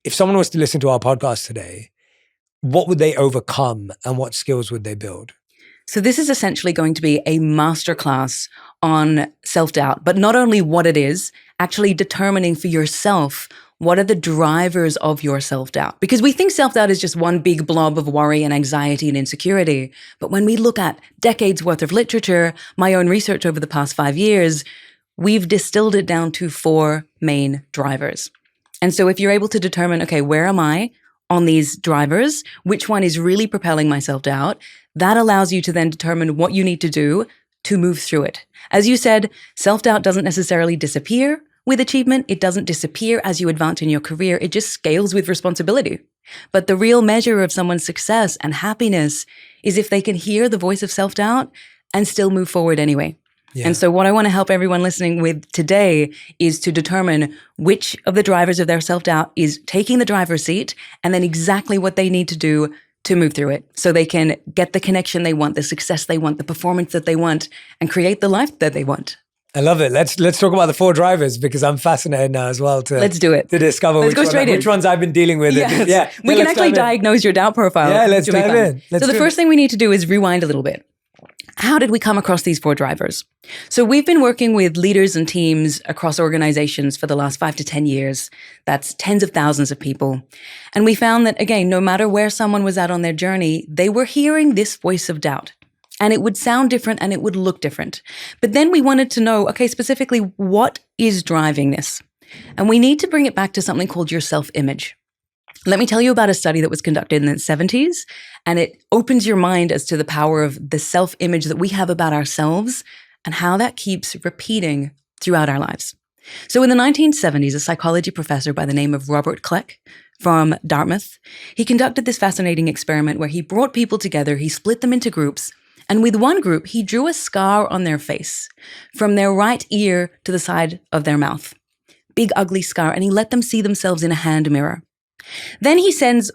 if someone was to listen to our podcast today, what would they overcome and what skills would they build? So this is essentially going to be a masterclass on self-doubt, but not only what it is, actually determining for yourself what are the drivers of your self-doubt. Because we think self-doubt is just one big blob of worry and anxiety and insecurity. But when we look at decades worth of literature, my own research over the past 5 years, we've distilled it down to 4 main drivers. And so if you're able to determine, okay, where am I on these drivers? Which one is really propelling my self-doubt? That allows you to then determine what you need to do to move through it. As you said, self-doubt doesn't necessarily disappear with achievement. It doesn't disappear as you advance in your career. It just scales with responsibility. But the real measure of someone's success and happiness is if they can hear the voice of self-doubt and still move forward anyway. Yeah. And so what I want to help everyone listening with today is to determine which of the drivers of their self-doubt is taking the driver's seat and then exactly what they need to do to move through it so they can get the connection they want, the success they want, the performance that they want, and create the life that they want. I love it. Let's talk about the 4 drivers because I'm fascinated now as well to let's do it. To discover which ones I've been dealing with. Yes. Yeah, we can actually diagnose your doubt profile. Yeah, let's dive in. So the first thing we need to do is rewind a little bit. How did we come across these 4 drivers? So we've been working with leaders and teams across organizations for the last 5 to 10 years. That's tens of thousands of people. And we found that, again, no matter where someone was at on their journey, they were hearing this voice of doubt. And it would sound different and it would look different. But then we wanted to know, okay, specifically, what is driving this? And we need to bring it back to something called your self-image. Let me tell you about a study that was conducted in the 70s, and it opens your mind as to the power of the self-image that we have about ourselves and how that keeps repeating throughout our lives. So in the 1970s, a psychology professor by the name of Robert Kleck from Dartmouth, he conducted this fascinating experiment where he brought people together, he split them into groups, and with one group, he drew a scar on their face from their right ear to the side of their mouth. Big, ugly scar, and he let them see themselves in a hand mirror. Then he sends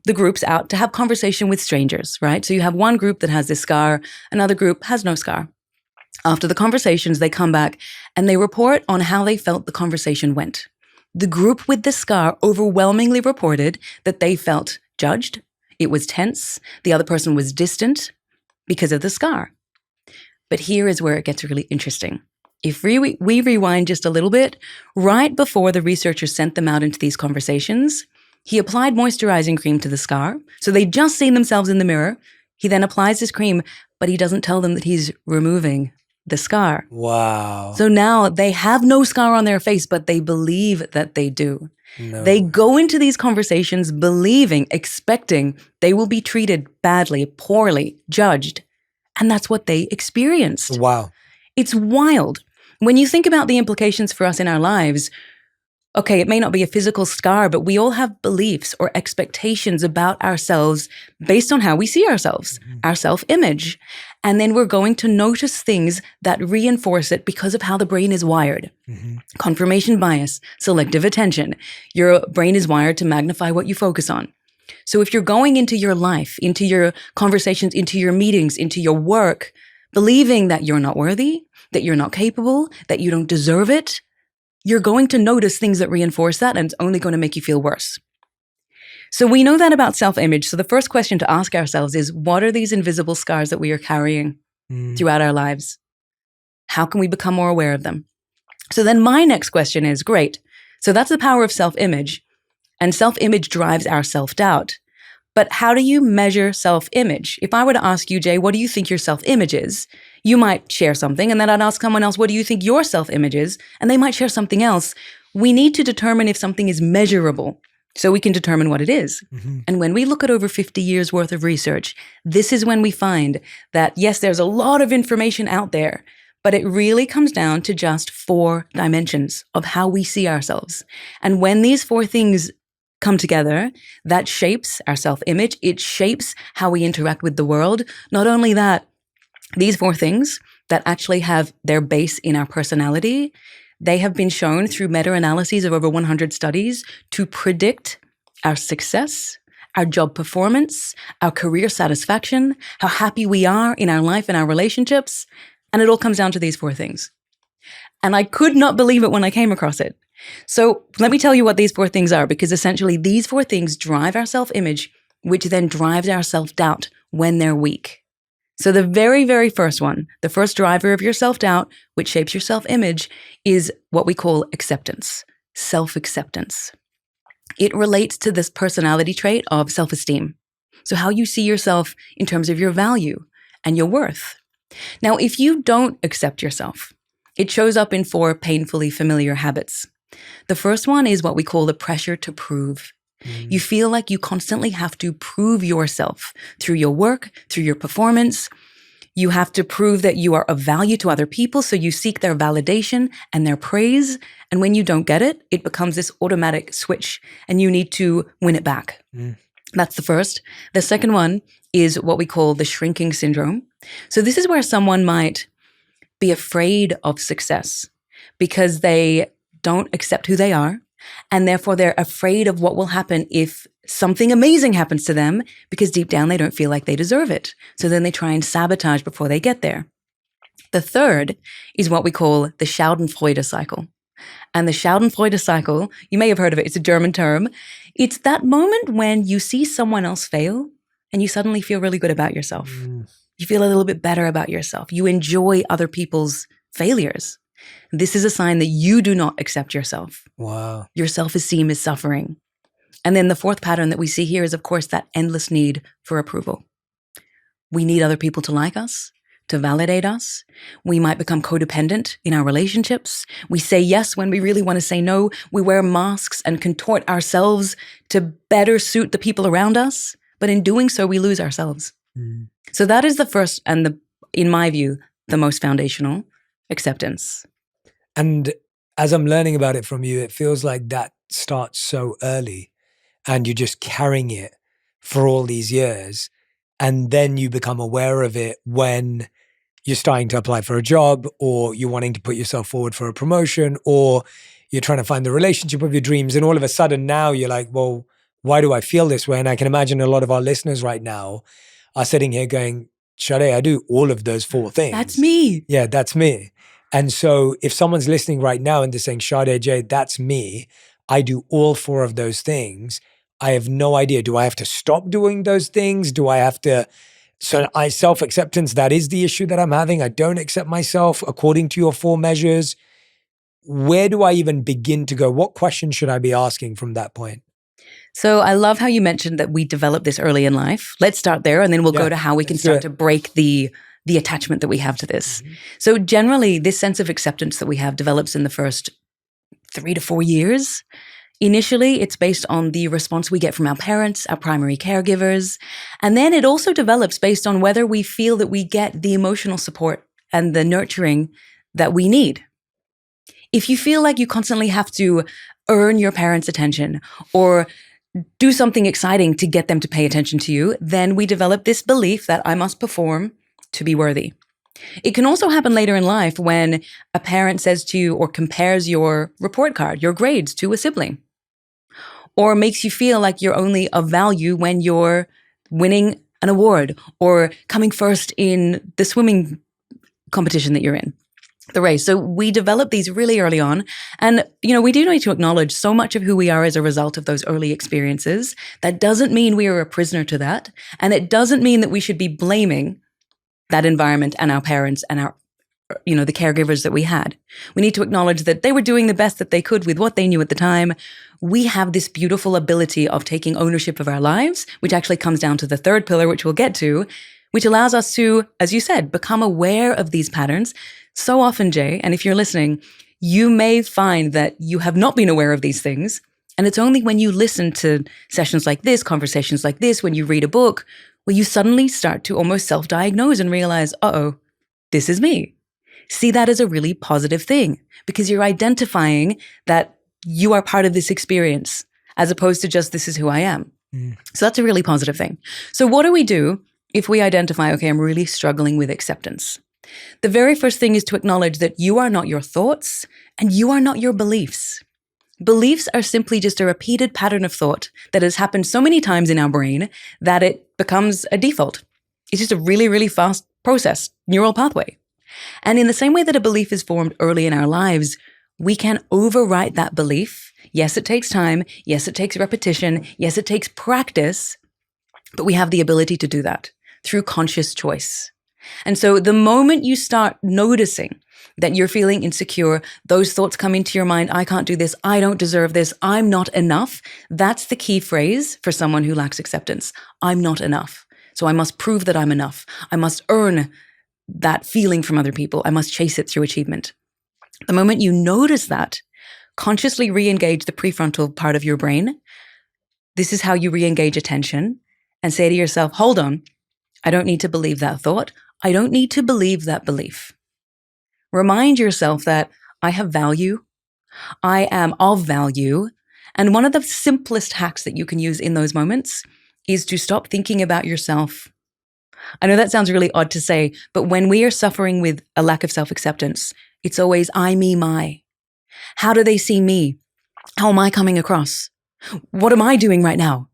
the groups out to have conversation with strangers, right? So you have one group that has this scar, another group has no scar. After the conversations, they come back and they report on how they felt the conversation went. The group with the scar overwhelmingly reported that they felt judged, it was tense, the other person was distant because of the scar. But here is where it gets really interesting. If we rewind just a little bit, right before the researchers sent them out into these conversations, he applied moisturizing cream to the scar. So they'd just seen themselves in the mirror. He then applies this cream, but he doesn't tell them that he's removing the scar. Wow. So now they have no scar on their face, but they believe that they do. No. They go into these conversations believing, expecting they will be treated badly, poorly, judged. And that's what they experienced. Wow. It's wild. When you think about the implications for us in our lives, okay, it may not be a physical scar, but we all have beliefs or expectations about ourselves based on how we see ourselves, our self-image. And then we're going to notice things that reinforce it because of how the brain is wired. Confirmation bias, selective attention. Your brain is wired to magnify what you focus on. So if you're going into your life, into your conversations, into your meetings, into your work, believing that you're not worthy, that you're not capable, that you don't deserve it, you're going to notice things that reinforce that, and it's only going to make you feel worse. So we know that about self-image. So the first question to ask ourselves is, what are these invisible scars that we are carrying throughout our lives? How can we become more aware of them? So then my next question is, great. So that's the power of self-image, and self-image drives our self-doubt. But how do you measure self-image? If I were to ask you, Jay, what do you think your self-image is? You might share something, and then I'd ask someone else, what do you think your self-image is? And they might share something else. We need to determine if something is measurable so we can determine what it is. And when we look at over 50 years worth of research, this is when we find that, yes, there's a lot of information out there, but it really comes down to just 4 dimensions of how we see ourselves. And when these 4 things come together, that shapes our self-image. It shapes how we interact with the world. Not only that, these 4 things that actually have their base in our personality, they have been shown through meta-analyses of over 100 studies to predict our success, our job performance, our career satisfaction, how happy we are in our life and our relationships. And it all comes down to these 4 things. And I could not believe it when I came across it. So let me tell you what these 4 things are, because essentially these 4 things drive our self-image, which then drives our self-doubt when they're weak. So the very, very first one, the first driver of your self-doubt, which shapes your self-image, is what we call acceptance, self-acceptance. It relates to this personality trait of self-esteem. So how you see yourself in terms of your value and your worth. Now, if you don't accept yourself, it shows up in 4 painfully familiar habits. The first one is what we call the pressure to prove. You feel like you constantly have to prove yourself through your work, through your performance. You have to prove that you are of value to other people, so you seek their validation and their praise. And when you don't get it, it becomes this automatic switch, and you need to win it back. That's the first. The second one is what we call the shrinking syndrome. So this is where someone might be afraid of success because they don't accept who they are. And therefore, they're afraid of what will happen if something amazing happens to them, because deep down, they don't feel like they deserve it. So then they try and sabotage before they get there. The third is what we call the Schadenfreude cycle. And the Schadenfreude cycle, you may have heard of it, it's a German term. It's that moment when you see someone else fail and you suddenly feel really good about yourself. You feel a little bit better about yourself. You enjoy other people's failures. This is a sign that you do not accept yourself. Wow. Your self-esteem is suffering. And then the fourth pattern that we see here is, of course, that endless need for approval. We need other people to like us, to validate us. We might become codependent in our relationships. We say yes when we really want to say no. We wear masks and contort ourselves to better suit the people around us. But in doing so, we lose ourselves. So that is the first and, in my view, the most foundational, acceptance. And as I'm learning about it from you, it feels like that starts so early and you're just carrying it for all these years. And then you become aware of it when you're starting to apply for a job, or you're wanting to put yourself forward for a promotion, or you're trying to find the relationship of your dreams. And all of a sudden now you're like, well, why do I feel this way? And I can imagine a lot of our listeners right now are sitting here going, Shadé, I do all of those 4 things. That's me. Yeah, that's me. And so if someone's listening right now and they're saying, Shadé J, that's me, I do all 4 of those things, I have no idea. Do I have to stop doing those things? Do I have to? So self-acceptance, that is the issue that I'm having. I don't accept myself according to your 4 measures. Where do I even begin to go? What questions should I be asking from that point? So I love how you mentioned that we develop this early in life. Let's start there, and then we'll go to how we can start to break the attachment that we have to this. So generally, this sense of acceptance that we have develops in the first 3 to 4 years. Initially, it's based on the response we get from our parents, our primary caregivers. And then it also develops based on whether we feel that we get the emotional support and the nurturing that we need. If you feel like you constantly have to earn your parents' attention or do something exciting to get them to pay attention to you, then we develop this belief that I must perform to be worthy. It can also happen later in life when a parent says to you or compares your report card, your grades, to a sibling, or makes you feel like you're only of value when you're winning an award or coming first in the swimming competition that you're in, the race. So we develop these really early on. And, we do need to acknowledge so much of who we are as a result of those early experiences. That doesn't mean we are a prisoner to that. And it doesn't mean that we should be blaming that environment and our parents and our, the caregivers that we had. We need to acknowledge that they were doing the best that they could with what they knew at the time. We have this beautiful ability of taking ownership of our lives, which actually comes down to the third pillar, which we'll get to, which allows us to, as you said, become aware of these patterns. So often, Jay, and if you're listening, you may find that you have not been aware of these things. And it's only when you listen to sessions like this, conversations like this, when you read a book, where you suddenly start to almost self-diagnose and realize, this is me. See that as a really positive thing, because you're identifying that you are part of this experience as opposed to just, this is who I am. So that's a really positive thing. So what do we do if we identify, okay, I'm really struggling with acceptance? The very first thing is to acknowledge that you are not your thoughts and you are not your beliefs. Beliefs are simply just a repeated pattern of thought that has happened so many times in our brain that it becomes a default. It's just a really, really fast process, neural pathway. And in the same way that a belief is formed early in our lives, we can overwrite that belief. Yes, it takes time. Yes, it takes repetition. Yes, it takes practice, but we have the ability to do that through conscious choice. And so the moment you start noticing that you're feeling insecure, those thoughts come into your mind, I can't do this, I don't deserve this, I'm not enough. That's the key phrase for someone who lacks acceptance. I'm not enough. So I must prove that I'm enough. I must earn that feeling from other people. I must chase it through achievement. The moment you notice that, consciously re-engage the prefrontal part of your brain. This is how you re-engage attention and say to yourself, hold on, I don't need to believe that thought. I don't need to believe that belief. Remind yourself that I have value. I am of value. And one of the simplest hacks that you can use in those moments is to stop thinking about yourself. I know that sounds really odd to say, but when we are suffering with a lack of self-acceptance, it's always I, me, my. How do they see me? How am I coming across? What am I doing right now?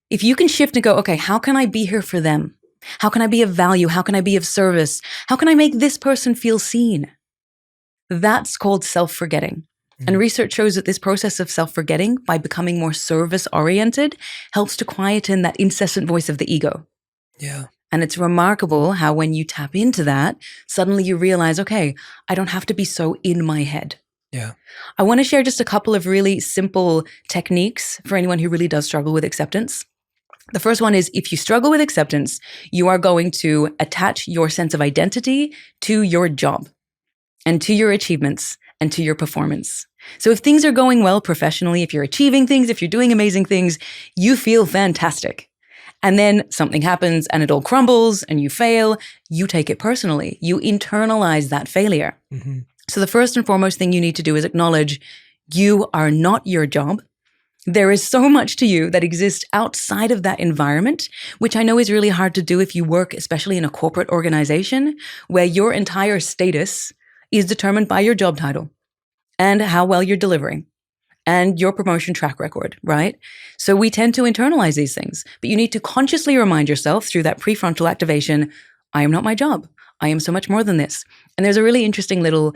If you can shift and go, okay, how can I be here for them? How can I be of value? How can I be of service? How can I make this person feel seen? That's called self-forgetting. And research shows that this process of self-forgetting, by becoming more service-oriented, helps to quieten that incessant voice of the ego. Yeah. And it's remarkable how when you tap into that, suddenly you realize, okay, I don't have to be so in my head. Yeah. I want to share just a couple of really simple techniques for anyone who really does struggle with acceptance. The first one is, if you struggle with acceptance, you are going to attach your sense of identity to your job and to your achievements and to your performance. So if things are going well professionally, if you're achieving things, if you're doing amazing things, you feel fantastic. And then something happens and it all crumbles and you fail, you take it personally. You internalize that failure. Mm-hmm. So the first and foremost thing you need to do is acknowledge you are not your job. There is so much to you that exists outside of that environment, which I know is really hard to do if you work, especially in a corporate organization, where your entire status is determined by your job title and how well you're delivering and your promotion track record, right? So we tend to internalize these things, but you need to consciously remind yourself through that prefrontal activation, I am not my job. I am so much more than this. And there's a really interesting little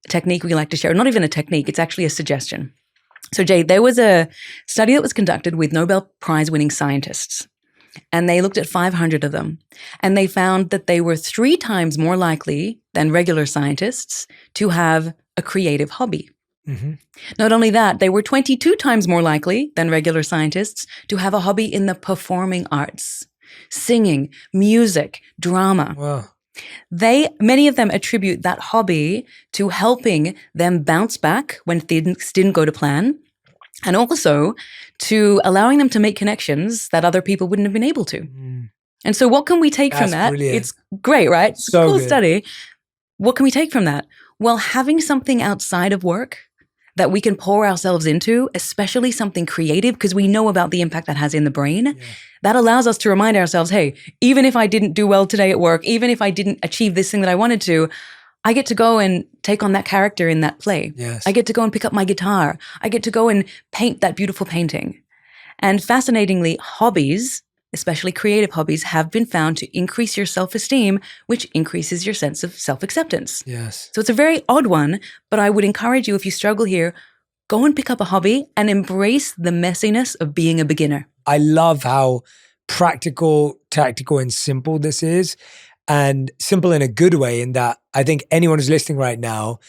technique we like to share. Not even a technique, it's actually a suggestion. So Jay, there was a study that was conducted with Nobel Prize winning scientists, and they looked at 500 of them, and they found that they were 3 times more likely than regular scientists to have a creative hobby. Mm-hmm. Not only that, they were 22 times more likely than regular scientists to have a hobby in the performing arts, singing, music, drama. Wow. Many of them attribute that hobby to helping them bounce back when things didn't go to plan, and also to allowing them to make connections that other people wouldn't have been able to. And so what can we take from that? Brilliant. It's great, right? It's So a cool good. study. What can we take from that? Well, having something outside of work that we can pour ourselves into, especially something creative, because we know about the impact that has in the brain, that allows us to remind ourselves, hey, even if I didn't do well today at work, even if I didn't achieve this thing that I wanted to, I get to go and take on that character in that play. Yes. I get to go and pick up my guitar. I get to go and paint that beautiful painting. And fascinatingly, hobbies, especially creative hobbies, have been found to increase your self-esteem, which increases your sense of self-acceptance. Yes. So it's a very odd one, but I would encourage you, if you struggle here, go and pick up a hobby and embrace the messiness of being a beginner. I love how practical, tactical, and simple this is. And simple in a good way, in that I think anyone who's listening right now,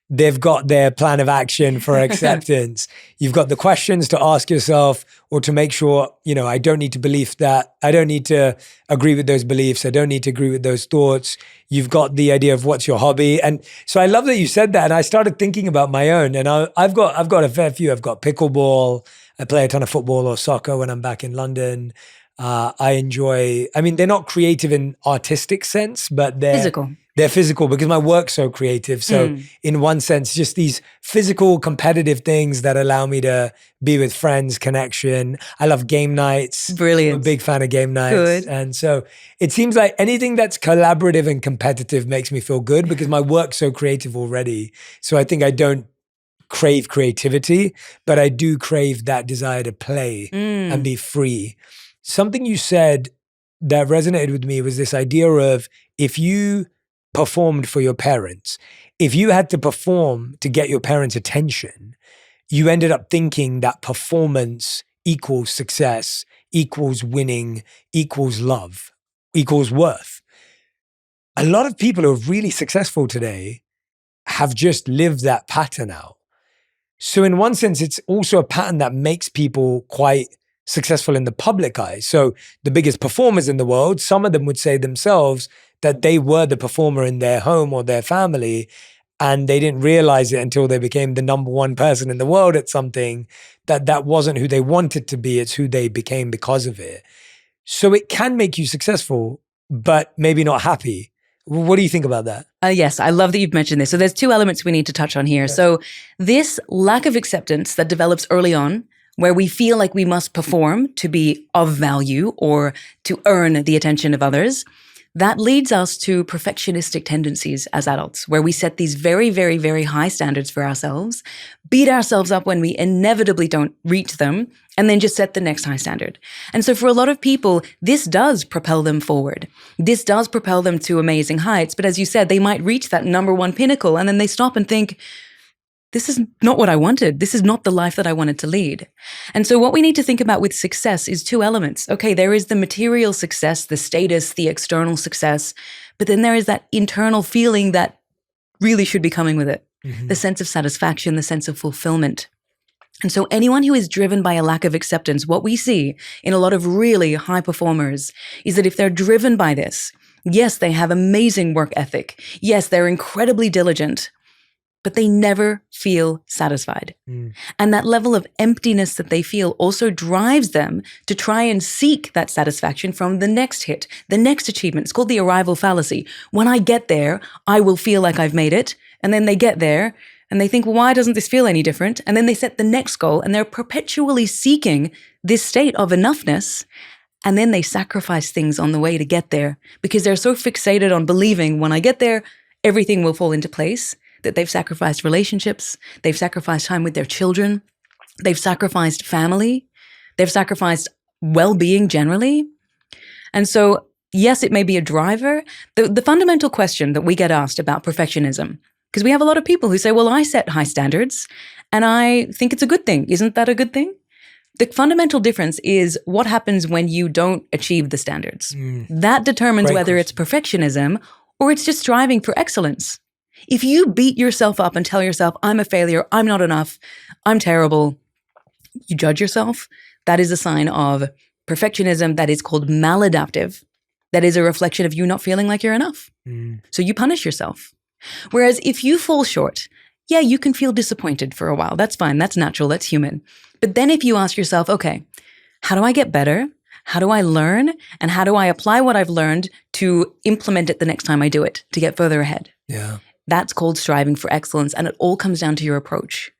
they've got their plan of action for acceptance. You've got the questions to ask yourself, or to make sure, I don't need to believe that. I don't need to agree with those beliefs. I don't need to agree with those thoughts. You've got the idea of what's your hobby. And so I love that you said that. And I started thinking about my own, and I've got a fair few. I've got pickleball. I play a ton of football or soccer when I'm back in London. I enjoy, they're not creative in artistic sense, but they're physical because my work's so creative. So in one sense, just these physical competitive things that allow me to be with friends, connection. I love game nights. Brilliant. I'm a big fan of game nights. Good. And so it seems like anything that's collaborative and competitive makes me feel good because my work's so creative already. So I think I don't crave creativity, but I do crave that desire to play and be free. Something you said that resonated with me was this idea of, if you performed for your parents. If you had to perform to get your parents' attention, you ended up thinking that performance equals success, equals winning, equals love, equals worth. A lot of people who are really successful today have just lived that pattern out. So in one sense, it's also a pattern that makes people quite successful in the public eye. So the biggest performers in the world, some of them would say themselves that they were the performer in their home or their family, and they didn't realize it until they became the number one person in the world at something, that wasn't who they wanted to be, it's who they became because of it. So it can make you successful, but maybe not happy. What do you think about that? Yes, I love that you've mentioned this. So there's two elements we need to touch on here. Yes. So this lack of acceptance that develops early on, where we feel like we must perform to be of value or to earn the attention of others, that leads us to perfectionistic tendencies as adults, where we set these very, very, very high standards for ourselves, beat ourselves up when we inevitably don't reach them, and then just set the next high standard. And so for a lot of people, this does propel them forward. This does propel them to amazing heights. But as you said, they might reach that number one pinnacle, and then they stop and think, this is not what I wanted. This is not the life that I wanted to lead. And so what we need to think about with success is two elements. Okay, there is the material success, the status, the external success, but then there is that internal feeling that really should be coming with it. Mm-hmm. The sense of satisfaction, the sense of fulfillment. And so anyone who is driven by a lack of acceptance, what we see in a lot of really high performers is that if they're driven by this, yes, they have amazing work ethic. Yes, they're incredibly diligent, but they never feel satisfied. And that level of emptiness that they feel also drives them to try and seek that satisfaction from the next hit, the next achievement. It's called the arrival fallacy. When I get there, I will feel like I've made it. And then they get there and they think, well, why doesn't this feel any different? And then they set the next goal and they're perpetually seeking this state of enoughness. And then they sacrifice things on the way to get there because they're so fixated on believing when I get there, everything will fall into place, that they've sacrificed relationships, they've sacrificed time with their children, they've sacrificed family, they've sacrificed well-being generally. And so, yes, it may be a driver. The fundamental question that we get asked about perfectionism, because we have a lot of people who say, well, I set high standards and I think it's a good thing. Isn't that a good thing? The fundamental difference is what happens when you don't achieve the standards. That determines whether it's perfectionism or it's just striving for excellence. If you beat yourself up and tell yourself, I'm a failure, I'm not enough, I'm terrible, you judge yourself, that is a sign of perfectionism that is called maladaptive. That is a reflection of you not feeling like you're enough. So you punish yourself. Whereas if you fall short, yeah, you can feel disappointed for a while. That's fine. That's natural. That's human. But then if you ask yourself, okay, how do I get better? How do I learn? And how do I apply what I've learned to implement it the next time I do it to get further ahead? Yeah. That's called striving for excellence, and it all comes down to your approach.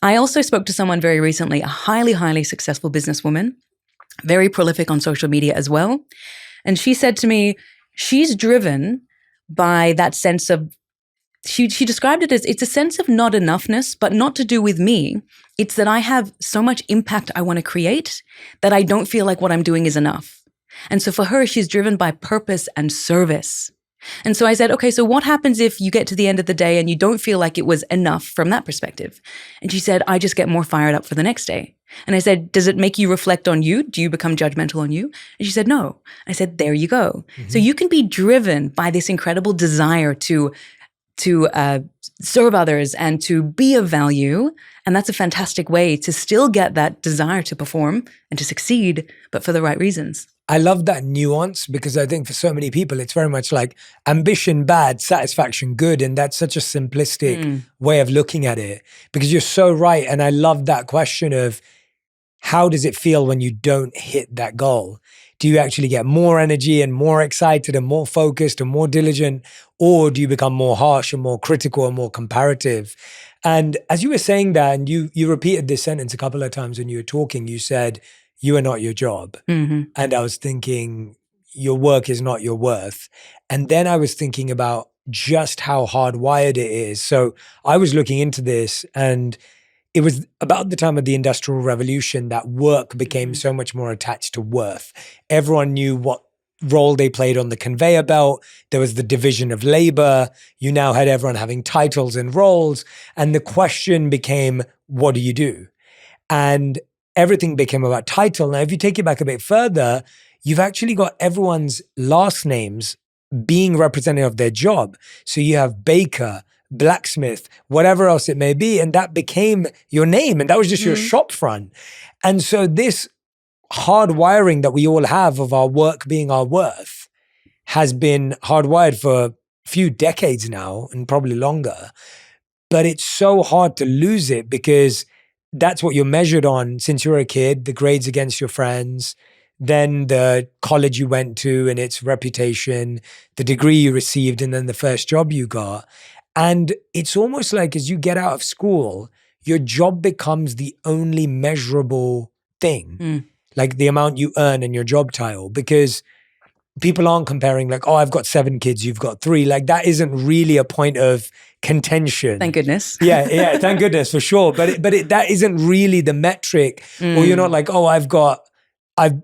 I also spoke to someone very recently, a highly, highly successful businesswoman, very prolific on social media as well. And she said to me, she's driven by that sense of, she described it as, it's a sense of not enoughness, but not to do with me. It's that I have so much impact I want to create that I don't feel like what I'm doing is enough. And so for her, she's driven by purpose and service. And so I said, okay, so what happens if you get to the end of the day and you don't feel like it was enough from that perspective? And she said, I just get more fired up for the next day. And I said, does it make you reflect on you? Do you become judgmental on you? And she said, no. I said, there you go. Mm-hmm. So you can be driven by this incredible desire to serve others and to be of value. And that's a fantastic way to still get that desire to perform and to succeed, but for the right reasons. I love that nuance because I think for so many people, it's very much like ambition bad, satisfaction good. And that's such a simplistic way of looking at it because you're so right. And I love that question of how does it feel when you don't hit that goal? Do you actually get more energy and more excited and more focused and more diligent? Or do you become more harsh and more critical and more comparative? And as you were saying that, and you repeated this sentence a couple of times when you were talking, you said, you are not your job. Mm-hmm. And I was thinking, your work is not your worth. And then I was thinking about just how hardwired it is. So I was looking into this, and it was about the time of the Industrial Revolution that work became so much more attached to worth. Everyone knew what role they played on the conveyor belt. There was the division of labor. You now had everyone having titles and roles. And the question became, what do you do? And everything became about title. Now, if you take it back a bit further, you've actually got everyone's last names being representative of their job. So you have baker, blacksmith, whatever else it may be. And that became your name. And that was just your shop front. And so this hard wiring that we all have of our work being our worth has been hardwired for a few decades now and probably longer. But it's so hard to lose it because that's what you're measured on since you were a kid, the grades against your friends, then the college you went to and its reputation, the degree you received, and then the first job you got. And it's almost like as you get out of school, your job becomes the only measurable thing, like the amount you earn and your job title, because people aren't comparing like, oh, I've got 7 kids, you've got 3. Like that isn't really a point of contention. Thank goodness. Yeah, thank goodness for sure. But that isn't really the metric. Or you're not like, oh,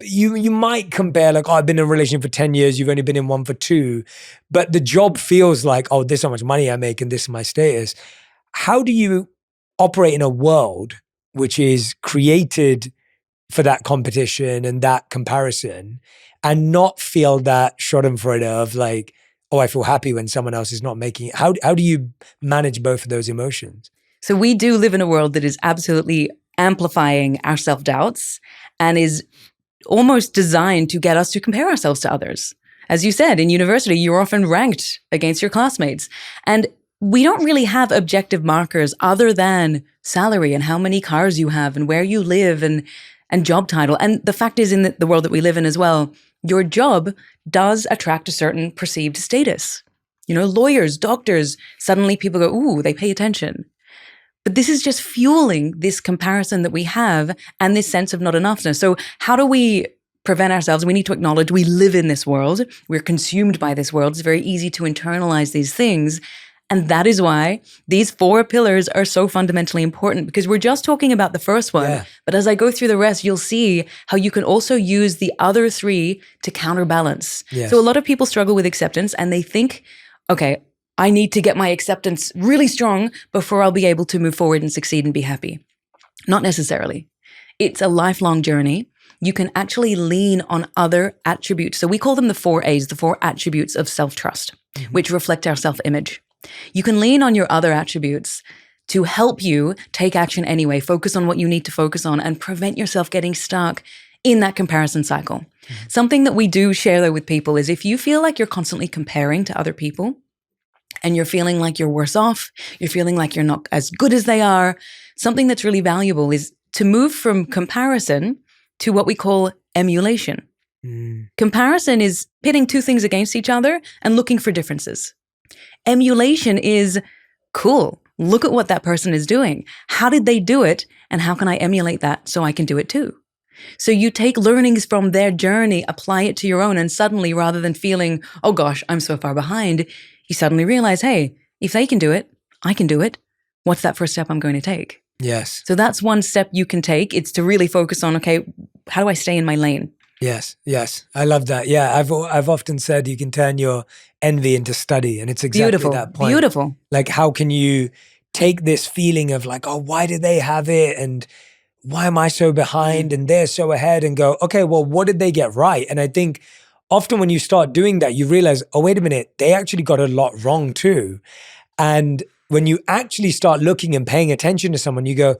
you might compare like, oh, I've been in a relationship for 10 years, you've only been in one for 2. But the job feels like, oh, this is how much money I make and this is my status. How do you operate in a world which is created for that competition and that comparison and not feel that schadenfreude of like, oh, I feel happy when someone else is not making it? How do you manage both of those emotions? So we do live in a world that is absolutely amplifying our self-doubts and is almost designed to get us to compare ourselves to others. As you said, in university, you're often ranked against your classmates. And we don't really have objective markers other than salary and how many cars you have and where you live and job title. And the fact is, in the world that we live in as well, your job does attract a certain perceived status. You know, lawyers, doctors, suddenly people go, ooh, they pay attention. But this is just fueling this comparison that we have and this sense of not enoughness. So how do we prevent ourselves? We need to acknowledge we live in this world. We're consumed by this world. It's very easy to internalize these things. And that is why these 4 pillars are so fundamentally important, because we're just talking about the first one. Yeah. But as I go through the rest, you'll see how you can also use the other 3 to counterbalance. Yes. So a lot of people struggle with acceptance and they think, okay, I need to get my acceptance really strong before I'll be able to move forward and succeed and be happy. Not necessarily. It's a lifelong journey. You can actually lean on other attributes. So we call them the 4 A's, the 4 attributes of self-trust, which reflect our self-image. You can lean on your other attributes to help you take action anyway, focus on what you need to focus on and prevent yourself getting stuck in that comparison cycle. Something that we do share though with people is if you feel like you're constantly comparing to other people and you're feeling like you're worse off, you're feeling like you're not as good as they are, something that's really valuable is to move from comparison to what we call emulation. Comparison is pitting 2 things against each other and looking for differences. Emulation is, cool, look at what that person is doing. How did they do it? And how can I emulate that so I can do it too? So you take learnings from their journey, apply it to your own, and suddenly rather than feeling, oh gosh, I'm so far behind, you suddenly realize, hey, if they can do it, I can do it. What's that first step I'm going to take? Yes. So that's one step you can take. It's to really focus on, okay, how do I stay in my lane? Yes. I love that. Yeah, I've often said you can turn your envy into study, and it's exactly that point. Beautiful. Like, how can you take this feeling of like, oh, why do they have it, and why am I so behind, and they're so ahead, and go, okay, well, what did they get right? And I think often when you start doing that, you realize, oh, wait a minute, they actually got a lot wrong too. And when you actually start looking and paying attention to someone, you go,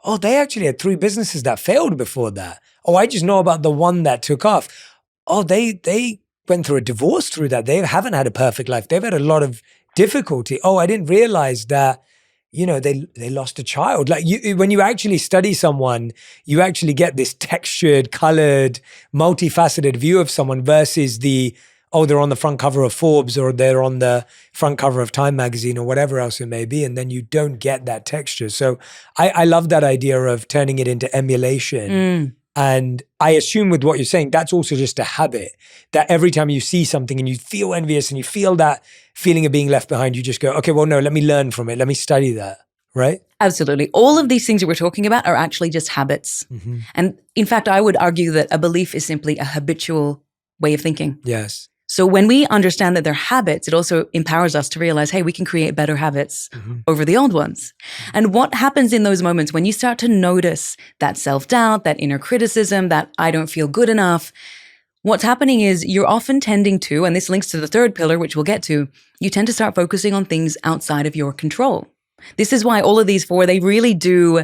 oh, they actually had 3 businesses that failed before that. Oh, I just know about the one that took off. Oh, they went through a divorce through that. They haven't had a perfect life. They've had a lot of difficulty. Oh, I didn't realize that, you know, they lost a child. Like when you actually study someone, you actually get this textured, colored, multifaceted view of someone versus they're on the front cover of Forbes or they're on the front cover of Time magazine or whatever else it may be. And then you don't get that texture. So I love that idea of turning it into emulation. And I assume with what you're saying, that's also just a habit that every time you see something and you feel envious and you feel that feeling of being left behind, you just go, okay, well, no, let me learn from it. Let me study that. Right? Absolutely. All of these things that we're talking about are actually just habits. And in fact, I would argue that a belief is simply a habitual way of thinking. Yes. So when we understand that they're habits, it also empowers us to realize, hey, we can create better habits over the old ones. And what happens in those moments when you start to notice that self-doubt, that inner criticism, that I don't feel good enough, what's happening is you're often tending to, and this links to the third pillar, which we'll get to, you tend to start focusing on things outside of your control. This is why all of these four, they really do,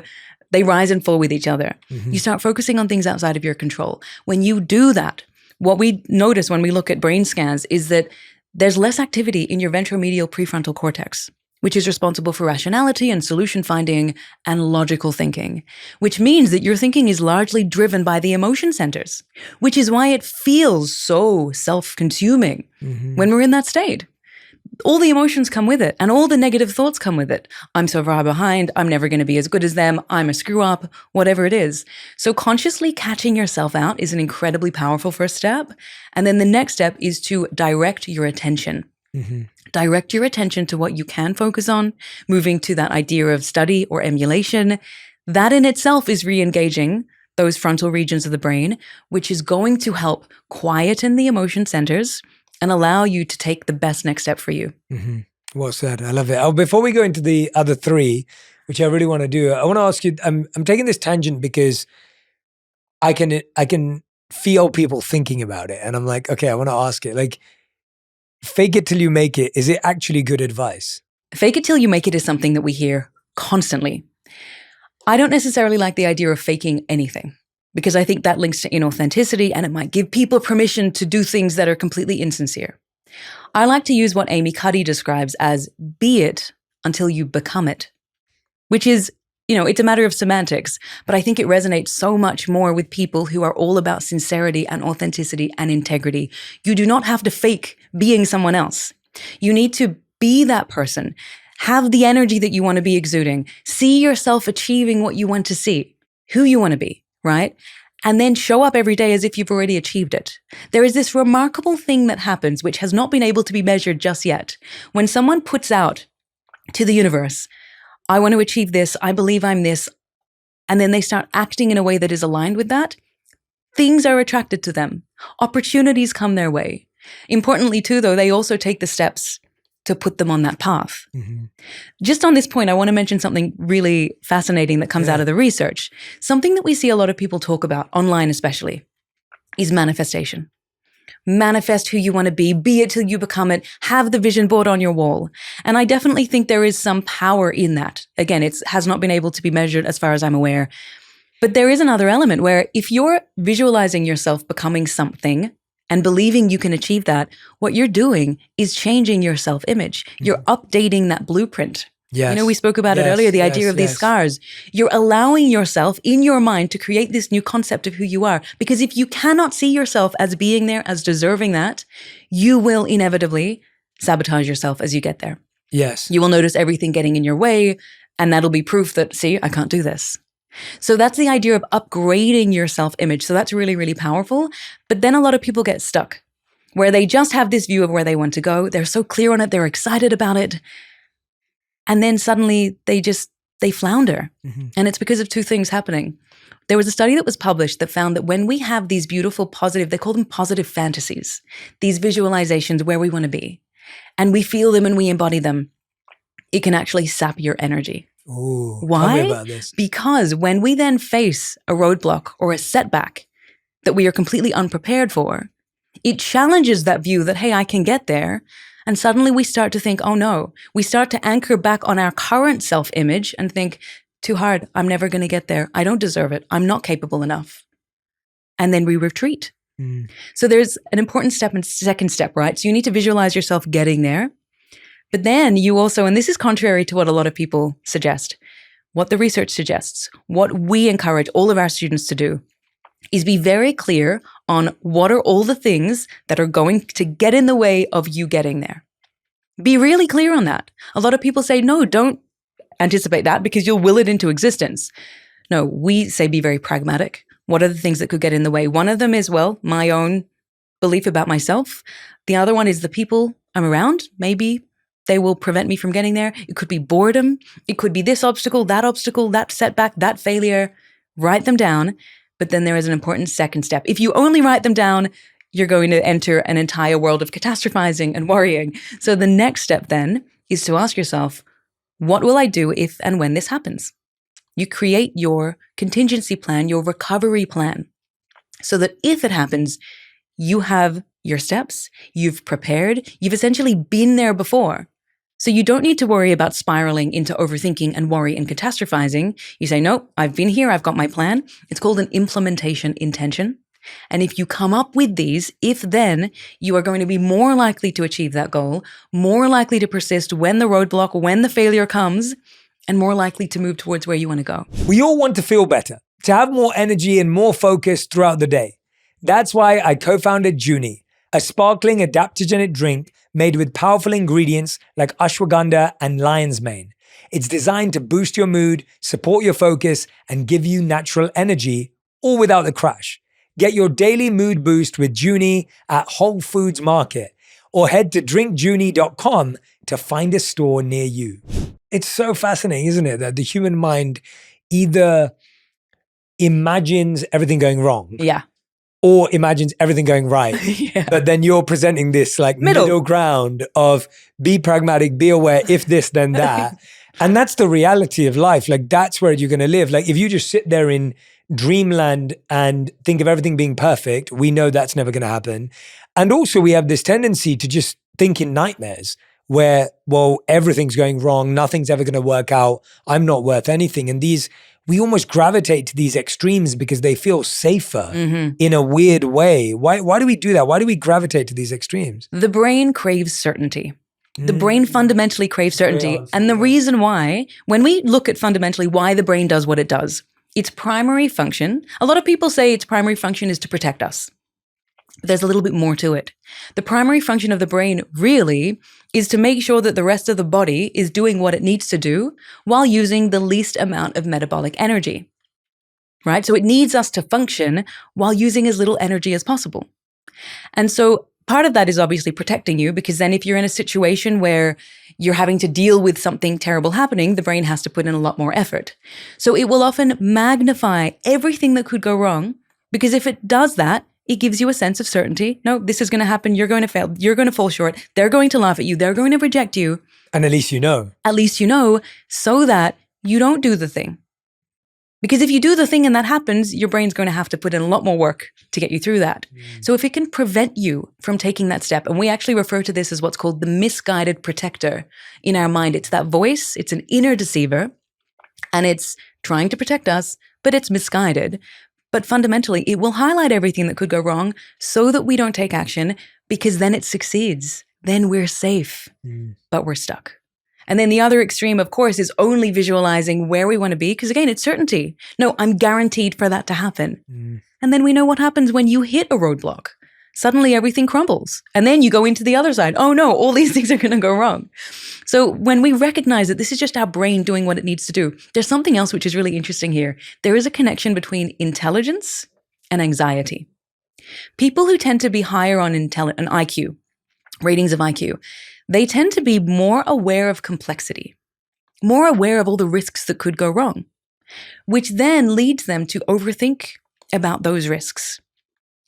they rise and fall with each other. You start focusing on things outside of your control. When you do that, what we notice when we look at brain scans is that there's less activity in your ventromedial prefrontal cortex, which is responsible for rationality and solution finding and logical thinking, which means that your thinking is largely driven by the emotion centers, which is why it feels so self-consuming when we're in that state. All the emotions come with it and all the negative thoughts come with it. I'm so far behind. I'm never going to be as good as them. I'm a screw up, whatever it is. So consciously catching yourself out is an incredibly powerful first step. And then the next step is to direct your attention. Direct your attention to what you can focus on, moving to that idea of study or emulation. That in itself is re-engaging those frontal regions of the brain, which is going to help quieten the emotion centers and allow you to take the best next step for you. Well said. I love it. Oh, before we go into the other three, which I really want to do, I want to ask you, I'm taking this tangent because I can feel people thinking about it. And I'm like, okay, I want to ask it. Like, fake it till you make it. Is it actually good advice? Fake it till you make it is something that we hear constantly. I don't necessarily like the idea of faking anything, because I think that links to inauthenticity and it might give people permission to do things that are completely insincere. I like to use what Amy Cuddy describes as be it until you become it, which is, it's a matter of semantics, but I think it resonates so much more with people who are all about sincerity and authenticity and integrity. You do not have to fake being someone else. You need to be that person, have the energy that you want to be exuding, see yourself achieving what you want to see, who you want to be. Right? And then show up every day as if you've already achieved it. There is this remarkable thing that happens, which has not been able to be measured just yet. When someone puts out to the universe, I want to achieve this, I believe I'm this, and then they start acting in a way that is aligned with that, things are attracted to them. Opportunities come their way. Importantly too, though, they also take the steps to put them on that path. Just on this point, I want to mention something really fascinating that comes out of the research. Something that we see a lot of people talk about, online especially, is manifestation. Manifest who you want to be it till you become it, have the vision board on your wall. And I definitely think there is some power in that. Again, it has not been able to be measured as far as I'm aware. But there is another element where if you're visualizing yourself becoming something and believing you can achieve that, what you're doing is changing your self-image. You're updating that blueprint. Yes. We spoke about it earlier, the idea of these scars. You're allowing yourself in your mind to create this new concept of who you are. Because if you cannot see yourself as being there, as deserving that, you will inevitably sabotage yourself as you get there. Yes. You will notice everything getting in your way, and that'll be proof that, see, I can't do this. So that's the idea of upgrading your self-image. So that's really, really powerful. But then a lot of people get stuck where they just have this view of where they want to go. They're so clear on it. They're excited about it. And then suddenly they flounder. And it's because of two things happening. There was a study that was published that found that when we have these beautiful positive, they call them positive fantasies, these visualizations where we want to be, and we feel them and we embody them, it can actually sap your energy. Ooh, why? Tell me about this. Because when we then face a roadblock or a setback that we are completely unprepared for, it challenges that view that, hey, I can get there. And suddenly we start to think, oh no, we start to anchor back on our current self-image and think, too hard, I'm never going to get there. I don't deserve it. I'm not capable enough. And then we retreat. So there's an important step and second step, right? So you need to visualize yourself getting there. But then you also, and this is contrary to what a lot of people suggest, what the research suggests, what we encourage all of our students to do is be very clear on what are all the things that are going to get in the way of you getting there. Be really clear on that. A lot of people say, no, don't anticipate that because you'll will it into existence. No, we say be very pragmatic. What are the things that could get in the way? One of them is, well, my own belief about myself. The other one is the people I'm around. Maybe they will prevent me from getting there. It could be boredom. It could be this obstacle, that setback, that failure. Write them down. But then there is an important second step. If you only write them down, you're going to enter an entire world of catastrophizing and worrying. So the next step then is to ask yourself, what will I do if and when this happens? You create your contingency plan, your recovery plan, so that if it happens, you have your steps, you've prepared, you've essentially been there before. So you don't need to worry about spiraling into overthinking and worry and catastrophizing. You say, nope, I've been here, I've got my plan. It's called an implementation intention. And if you come up with these, if then, you are going to be more likely to achieve that goal, more likely to persist when the roadblock, when the failure comes, and more likely to move towards where you want to go. We all want to feel better, to have more energy and more focus throughout the day. That's why I co-founded Junie, a sparkling adaptogenic drink made with powerful ingredients like ashwagandha and lion's mane. It's designed to boost your mood, support your focus, and give you natural energy, all without the crash. Get your daily mood boost with Junie at Whole Foods Market, or head to drinkjunie.com to find a store near you. It's so fascinating, isn't it, that the human mind either imagines everything going wrong, Yeah. or imagines everything going right. Yeah. But then you're presenting this like middle ground of be pragmatic, be aware, if this, then that. And that's the reality of life. Like that's where you're going to live. Like if you just sit there in dreamland and think of everything being perfect, we know that's never going to happen. And also we have this tendency to just think in nightmares where, well, everything's going wrong. Nothing's ever going to work out. I'm not worth anything. And we almost gravitate to these extremes because they feel safer in a weird way. Why do we do that? Why do we gravitate to these extremes? The brain craves certainty. The brain fundamentally craves certainty. And the reason why, when we look at fundamentally why the brain does what it does, its primary function, a lot of people say its primary function is to protect us. But there's a little bit more to it. The primary function of the brain really is to make sure that the rest of the body is doing what it needs to do while using the least amount of metabolic energy, right? So it needs us to function while using as little energy as possible. And so part of that is obviously protecting you, because then if you're in a situation where you're having to deal with something terrible happening, the brain has to put in a lot more effort. So it will often magnify everything that could go wrong, because if it does that, it gives you a sense of certainty. No, this is going to happen. You're going to fail. You're going to fall short. They're going to laugh at you. They're going to reject you. And at least you know. At least you know, so that you don't do the thing. Because if you do the thing and that happens, your brain's going to have to put in a lot more work to get you through that. So if it can prevent you from taking that step, and we actually refer to this as what's called the misguided protector in our mind. It's that voice. It's an inner deceiver, and it's trying to protect us, but it's misguided. But fundamentally, it will highlight everything that could go wrong so that we don't take action, because then it succeeds. Then we're safe, but we're stuck. And then the other extreme, of course, is only visualizing where we want to be, because again, it's certainty. No, I'm guaranteed for that to happen. And then we know what happens when you hit a roadblock. Suddenly everything crumbles. And then you go into the other side. Oh no, all these things are going to go wrong. So when we recognize that this is just our brain doing what it needs to do, there's something else which is really interesting here. There is a connection between intelligence and anxiety. People who tend to be higher on IQ, ratings of IQ, they tend to be more aware of complexity, more aware of all the risks that could go wrong, which then leads them to overthink about those risks,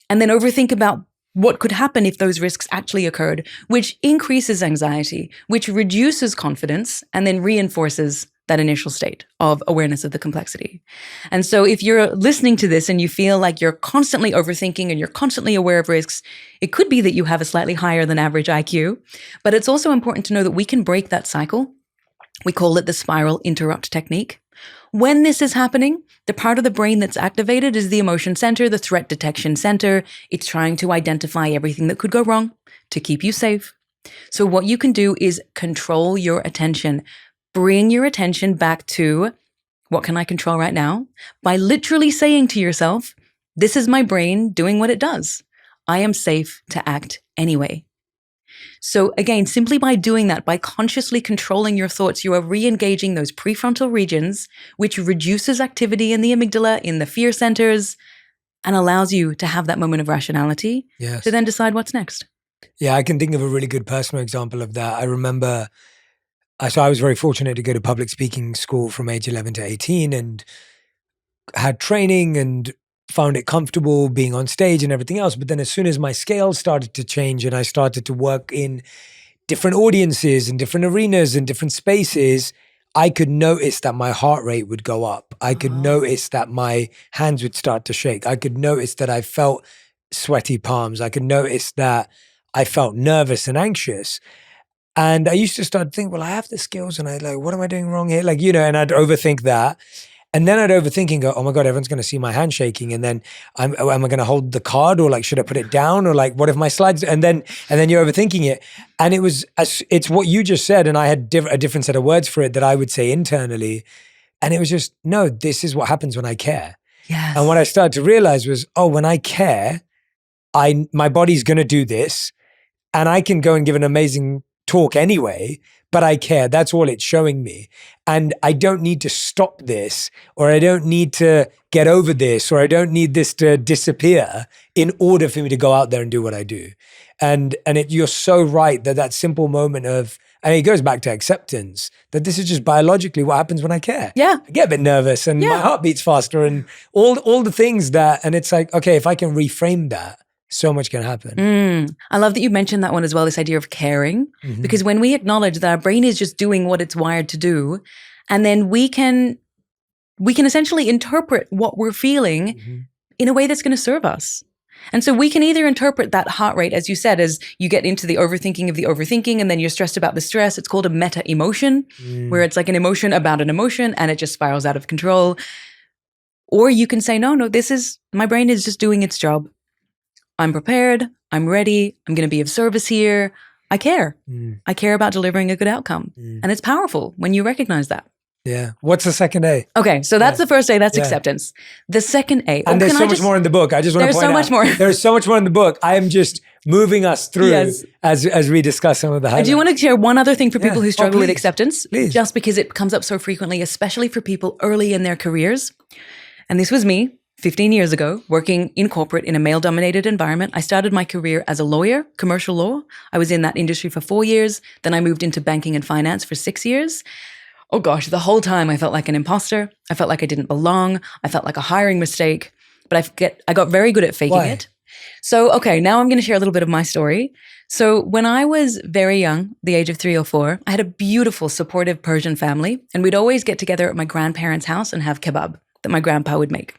and then overthink about what could happen if those risks actually occurred, which increases anxiety, which reduces confidence, and then reinforces that initial state of awareness of the complexity. And so if you're listening to this and you feel like you're constantly overthinking and you're constantly aware of risks, it could be that you have a slightly higher than average IQ, but it's also important to know that we can break that cycle. We call it the spiral interrupt technique. When this is happening, the part of the brain that's activated is the emotion center, the threat detection center. It's trying to identify everything that could go wrong to keep you safe. So what you can do is control your attention. Bring your attention back to what can I control right now by literally saying to yourself, this is my brain doing what it does. I am safe to act anyway. So again, simply by doing that, by consciously controlling your thoughts, you are re-engaging those prefrontal regions, which reduces activity in the amygdala, in the fear centers, and allows you to have that moment of rationality to then decide what's next. Yeah, I can think of a really good personal example of that. I remember, so I was very fortunate to go to public speaking school from age 11 to 18 and had training and found it comfortable being on stage and everything else. But then as soon as my scale started to change and I started to work in different audiences and different arenas and different spaces, I could notice that my heart rate would go up. I could notice that my hands would start to shake. I could notice that I felt sweaty palms. I could notice that I felt nervous and anxious. And I used to start to think, well, I have the skills and what am I doing wrong here? And I'd overthink that. And then I'd overthink and go, oh my God, everyone's going to see my hand shaking. And then am I going to hold the card or should I put it down? Or what if my slides, and then you're overthinking it. And it's what you just said. And I had a different set of words for it that I would say internally. And it was just, no, this is what happens when I care. Yes. And what I started to realize was, when I care, my body's going to do this and I can go and give an amazing talk anyway, but I care. That's all it's showing me. And I don't need to stop this, or I don't need to get over this, or I don't need this to disappear in order for me to go out there and do what I do. And you're so right that simple moment of, it goes back to acceptance, that this is just biologically what happens when I care. Yeah. I get a bit nervous and my heart beats faster and all the things that, and it's okay, if I can reframe that, so much can happen. I love that you mentioned that one as well, this idea of caring, because when we acknowledge that our brain is just doing what it's wired to do, and then we can essentially interpret what we're feeling in a way that's going to serve us. And so we can either interpret that heart rate, as you said, as you get into the overthinking of the overthinking, and then you're stressed about the stress. It's called a meta emotion, where it's like an emotion about an emotion, and it just spirals out of control. Or you can say, no, my brain is just doing its job. I'm prepared. I'm ready. I'm going to be of service here. I care. I care about delivering a good outcome. And it's powerful when you recognize that. Yeah. What's the second A? Okay. So that's the first A. That's acceptance. The second A. And there's so much more in the book. I just want to point out. There's so much more. There's so much more in the book. I am just moving us through as we discuss some of the highlights. I do want to share one other thing for people who struggle with acceptance, Please. Just because it comes up so frequently, especially for people early in their careers. And this was me. 15 years ago, working in corporate in a male-dominated environment. I started my career as a lawyer, commercial law. I was in that industry for 4 years. Then I moved into banking and finance for 6 years. Oh gosh, the whole time I felt like an imposter. I felt like I didn't belong. I felt like a hiring mistake. But I got very good at faking it. So, okay, now I'm going to share a little bit of my story. So when I was very young, the age of 3 or 4, I had a beautiful, supportive Persian family. And we'd always get together at my grandparents' house and have kebab that my grandpa would make.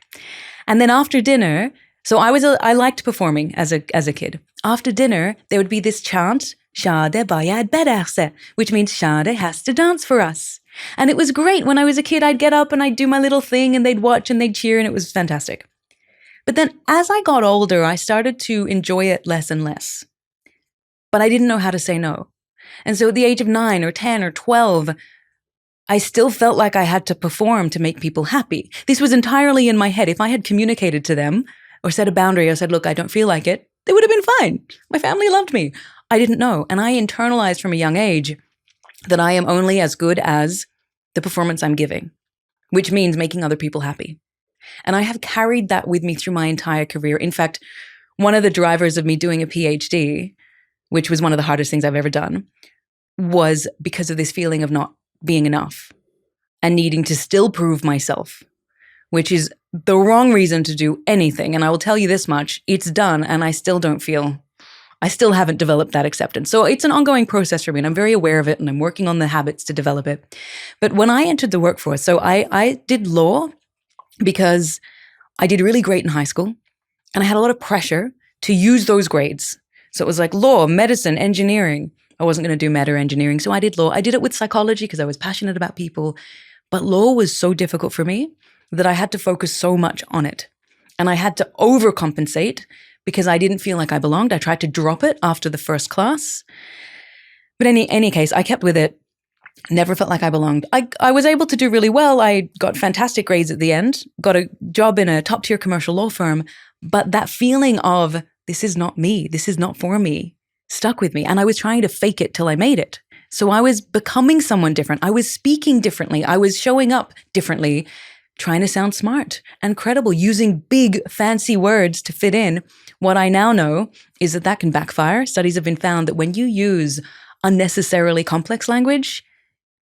And then after dinner, so I liked performing as a kid. After dinner, there would be this chant, Shadé bayad beraqse, which means Shadé has to dance for us. And it was great. When I was a kid, I'd get up and I'd do my little thing and they'd watch and they'd cheer and it was fantastic. But then as I got older, I started to enjoy it less and less. But I didn't know how to say no. And so at the age of 9 or 10 or 12, I still felt like I had to perform to make people happy. This was entirely in my head. If I had communicated to them or set a boundary or said, look, I don't feel like it, they would have been fine. My family loved me. I didn't know. And I internalized from a young age that I am only as good as the performance I'm giving, which means making other people happy. And I have carried that with me through my entire career. In fact, one of the drivers of me doing a PhD, which was one of the hardest things I've ever done, was because of this feeling of not being enough and needing to still prove myself, which is the wrong reason to do anything. And I will tell you this much, it's done and I still haven't developed that acceptance. So it's an ongoing process for me and I'm very aware of it and I'm working on the habits to develop it. But when I entered the workforce, so I did law because I did really great in high school and I had a lot of pressure to use those grades. So it was like law, medicine, engineering. I wasn't going to do meta engineering, so I did law. I did it with psychology because I was passionate about people. But law was so difficult for me that I had to focus so much on it. And I had to overcompensate because I didn't feel like I belonged. I tried to drop it after the first class. But in any case, I kept with it. Never felt like I belonged. I was able to do really well. I got fantastic grades at the end, got a job in a top-tier commercial law firm. But that feeling of, this is not me, this is not for me, stuck with me. And I was trying to fake it till I made it. So I was becoming someone different. I was speaking differently. I was showing up differently, trying to sound smart and credible, using big, fancy words to fit in. What I now know is that can backfire. Studies have been found that when you use unnecessarily complex language,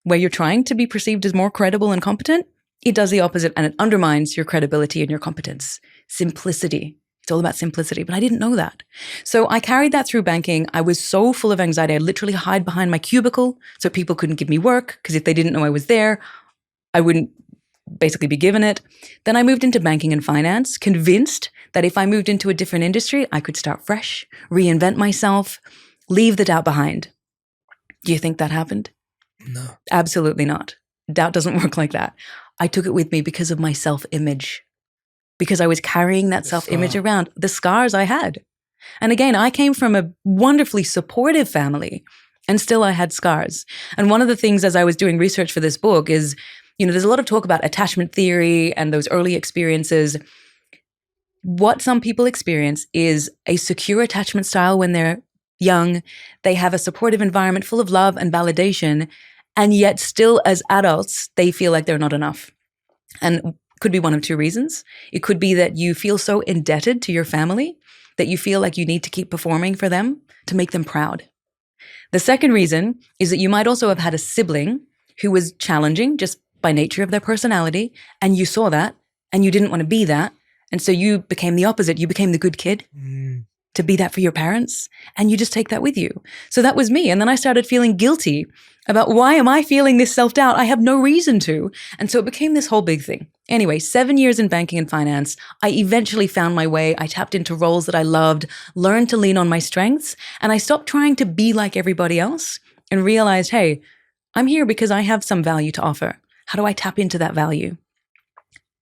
where you're trying to be perceived as more credible and competent, it does the opposite and it undermines your credibility and your competence. Simplicity. It's all about simplicity, but I didn't know that. So I carried that through banking. I was so full of anxiety. I literally hide behind my cubicle so people couldn't give me work, because if they didn't know I was there, I wouldn't basically be given it. Then I moved into banking and finance, convinced that if I moved into a different industry, I could start fresh, reinvent myself, leave the doubt behind. Do you think that happened? No. Absolutely not. Doubt doesn't work like that. I took it with me because of my self-image, because I was carrying that self-image around, the scars I had. And again, I came from a wonderfully supportive family, and still I had scars. And one of the things as I was doing research for this book is, there's a lot of talk about attachment theory and those early experiences. What some people experience is a secure attachment style when they're young. They have a supportive environment full of love and validation, and yet still as adults, they feel like they're not enough. And could be one of two reasons. It could be that you feel so indebted to your family that you feel like you need to keep performing for them to make them proud. The second reason is that you might also have had a sibling who was challenging just by nature of their personality, and you saw that and you didn't want to be that. And so you became the opposite. You became the good kid to be that for your parents, and you just take that with you. So that was me. And then I started feeling guilty about, why am I feeling this self-doubt? I have no reason to. And so it became this whole big thing. Anyway, 7 years in banking and finance, I eventually found my way. I tapped into roles that I loved, learned to lean on my strengths, and I stopped trying to be like everybody else and realized, hey, I'm here because I have some value to offer. How do I tap into that value?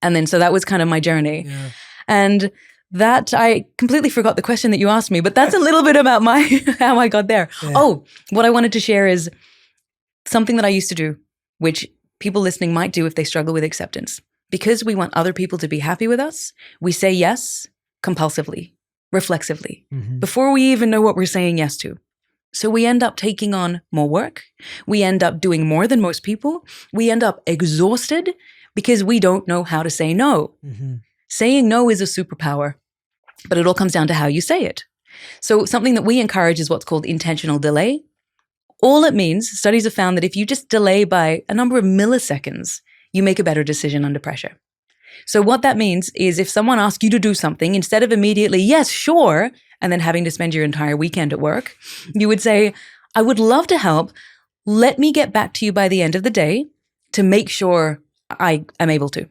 And then so that was kind of my journey. Yeah. And that, I completely forgot the question that you asked me, but that's a little bit about how I got there. Yeah. Oh, what I wanted to share is something that I used to do, which people listening might do if they struggle with acceptance. Because we want other people to be happy with us, we say yes compulsively, reflexively, before we even know what we're saying yes to. So we end up taking on more work. We end up doing more than most people. We end up exhausted because we don't know how to say no. Saying no is a superpower, but it all comes down to how you say it. So something that we encourage is what's called intentional delay. All it means, studies have found that if you just delay by a number of milliseconds, you make a better decision under pressure. So what that means is if someone asks you to do something, instead of immediately, yes, sure, and then having to spend your entire weekend at work, you would say, I would love to help. Let me get back to you by the end of the day to make sure I am able to.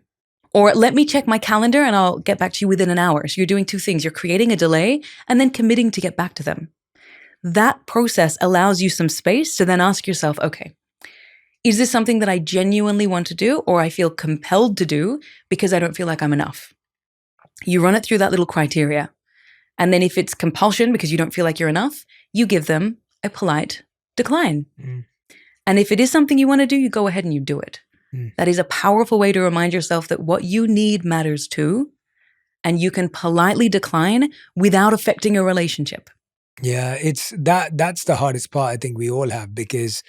Or let me check my calendar and I'll get back to you within an hour. So you're doing two things. You're creating a delay and then committing to get back to them. That process allows you some space to then ask yourself, okay, is this something that I genuinely want to do or I feel compelled to do because I don't feel like I'm enough? You run it through that little criteria. And then if it's compulsion because you don't feel like you're enough, you give them a polite decline. And if it is something you want to do, you go ahead and you do it. That is a powerful way to remind yourself that what you need matters too. And you can politely decline without affecting a relationship. Yeah, that's the hardest part I think we all have, because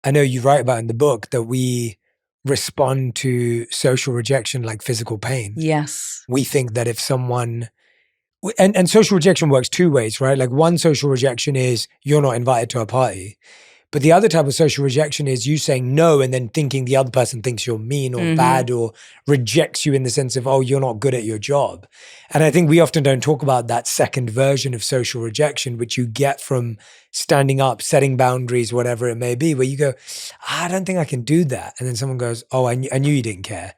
I know you write about in the book that we respond to social rejection like physical pain. Yes. We think that if someone, and social rejection works two ways, right? Like one social rejection is you're not invited to a party. But the other type of social rejection is you saying no and then thinking the other person thinks you're mean or bad or rejects you in the sense of, oh, you're not good at your job. And I think we often don't talk about that second version of social rejection, which you get from standing up, setting boundaries, whatever it may be, where you go, I don't think I can do that. And then someone goes, oh, I knew you didn't care.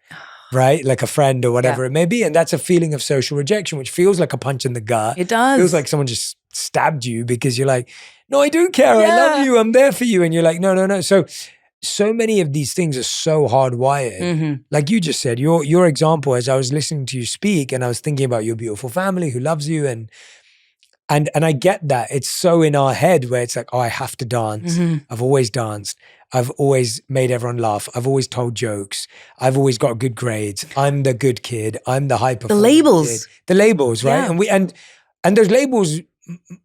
Right? Like a friend or whatever it may be. And that's a feeling of social rejection, which feels like a punch in the gut. It does. It feels like someone just stabbed you because you're like, no, I do care. I love you. I'm there for you. And you're like, no. So many of these things are so hardwired. Like you just said, your example, as I was listening to you speak and I was thinking about your beautiful family who loves you and I get that. It's so in our head where it's like, oh, I have to dance. I've always danced. I've always made everyone laugh. I've always told jokes. I've always got good grades. I'm the good kid. I'm the high performer. The labels. The labels, right? Yeah. And those labels,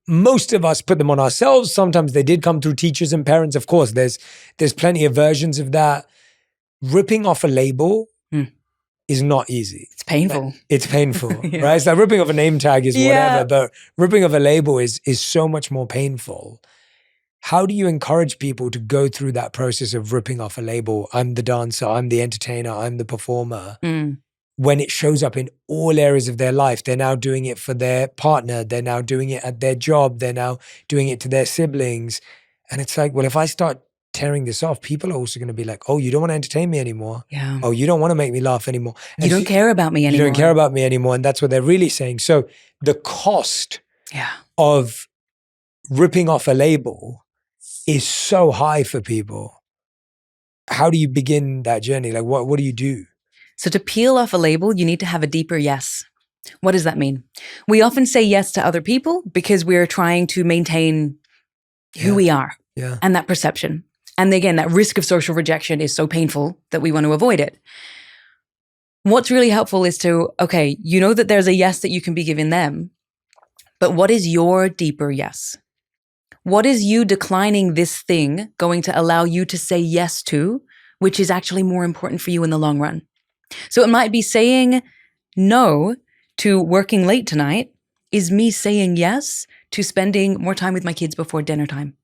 most of us put them on ourselves. Sometimes they did come through teachers and parents. Of course, there's plenty of versions of that. Ripping off a label is not easy. It's painful. It's painful, right? It's like ripping off a name tag is whatever, but ripping off a label is so much more painful. how do you encourage people to go through that process of ripping off a label? I'm the dancer, I'm the entertainer, I'm the performer. When it shows up in all areas of their life, they're now doing it for their partner, they're now doing it at their job, they're now doing it to their siblings. And it's like, well, if I start tearing this off, people are also going to be like, oh, you don't want to entertain me anymore. Yeah. Oh, you don't want to make me laugh anymore. You don't care about me anymore. You don't care about me anymore. And that's what they're really saying. So the cost of ripping off a label is so high for people. How do you begin that journey? Like, what do you do? So to peel off a label, you need to have a deeper yes. What does that mean? We often say yes to other people because we're trying to maintain who we are and that perception. And again, that risk of social rejection is so painful that we want to avoid it. What's really helpful is to, okay, you know that there's a yes that you can be giving them, but what is your deeper yes? What is you declining this thing going to allow you to say yes to, which is actually more important for you in the long run? So it might be saying no to working late tonight is me saying yes to spending more time with my kids before dinner time.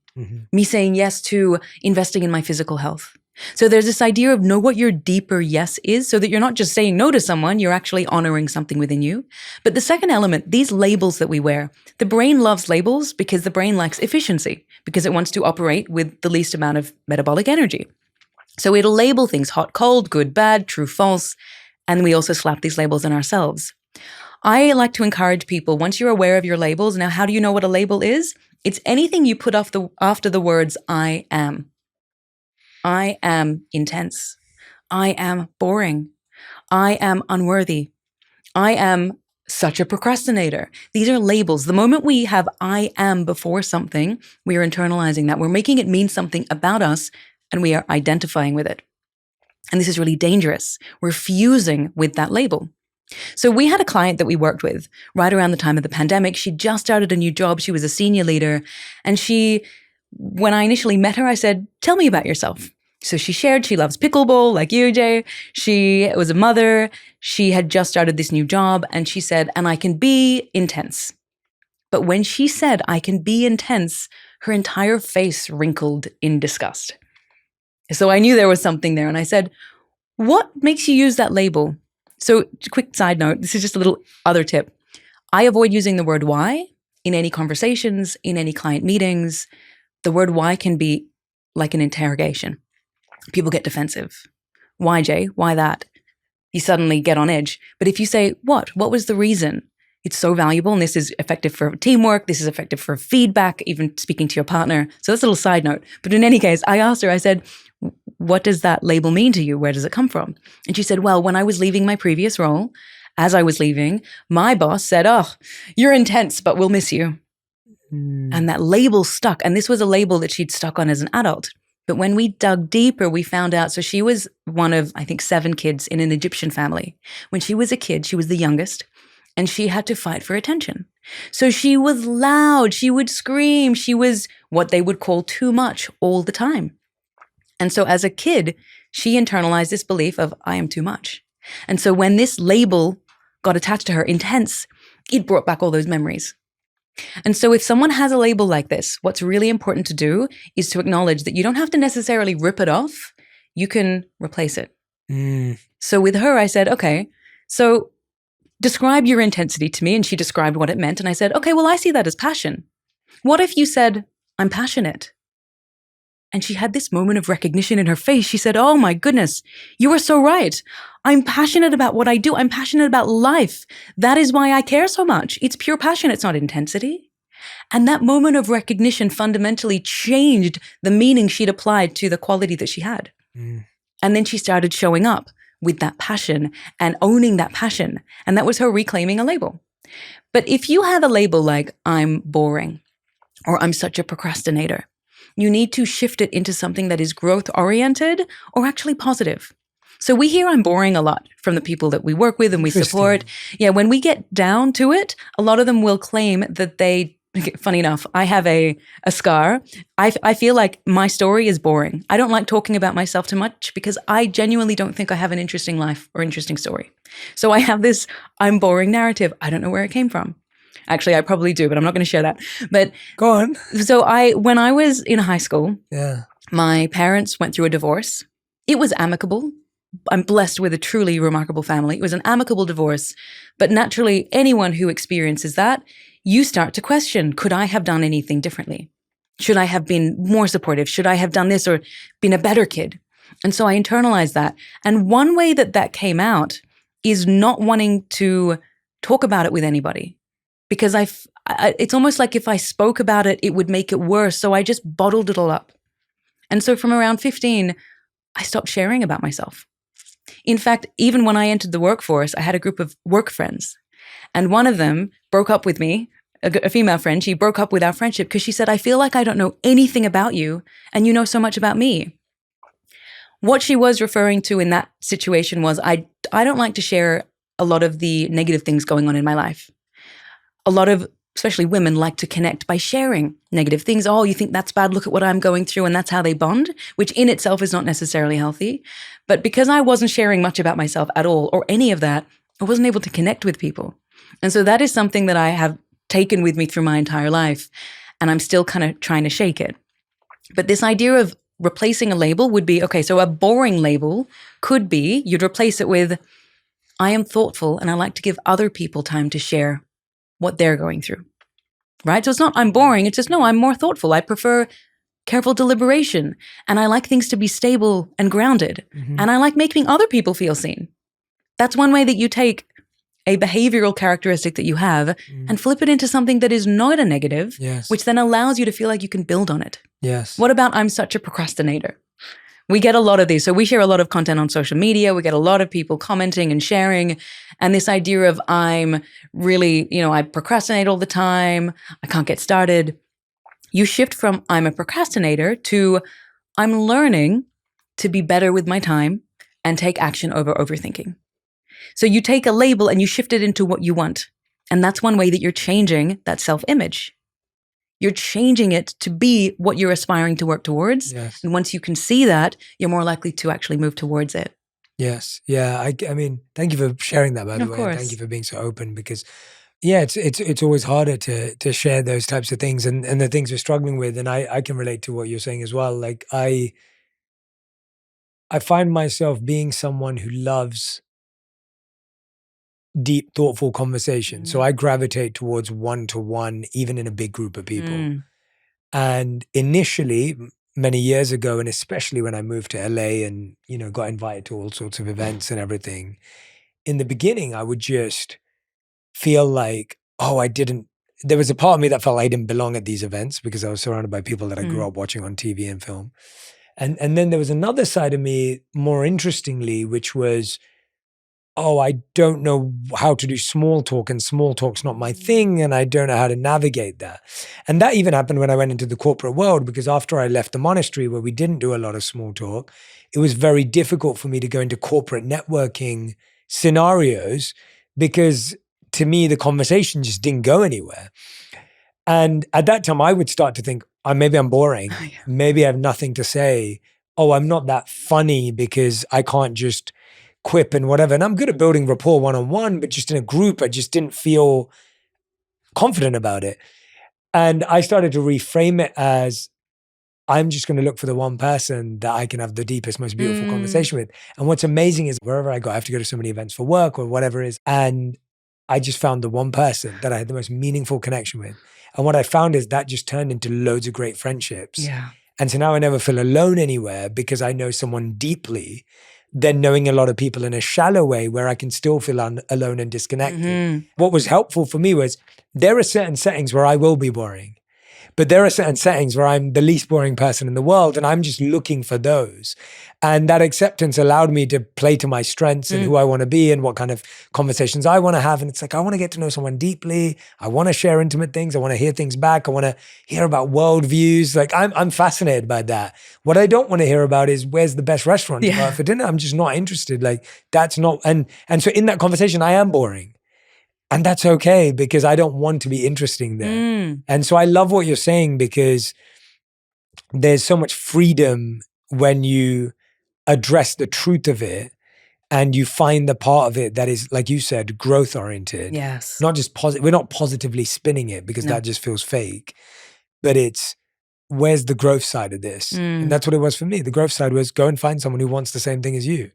Me saying yes to investing in my physical health. So there's this idea of know what your deeper yes is so that you're not just saying no to someone, you're actually honoring something within you. But the second element, these labels that we wear, the brain loves labels because the brain likes efficiency, because it wants to operate with the least amount of metabolic energy. So it'll label things hot, cold, good, bad, true, false. And we also slap these labels on ourselves. I like to encourage people, once you're aware of your labels, now how do you know what a label is? It's anything you put after the words I am. I am intense. I am boring. I am unworthy. I am such a procrastinator. These are labels. The moment we have I am before something, we are internalizing that. We're making it mean something about us and we are identifying with it. And this is really dangerous. We're fusing with that label. So we had a client that we worked with right around the time of the pandemic. She just started a new job. She was a senior leader. And when I initially met her, I said, tell me about yourself. So she shared she loves pickleball like you, Jay. She was a mother. She had just started this new job. And she said, and I can be intense. But when she said, I can be intense, her entire face wrinkled in disgust. So I knew there was something there. And I said, what makes you use that label? So quick side note, this is just a little other tip. I avoid using the word why in any conversations, in any client meetings. The word why can be like an interrogation. People get defensive. Why, Jay? Why that? You suddenly get on edge. But if you say, what? What was the reason? It's so valuable. And this is effective for teamwork. This is effective for feedback, even speaking to your partner. So that's a little side note. But in any case, I asked her, I said, what does that label mean to you? Where does it come from? And she said, well, when I was leaving my previous role, as I was leaving, my boss said, oh, you're intense, but we'll miss you. And that label stuck. And this was a label that she'd stuck on as an adult. But when we dug deeper, we found out, so she was one of, I think, 7 kids in an Egyptian family. When she was a kid, she was the youngest, and she had to fight for attention. So she was loud, she would scream, she was what they would call too much all the time. And so as a kid, she internalized this belief of, I am too much. And so when this label got attached to her, intense, it brought back all those memories. And so if someone has a label like this, what's really important to do is to acknowledge that you don't have to necessarily rip it off. You can replace it. So with her, I said, okay, so describe your intensity to me. And she described what it meant. And I said, okay, well, I see that as passion. What if you said, I'm passionate? And she had this moment of recognition in her face. She said, oh my goodness, you are so right. I'm passionate about what I do. I'm passionate about life. That is why I care so much. It's pure passion. It's not intensity. And that moment of recognition fundamentally changed the meaning she'd applied to the quality that she had. And then she started showing up with that passion and owning that passion. And that was her reclaiming a label. But if you have a label like I'm boring or I'm such a procrastinator, you need to shift it into something that is growth-oriented or actually positive. So we hear I'm boring a lot from the people that we work with and we support. Yeah, when we get down to it, a lot of them will claim that they, funny enough, I have a scar. I feel like my story is boring. I don't like talking about myself too much because I genuinely don't think I have an interesting life or interesting story. So I have this I'm boring narrative. I don't know where it came from. Actually, I probably do, but I'm not going to share that. But Go on. so when I was in high school, Yeah. my parents went through a divorce. It was amicable. I'm blessed with a truly remarkable family. It was an amicable divorce. But naturally, anyone who experiences that, you start to question, could I have done anything differently? Should I have been more supportive? Should I have done this or been a better kid? And so I internalized that. And one way that came out is not wanting to talk about it with anybody. Because it's almost like if I spoke about it, it would make it worse. So I just bottled it all up. And so from around 15, I stopped sharing about myself. In fact, even when I entered the workforce, I had a group of work friends. And one of them broke up with me, a female friend. She broke up with our friendship because she said, I feel like I don't know anything about you and you know so much about me. What she was referring to in that situation was, I don't like to share a lot of the negative things going on in my life. A lot of, especially women, like to connect by sharing negative things. Oh, you think that's bad? Look at what I'm going through. And that's how they bond, which in itself is not necessarily healthy. But because I wasn't sharing much about myself at all or any of that, I wasn't able to connect with people. And so that is something that I have taken with me through my entire life. And I'm still kind of trying to shake it. But this idea of replacing a label would be, okay, so a boring label could be, you'd replace it with, I am thoughtful and I like to give other people time to share what they're going through, right? So it's not I'm boring. It's just, no, I'm more thoughtful. I prefer careful deliberation and I like things to be stable and grounded. Mm-hmm. And I like making other people feel seen. That's one way that you take a behavioral characteristic that you have and flip it into something that is not a negative, Yes. which then allows you to feel like you can build on it. Yes. What about I'm such a procrastinator? We get a lot of these. So we share a lot of content on social media. We get a lot of people commenting and sharing. And this idea of I'm really, I procrastinate all the time. I can't get started. You shift from I'm a procrastinator to I'm learning to be better with my time and take action over overthinking. So you take a label and you shift it into what you want. And that's one way that you're changing that self-image. You're changing it to be what you're aspiring to work towards. Yes. And once you can see that, you're more likely to actually move towards it. Yes. Yeah. I mean, thank you for sharing that, by the way. And thank you for being so open because, yeah, it's always harder to share those types of things and the things we're struggling with. And I can relate to what you're saying as well. Like I find myself being someone who loves deep, thoughtful conversation. So I gravitate towards one-to-one, even in a big group of people. And initially, many years ago, and especially when I moved to LA and, got invited to all sorts of events and everything, in the beginning, I would just feel like, there was a part of me that felt I didn't belong at these events because I was surrounded by people that I grew up watching on TV and film. And then there was another side of me, more interestingly, which was, I don't know how to do small talk and small talk's not my thing and I don't know how to navigate that. And that even happened when I went into the corporate world because after I left the monastery where we didn't do a lot of small talk, it was very difficult for me to go into corporate networking scenarios because to me, the conversation just didn't go anywhere. And at that time, I would start to think, maybe I'm boring. Maybe I have nothing to say. I'm not that funny because I can't just quip and whatever. And I'm good at building rapport one-on-one, but just in a group, I just didn't feel confident about it. And I started to reframe it as I'm just going to look for the one person that I can have the deepest, most beautiful conversation with. And what's amazing is wherever I go, I have to go to so many events for work or whatever it is. And I just found the one person that I had the most meaningful connection with. And what I found is that just turned into loads of great friendships. Yeah. And so now I never feel alone anywhere because I know someone deeply than knowing a lot of people in a shallow way where I can still feel alone and disconnected. What was helpful for me was there are certain settings where I will be boring. But there are certain settings where I'm the least boring person in the world and I'm just looking for those. And that acceptance allowed me to play to my strengths and who I want to be and what kind of conversations I want to have. And it's like, I want to get to know someone deeply. I want to share intimate things. I want to hear things back. I want to hear about worldviews. Like I'm fascinated by that. What I don't want to hear about is where's the best restaurant to go out for dinner. I'm just not interested. Like that's not, and so in that conversation, I am boring. And that's okay because I don't want to be interesting there. And so I love what you're saying because there's so much freedom when you address the truth of it and you find the part of it that is, like you said, growth oriented. Yes. Not just positive. We're not positively spinning it because that just feels fake, but it's, where's the growth side of this? And that's what it was for me. The growth side was go and find someone who wants the same thing as you,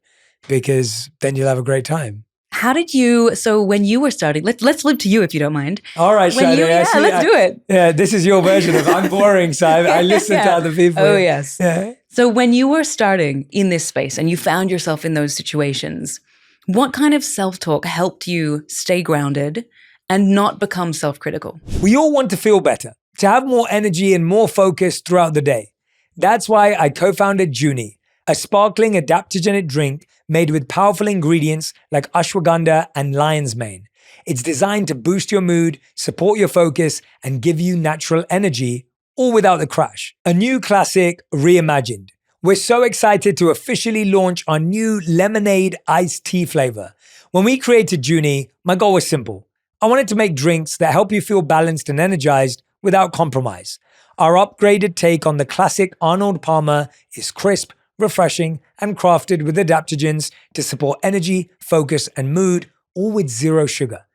because then you'll have a great time. How did you, so when you were starting, let's flip to you if you don't mind. All right, Shadé. Let's do it. Yeah, this is your version of I'm boring, so I listen to other people. Oh, yes. Yeah. So when you were starting in this space and you found yourself in those situations, what kind of self-talk helped you stay grounded and not become self-critical? We all want to feel better, to have more energy and more focus throughout the day. That's why I co-founded Junie, a sparkling adaptogenic drink made with powerful ingredients like ashwagandha and lion's mane. It's designed to boost your mood, support your focus, and give you natural energy, all without the crash. A new classic reimagined. We're so excited to officially launch our new lemonade iced tea flavor. When we created Junie, my goal was simple. I wanted to make drinks that help you feel balanced and energized without compromise. Our upgraded take on the classic Arnold Palmer is crisp, refreshing, and crafted with adaptogens to support energy, focus, and mood, all with zero sugar.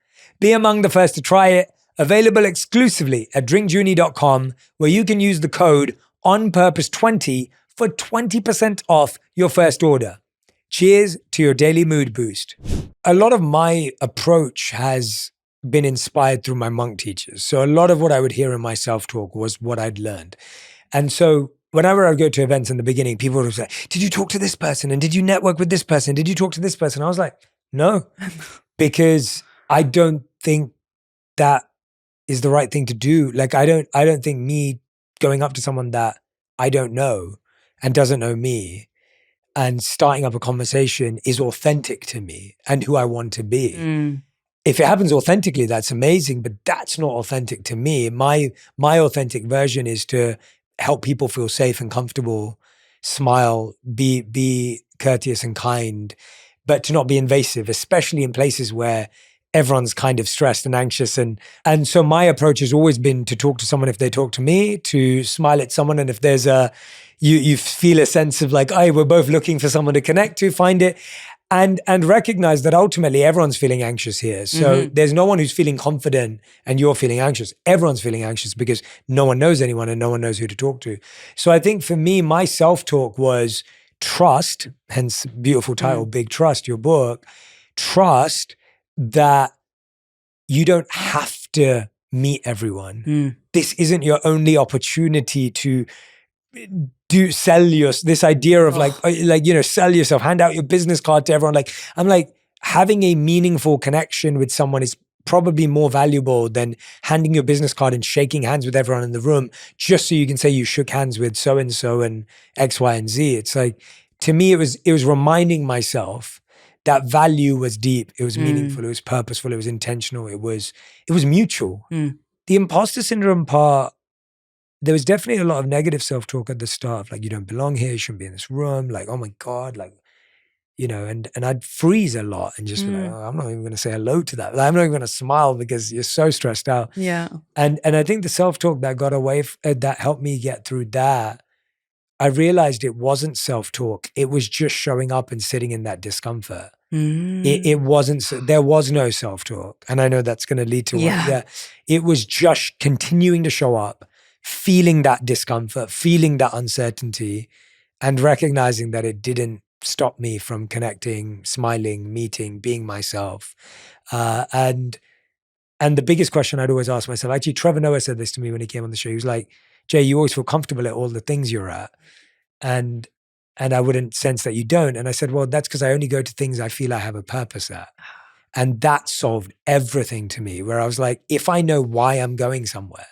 Be among the first to try it. Available exclusively at drinkjunie.com, where you can use the code ONPURPOSE20 for 20% off your first order. Cheers to your daily mood boost. A lot of my approach has been inspired through my monk teachers. So a lot of what I would hear in my self-talk was what I'd learned. And so whenever I go to events in the beginning, people would say, did you talk to this person? And did you network with this person? Did you talk to this person? I was like, no, because I don't think that is the right thing to do. Like, I don't think me going up to someone that I don't know and doesn't know me and starting up a conversation is authentic to me and who I want to be. If it happens authentically, that's amazing, but that's not authentic to me. My authentic version is to help people feel safe and comfortable, smile, be courteous and kind, but to not be invasive, especially in places where everyone's kind of stressed and anxious. And so my approach has always been to talk to someone if they talk to me, to smile at someone. And if there's you feel a sense of like, hey, we're both looking for someone to connect to, find it. And recognize that ultimately everyone's feeling anxious here. So there's no one who's feeling confident and you're feeling anxious. Everyone's feeling anxious because no one knows anyone and no one knows who to talk to. So I think for me, my self-talk was trust, hence beautiful title, Big Trust, your book. Trust that you don't have to meet everyone. This isn't your only opportunity to sell this idea of sell yourself, hand out your business card to everyone. Like, I'm like, having a meaningful connection with someone is probably more valuable than handing your business card and shaking hands with everyone in the room just so you can say you shook hands with so-and-so and X, Y, and Z. It's like, to me, it was reminding myself that value was deep, it was meaningful, it was purposeful, it was intentional, it was mutual. The imposter syndrome part, there was definitely a lot of negative self-talk at the start, like, you don't belong here, you shouldn't be in this room, like, oh my God, like, you know, and I'd freeze a lot and just be like, oh, I'm not even going to say hello to that. Like, I'm not even going to smile because you're so stressed out. Yeah. And I think the self-talk that got away, that helped me get through that, I realized it wasn't self-talk. It was just showing up and sitting in that discomfort. It wasn't, there was no self-talk. And I know that's going to lead to it was just continuing to show up, feeling that discomfort, feeling that uncertainty, and recognizing that it didn't stop me from connecting, smiling, meeting, being myself. And the biggest question I'd always ask myself, actually, Trevor Noah said this to me when he came on the show. He was like, Jay, you always feel comfortable at all the things you're at. And I wouldn't sense that you don't. And I said, well, that's because I only go to things I feel I have a purpose at. And that solved everything to me, where I was like, if I know why I'm going somewhere,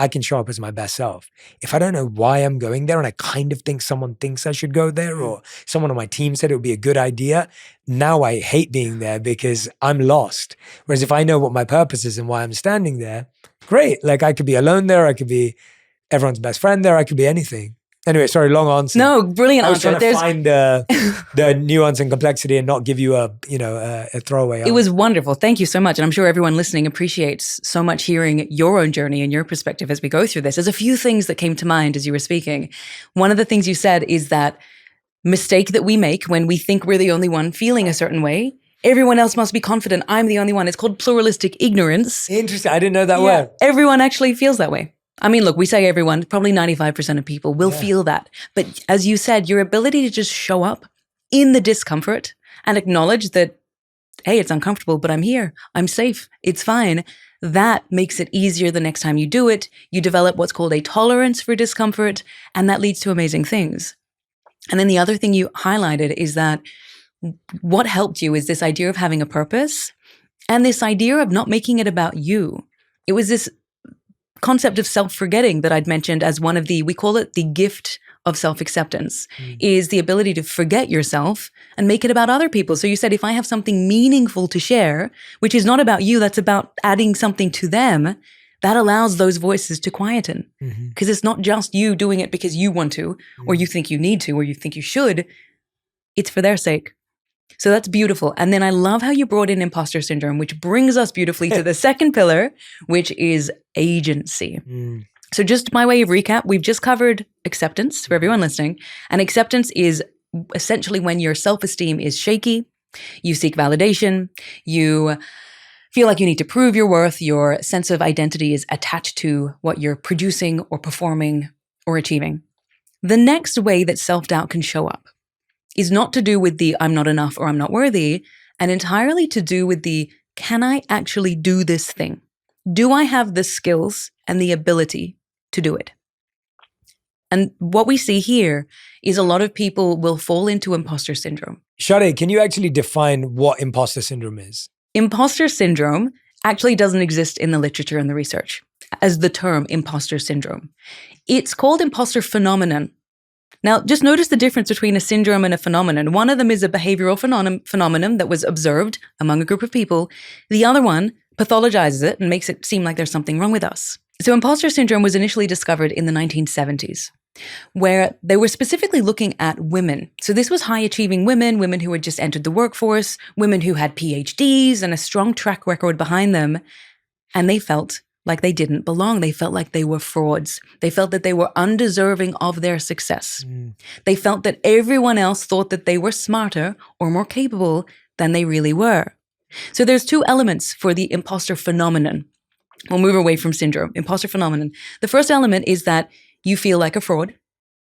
I can show up as my best self. If I don't know why I'm going there and I kind of think someone thinks I should go there, or someone on my team said it would be a good idea, now I hate being there because I'm lost. Whereas if I know what my purpose is and why I'm standing there, great. Like, I could be alone there, I could be everyone's best friend there, I could be anything. Anyway, sorry, long answer. No, brilliant answer. I was trying to find the nuance and complexity and not give you a throwaway answer. It was wonderful. Thank you so much. And I'm sure everyone listening appreciates so much hearing your own journey and your perspective as we go through this. There's a few things that came to mind as you were speaking. One of the things you said is that mistake that we make when we think we're the only one feeling a certain way. Everyone else must be confident. I'm the only one. It's called pluralistic ignorance. Interesting. I didn't know that word. Everyone actually feels that way. I mean, look, we say everyone, probably 95% of people will feel that. But as you said, your ability to just show up in the discomfort and acknowledge that, hey, it's uncomfortable, but I'm here. I'm safe. It's fine. That makes it easier the next time you do it. You develop what's called a tolerance for discomfort, and that leads to amazing things. And then the other thing you highlighted is that what helped you is this idea of having a purpose and this idea of not making it about you. It was this concept of self-forgetting that I'd mentioned as one of we call it the gift of self-acceptance, is the ability to forget yourself and make it about other people. So you said, if I have something meaningful to share, which is not about you, that's about adding something to them, that allows those voices to quieten. Because it's not just you doing it because you want to, or you think you need to, or you think you should. It's for their sake. So that's beautiful. And then I love how you brought in imposter syndrome, which brings us beautifully to the second pillar, which is agency. So just by way of recap, we've just covered acceptance for everyone listening. And acceptance is essentially when your self-esteem is shaky, you seek validation, you feel like you need to prove your worth, your sense of identity is attached to what you're producing or performing or achieving. The next way that self-doubt can show up is not to do with the I'm not enough or I'm not worthy, and entirely to do with the can I actually do this thing? Do I have the skills and the ability to do it? And what we see here is a lot of people will fall into imposter syndrome. Shadé, can you actually define what imposter syndrome is? Imposter syndrome actually doesn't exist in the literature and the research as the term imposter syndrome. It's called imposter phenomenon. Now, just notice the difference between a syndrome and a phenomenon. One of them is a behavioral phenomenon that was observed among a group of people. The other one pathologizes it and makes it seem like there's something wrong with us. So imposter syndrome was initially discovered in the 1970s, where they were specifically looking at women. So this was high-achieving women, women who had just entered the workforce, women who had PhDs and a strong track record behind them, and they felt like they didn't belong. They felt like they were frauds. They felt that they were undeserving of their success. They felt that everyone else thought that they were smarter or more capable than they really were. So there's two elements for the imposter phenomenon. We'll move away from syndrome, imposter phenomenon. The first element is that you feel like a fraud,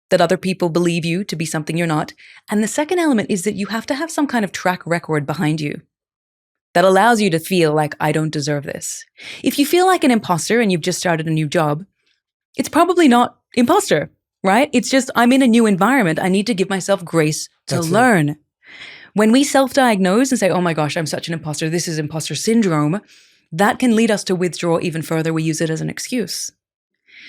that other people believe you to be something you're not. And the second element is that you have to have some kind of track record behind you that allows you to feel like, I don't deserve this. If you feel like an imposter and you've just started a new job, it's probably not imposter, right? It's just, I'm in a new environment. I need to give myself grace to learn. When we self-diagnose and say, oh my gosh, I'm such an imposter, this is imposter syndrome, that can lead us to withdraw even further. We use it as an excuse.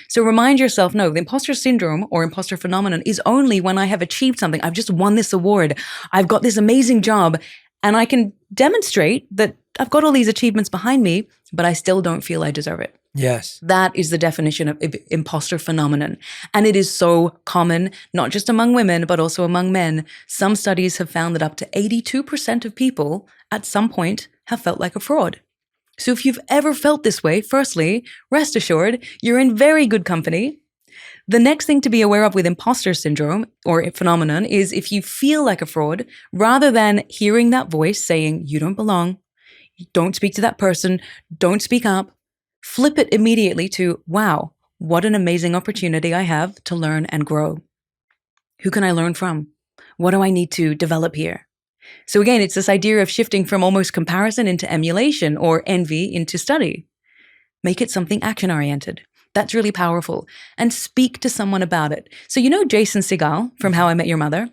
So remind yourself, no, the imposter syndrome or imposter phenomenon is only when I have achieved something. I've just won this award. I've got this amazing job. And I can demonstrate that I've got all these achievements behind me, but I still don't feel I deserve it. Yes. That is the definition of imposter phenomenon. And it is so common, not just among women, but also among men. Some studies have found that up to 82% of people at some point have felt like a fraud. So if you've ever felt this way, firstly, rest assured, you're in very good company. The next thing to be aware of with imposter syndrome or phenomenon is if you feel like a fraud, rather than hearing that voice saying, you don't belong, don't speak to that person, don't speak up, flip it immediately to, wow, what an amazing opportunity I have to learn and grow. Who can I learn from? What do I need to develop here? So again, it's this idea of shifting from almost comparison into emulation or envy into study. Make it something action-oriented. That's really powerful. And speak to someone about it. So you know Jason Segel from How I Met Your Mother?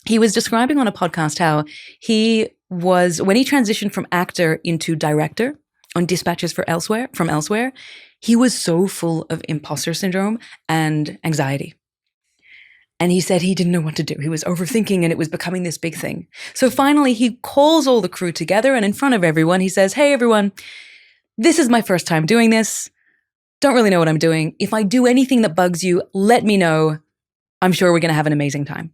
He was describing on a podcast how he was, when he transitioned from actor into director on Dispatches from Elsewhere, he was so full of imposter syndrome and anxiety. And he said he didn't know what to do. He was overthinking and it was becoming this big thing. So finally, he calls all the crew together and in front of everyone, he says, hey, everyone, this is my first time doing this. Don't really know what I'm doing. If I do anything that bugs you, let me know. I'm sure we're going to have an amazing time.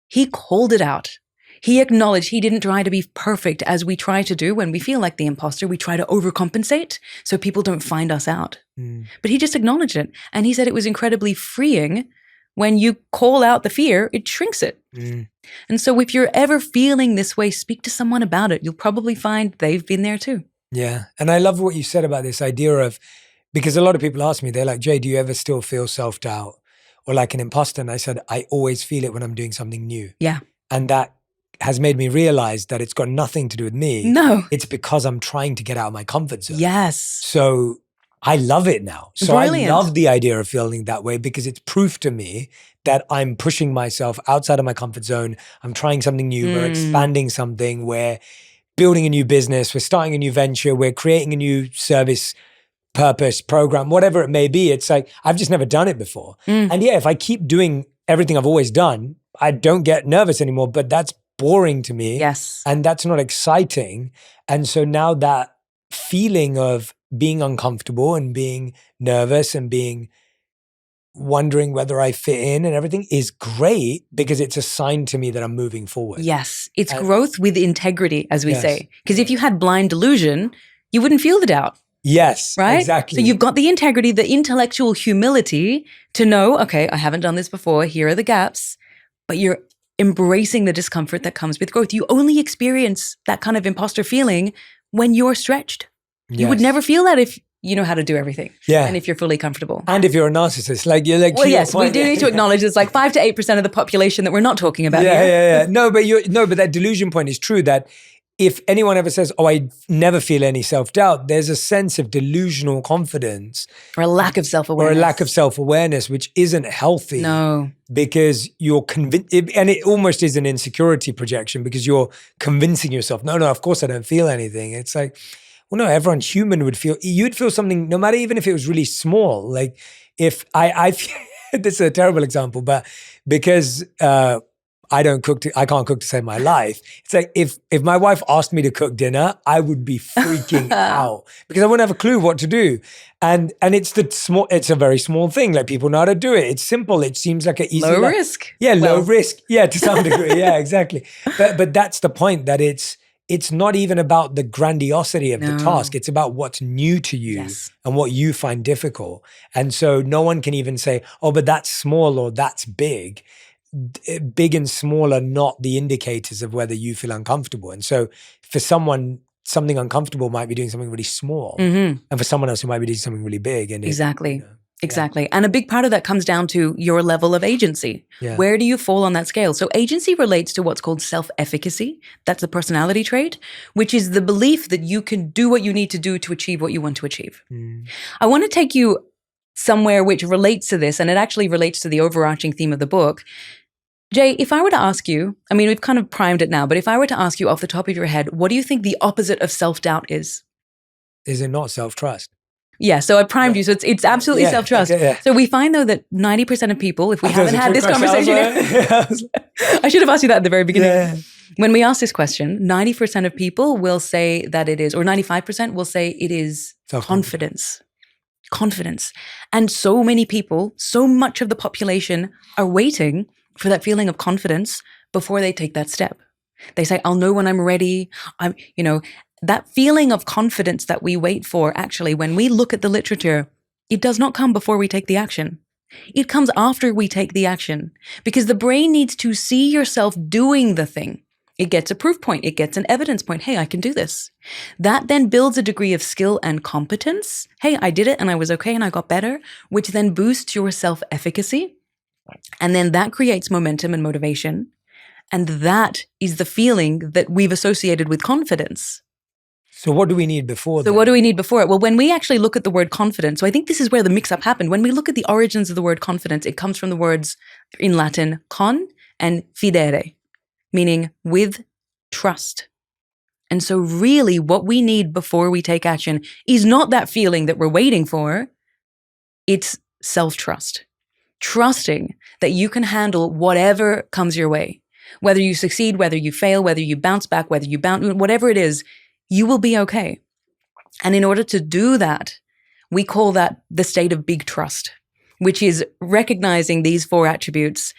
He called it out. He acknowledged he didn't try to be perfect as we try to do when we feel like the imposter. We try to overcompensate so people don't find us out. But he just acknowledged it. And he said it was incredibly freeing when you call out the fear, it shrinks it. And so if you're ever feeling this way, speak to someone about it. You'll probably find they've been there too. Yeah. And I love what you said about this idea of, because a lot of people ask me, they're like, Jay, do you ever still feel self-doubt or like an imposter? And I said, I always feel it when I'm doing something new. Yeah. And that has made me realize that it's got nothing to do with me. No. It's because I'm trying to get out of my comfort zone. Yes. So I love it now. So Brilliant. I love the idea of feeling that way because it's proof to me that I'm pushing myself outside of my comfort zone. I'm trying something new. We're expanding something. We're building a new business. We're starting a new venture. We're creating a new service, purpose, program, whatever it may be. It's like, I've just never done it before. And yeah, if I keep doing everything I've always done, I don't get nervous anymore, but that's boring to me. Yes. And that's not exciting. And so now that feeling of being uncomfortable and being nervous and being wondering whether I fit in and everything is great because it's a sign to me that I'm moving forward. Yes. It's growth with integrity, as we say. Because if you had blind delusion, you wouldn't feel the doubt. Yes, right? Exactly. So you've got the integrity, the intellectual humility to know, okay, I haven't done this before. Here are the gaps, but you're embracing the discomfort that comes with growth. You only experience that kind of imposter feeling when you're stretched. You would never feel that if you know how to do everything. Yeah. And if you're fully comfortable. And if you're a narcissist, like you're like, well, yes, we do need to acknowledge it's like 5 to 8% of the population that we're not talking about here. Yeah. No, but that delusion point is true that if anyone ever says, oh, I never feel any self-doubt, there's a sense of delusional confidence. Or a lack of self-awareness. Or a lack of self-awareness, which isn't healthy. No. Because you're convinced, and it almost is an insecurity projection because you're convincing yourself, no, of course I don't feel anything. It's like, well, no, everyone human you'd feel something, no matter even if it was really small. Like if I this is a terrible example, but because I can't cook to save my life. It's like if my wife asked me to cook dinner, I would be freaking out because I wouldn't have a clue what to do. And it's a very small thing. Like people know how to do it. It's simple. It seems like an easy low risk. Yeah, low risk. Yeah, to some degree. Yeah, exactly. But that's the point, that it's not even about the grandiosity of the task. It's about what's new to you and what you find difficult. And so no one can even say, oh, but that's small or that's big. Big and small are not the indicators of whether you feel uncomfortable. And so for someone, something uncomfortable might be doing something really small. And for someone else, it might be doing something really big. And exactly. Exactly. And a big part of that comes down to your level of agency. Yeah. Where do you fall on that scale? So agency relates to what's called self-efficacy. That's a personality trait, which is the belief that you can do what you need to do to achieve what you want to achieve. I want to take you somewhere which relates to this, and it actually relates to the overarching theme of the book. Jay, if I were to ask you, I mean, we've kind of primed it now, but if I were to ask you off the top of your head, what do you think the opposite of self-doubt is? Is it not self-trust? Yeah, so I primed you. So it's absolutely self-trust. Okay, So we find, though, that 90% of people, if we haven't had this conversation, I should have asked you that at the very beginning. Yeah. When we ask this question, 90% of people will say that it is, or 95% will say it is confidence. Confidence. And so many people, so much of the population are waiting for that feeling of confidence before they take that step. They say, I'll know when I'm ready. That feeling of confidence that we wait for, actually, when we look at the literature, it does not come before we take the action. It comes after we take the action, because the brain needs to see yourself doing the thing. It gets a proof point. It gets an evidence point. Hey, I can do this. That then builds a degree of skill and competence. Hey, I did it and I was okay and I got better, which then boosts your self-efficacy. And then that creates momentum and motivation. And that is the feeling that we've associated with confidence. So what do we need before that? So what do we need before it? Well, when we actually look at the word confidence, so I think this is where the mix-up happened. When we look at the origins of the word confidence, it comes from the words in Latin, con and fidere, meaning with trust. And so really what we need before we take action is not that feeling that we're waiting for. It's self-trust. Trusting that you can handle whatever comes your way. Whether you succeed, whether you fail, whether you bounce back, whether you whatever it is, you will be okay. And in order to do that, we call that the state of big trust, which is recognizing these 4 attributes,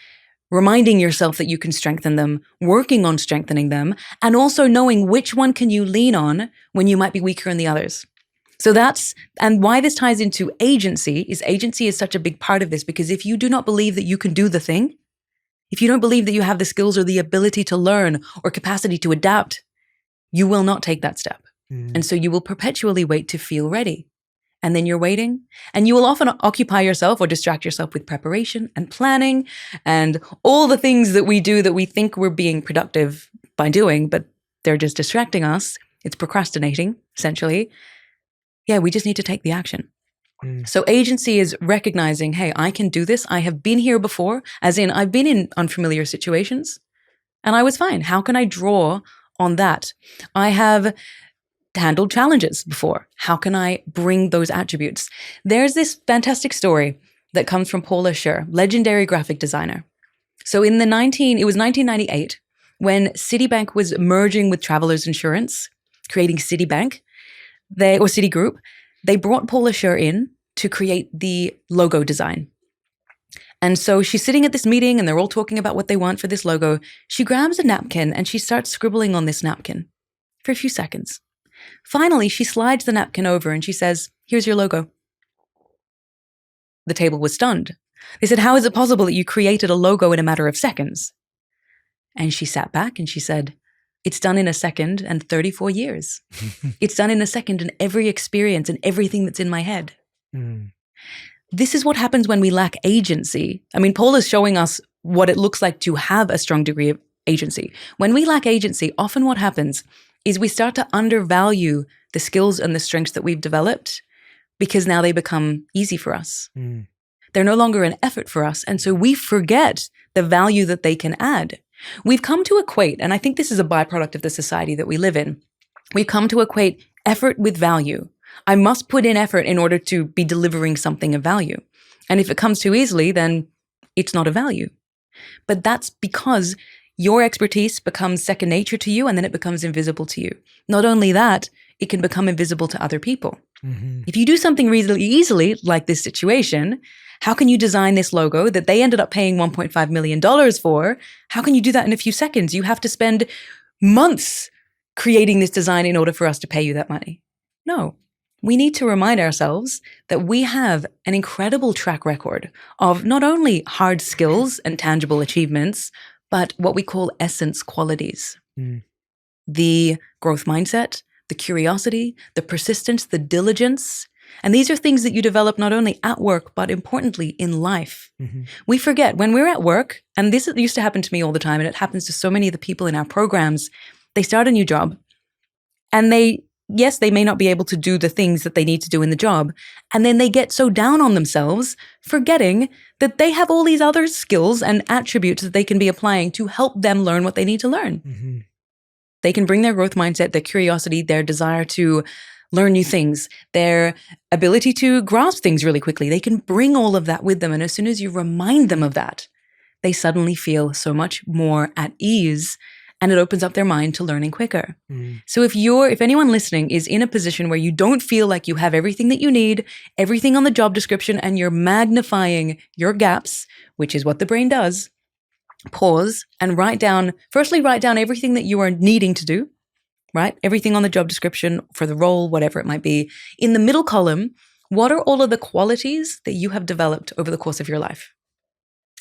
reminding yourself that you can strengthen them, working on strengthening them, and also knowing which one can you lean on when you might be weaker in the others. So and why this ties into agency is such a big part of this, because if you do not believe that you can do the thing, if you don't believe that you have the skills or the ability to learn or capacity to adapt, you will not take that step. And so you will perpetually wait to feel ready. And then you're waiting, and you will often occupy yourself or distract yourself with preparation and planning and all the things that we do that we think we're being productive by doing, but they're just distracting us. It's procrastinating, essentially. Yeah, we just need to take the action. So agency is recognizing, hey, I can do this. I have been here before, as in I've been in unfamiliar situations and I was fine. How can I draw on that? I have handled challenges before. How can I bring those attributes? There's this fantastic story that comes from Paula Scher, legendary graphic designer. So it was 1998 when Citibank was merging with Travelers Insurance, creating Citibank, or Citigroup. They brought Paula Scher in to create the logo design. And so she's sitting at this meeting and they're all talking about what they want for this logo. She grabs a napkin and she starts scribbling on this napkin for a few seconds. Finally, she slides the napkin over and she says, "Here's your logo." The table was stunned. They said, "How is it possible that you created a logo in a matter of seconds?" And she sat back and she said, "It's done in a second and 34 years. It's done in a second and every experience and everything that's in my head." This is what happens when we lack agency. I mean, Paul is showing us what it looks like to have a strong degree of agency. When we lack agency, often what happens is we start to undervalue the skills and the strengths that we've developed because now they become easy for us. They're no longer an effort for us. And so we forget the value that they can add. We've come to equate, and I think this is a byproduct of the society that we live in. We've come to equate effort with value. I must put in effort in order to be delivering something of value. And if it comes too easily, then it's not a value. But that's because your expertise becomes second nature to you and then it becomes invisible to you. Not only that, it can become invisible to other people. If you do something reasonably easily, like this situation, how can you design this logo that they ended up paying $1.5 million for? How can you do that in a few seconds? You have to spend months creating this design in order for us to pay you that money. No, we need to remind ourselves that we have an incredible track record of not only hard skills and tangible achievements, but what we call essence qualities. The growth mindset, the curiosity, the persistence, the diligence. And these are things that you develop not only at work, but importantly in life. We forget when we're at work, and this used to happen to me all the time, and it happens to so many of the people in our programs, they start a new job and they may not be able to do the things that they need to do in the job. And then they get so down on themselves, forgetting that they have all these other skills and attributes that they can be applying to help them learn what they need to learn. They can bring their growth mindset, their curiosity, their desire to learn new things, their ability to grasp things really quickly. They can bring all of that with them. And as soon as you remind them of that, they suddenly feel so much more at ease. And it opens up their mind to learning quicker. So if anyone listening is in a position where you don't feel like you have everything that you need, everything on the job description, and you're magnifying your gaps, which is what the brain does, pause and write down everything that you are needing to do, right? Everything on the job description for the role, whatever it might be. In the middle column, what are all of the qualities that you have developed over the course of your life?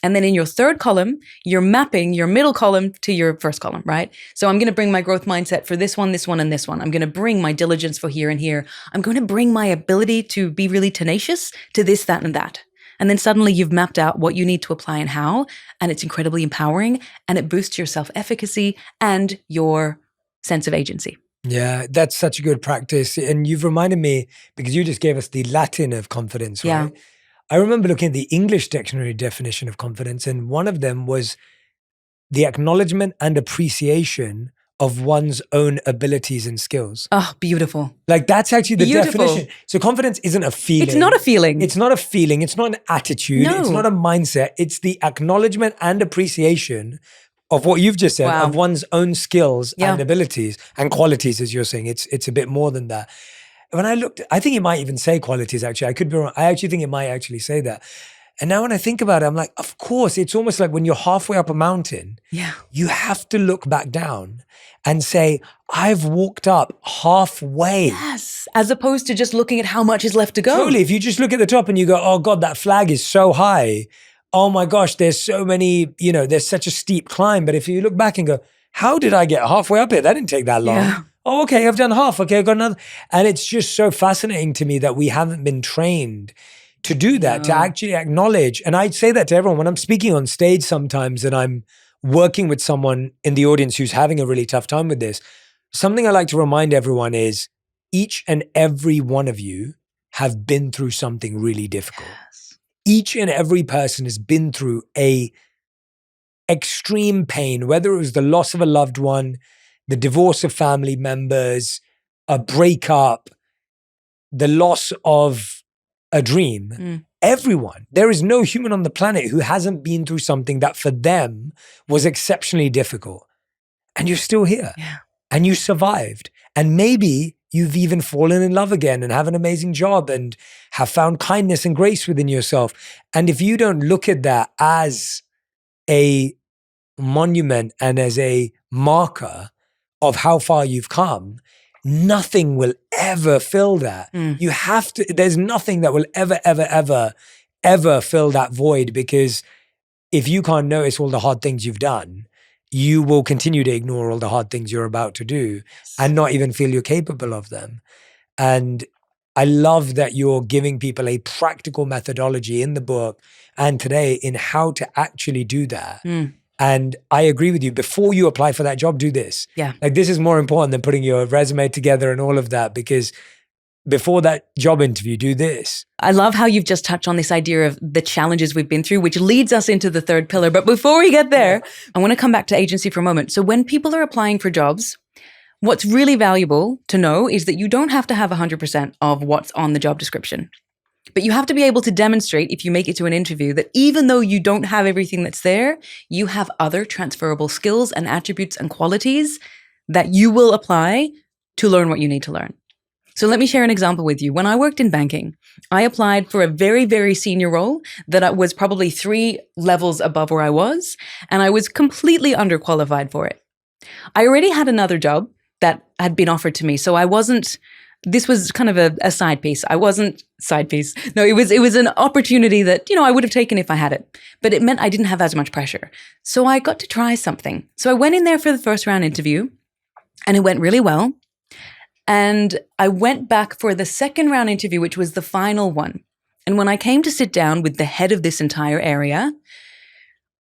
And then in your third column, you're mapping your middle column to your first column, right? So I'm going to bring my growth mindset for this one, and this one. I'm going to bring my diligence for here and here. I'm going to bring my ability to be really tenacious to this, that, and that. And then suddenly you've mapped out what you need to apply and how, and it's incredibly empowering, and it boosts your self-efficacy and your sense of agency. Yeah, that's such a good practice. And you've reminded me, because you just gave us the Latin of confidence, right? Yeah. I remember looking at the English dictionary definition of confidence, and one of them was the acknowledgement and appreciation of one's own abilities and skills. Oh, beautiful. Like that's actually the definition. So confidence isn't a feeling. It's not a feeling. It's not a feeling. It's not an attitude. No. It's not a mindset. It's the acknowledgement and appreciation of what you've just said, of one's own skills and abilities and qualities, as you're saying. It's a bit more than that. When I looked, I think it might even say qualities, actually. I could be wrong. I actually think it might actually say that. And now when I think about it, I'm like, of course, it's almost like when you're halfway up a mountain, you have to look back down and say, I've walked up halfway. Yes. As opposed to just looking at how much is left to go. Totally. If you just look at the top and you go, oh God, that flag is so high. Oh my gosh, there's so many, there's such a steep climb. But if you look back and go, how did I get halfway up here? That didn't take that long. Yeah. Oh, okay, I've done half. Okay, I've got another. And it's just so fascinating to me that we haven't been trained to do that, to actually acknowledge. And I'd say that to everyone when I'm speaking on stage sometimes and I'm working with someone in the audience who's having a really tough time with this. Something I like to remind everyone is each and every one of you have been through something really difficult. Yes. Each and every person has been through a extreme pain, whether it was the loss of a loved one, the divorce of family members, a breakup, the loss of a dream. Everyone. There is no human on the planet who hasn't been through something that for them was exceptionally difficult. And you're still here. Yeah. And you survived. And maybe you've even fallen in love again and have an amazing job and have found kindness and grace within yourself. And if you don't look at that as a monument and as a marker of how far you've come, nothing will ever fill that. You have to, there's nothing that will ever fill that void, because if you can't notice all the hard things you've done, you will continue to ignore all the hard things you're about to do and not even feel you're capable of them. And I love that you're giving people a practical methodology in the book and today in how to actually do that. And I agree with you. Before you apply for that job, do this. Yeah. Like this is more important than putting your resume together and all of that, because before that job interview, do this. I love how you've just touched on this idea of the challenges we've been through, which leads us into the third pillar. But before we get there, I want to come back to agency for a moment. So when people are applying for jobs, what's really valuable to know is that you don't have to have 100% of what's on the job description. But you have to be able to demonstrate, if you make it to an interview, that even though you don't have everything that's there, you have other transferable skills and attributes and qualities that you will apply to learn what you need to learn. So let me share an example with you. When I worked in banking, I applied for a very, very senior role that was probably 3 levels above where I was, and I was completely underqualified for it. I already had another job that had been offered to me, so I wasn't, this was kind of a side piece. I wasn't side piece. No, it was an opportunity that, I would have taken if I had it, but it meant I didn't have as much pressure. So I got to try something. So I went in there for the first round interview and it went really well. And I went back for the second round interview, which was the final one. And when I came to sit down with the head of this entire area,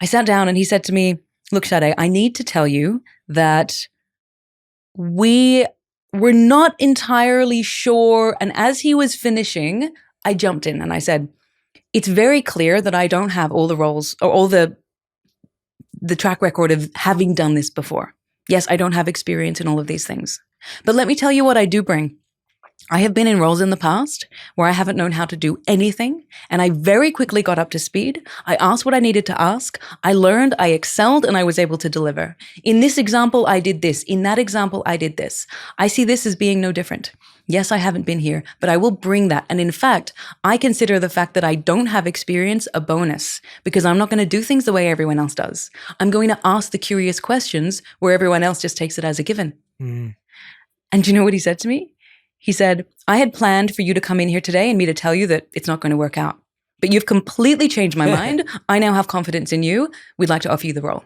I sat down and he said to me, look, Shadé, I need to tell you that we were not entirely sure. And as he was finishing, I jumped in and I said, it's very clear that I don't have all the roles or all the track record of having done this before. Yes, I don't have experience in all of these things. But let me tell you what I do bring. I have been in roles in the past where I haven't known how to do anything, and I very quickly got up to speed. I asked what I needed to ask. I learned, I excelled, and I was able to deliver. In this example, I did this. In that example, I did this. I see this as being no different. Yes, I haven't been here, but I will bring that. And in fact, I consider the fact that I don't have experience a bonus, because I'm not going to do things the way everyone else does. I'm going to ask the curious questions where everyone else just takes it as a given. And do you know what he said to me? He said, I had planned for you to come in here today and me to tell you that it's not going to work out. But you've completely changed my mind. I now have confidence in you. We'd like to offer you the role.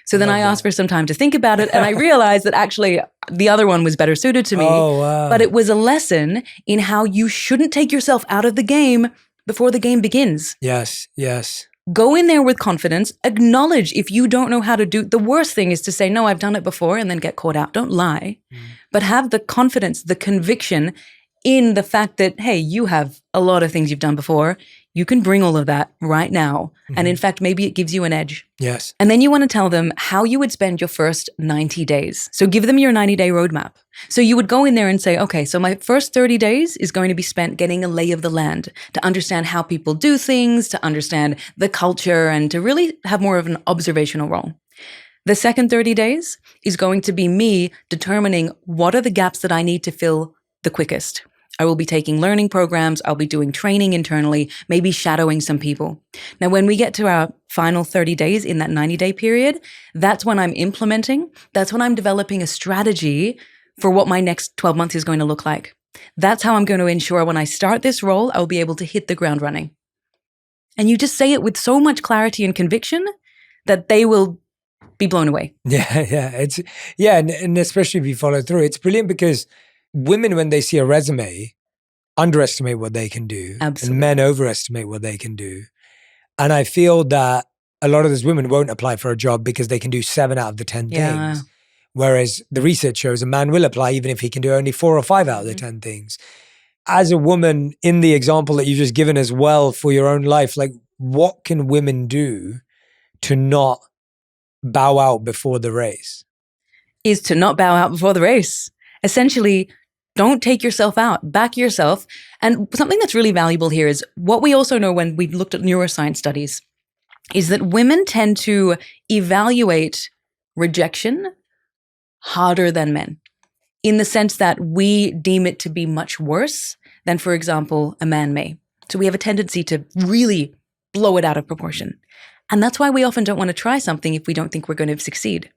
So then I asked for some time to think about it. And I realized that actually the other one was better suited to me. Oh, wow. But it was a lesson in how you shouldn't take yourself out of the game before the game begins. Yes, yes. Go in there with confidence. Acknowledge if you don't know how to do. The worst thing is to say, no, I've done it before, and then get caught out. Don't lie. But have the confidence, the conviction in the fact that, hey, you have a lot of things you've done before. You can bring all of that right now. And in fact, maybe it gives you an edge. Yes. And then you want to tell them how you would spend your first 90 days. So give them your 90-day roadmap. So you would go in there and say, okay, so my first 30 days is going to be spent getting a lay of the land, to understand how people do things, to understand the culture, and to really have more of an observational role. The second 30 days is going to be me determining what are the gaps that I need to fill the quickest. I will be taking learning programs. I'll be doing training internally, maybe shadowing some people. Now, when we get to our final 30 days in that 90-day period, that's when I'm implementing. That's when I'm developing a strategy for what my next 12 months is going to look like. That's how I'm going to ensure when I start this role, I'll be able to hit the ground running. And you just say it with so much clarity and conviction that they will be blown away. And especially if you follow through, it's brilliant because women, when they see a resume, underestimate what they can do. Absolutely. And men overestimate what they can do. And I feel that a lot of those women won't apply for a job because they can do 7 out of the 10 things. Whereas the research shows a man will apply even if he can do only 4 or 5 out of the 10 things. As a woman, in the example that you've just given as well for your own life, like what can women do to not bow out before the race? Is to not bow out before the race. Essentially, don't take yourself out, back yourself. And something that's really valuable here is what we also know when we looked at neuroscience studies is that women tend to evaluate rejection harder than men, in the sense that we deem it to be much worse than, for example, a man may. So we have a tendency to really blow it out of proportion. And that's why we often don't want to try something if we don't think we're going to succeed.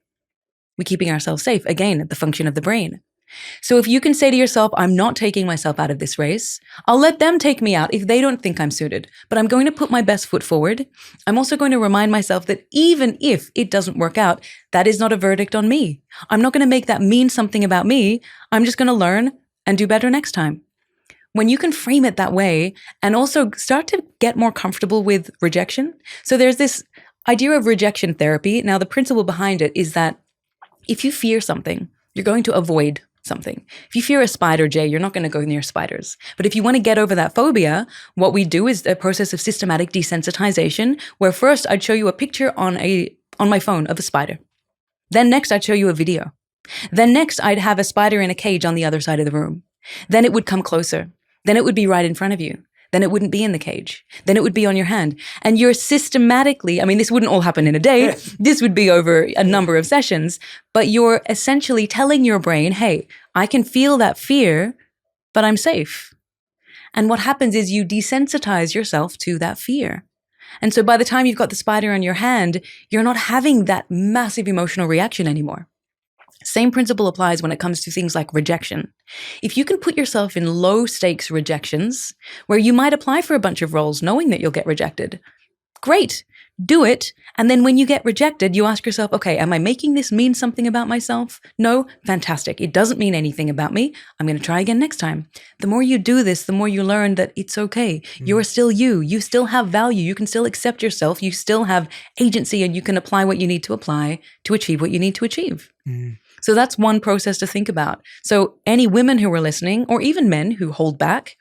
We're keeping ourselves safe, again, the function of the brain. So if you can say to yourself, I'm not taking myself out of this race, I'll let them take me out if they don't think I'm suited, but I'm going to put my best foot forward. I'm also going to remind myself that even if it doesn't work out, that is not a verdict on me. I'm not going to make that mean something about me. I'm just going to learn and do better next time. When you can frame it that way and also start to get more comfortable with rejection. So there's this idea of rejection therapy. Now, the principle behind it is that if you fear something, you're going to avoid something. If you fear a spider, Jay, you're not going to go near spiders. But if you want to get over that phobia, what we do is a process of systematic desensitization, where first I'd show you a picture on my phone of a spider. Then next I'd show you a video. Then next I'd have a spider in a cage on the other side of the room. Then it would come closer. Then it would be right in front of you. Then it wouldn't be in the cage. Then it would be on your hand. And you're systematically, I mean, this wouldn't all happen in a day. This would be over a number of sessions, but you're essentially telling your brain, hey, I can feel that fear, but I'm safe. And what happens is you desensitize yourself to that fear. And so by the time you've got the spider on your hand, you're not having that massive emotional reaction anymore. Same principle applies when it comes to things like rejection. If you can put yourself in low stakes rejections, where you might apply for a bunch of roles knowing that you'll get rejected, great, do it. And then when you get rejected, you ask yourself, okay, am I making this mean something about myself? No, fantastic. It doesn't mean anything about me. I'm going to try again next time. The more you do this, the more you learn that it's okay. You're still you. You still have value. You can still accept yourself. You still have agency, and you can apply what you need to apply to achieve what you need to achieve. So that's one process to think about. So any women who are listening, or even men who hold back,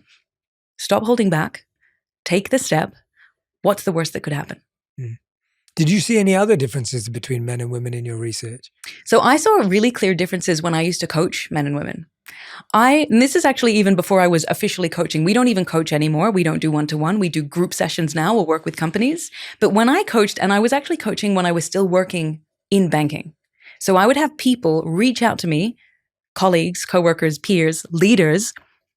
stop holding back, take the step. What's the worst that could happen? Did you see any other differences between men and women in your research? So I saw really clear differences when I used to coach men and women. And this is actually even before I was officially coaching. We don't even coach anymore. We don't do one-to-one. We do group sessions now. We'll work with companies. But when I coached, and I was actually coaching when I was still working in banking. So I would have people reach out to me, colleagues, coworkers, peers, leaders,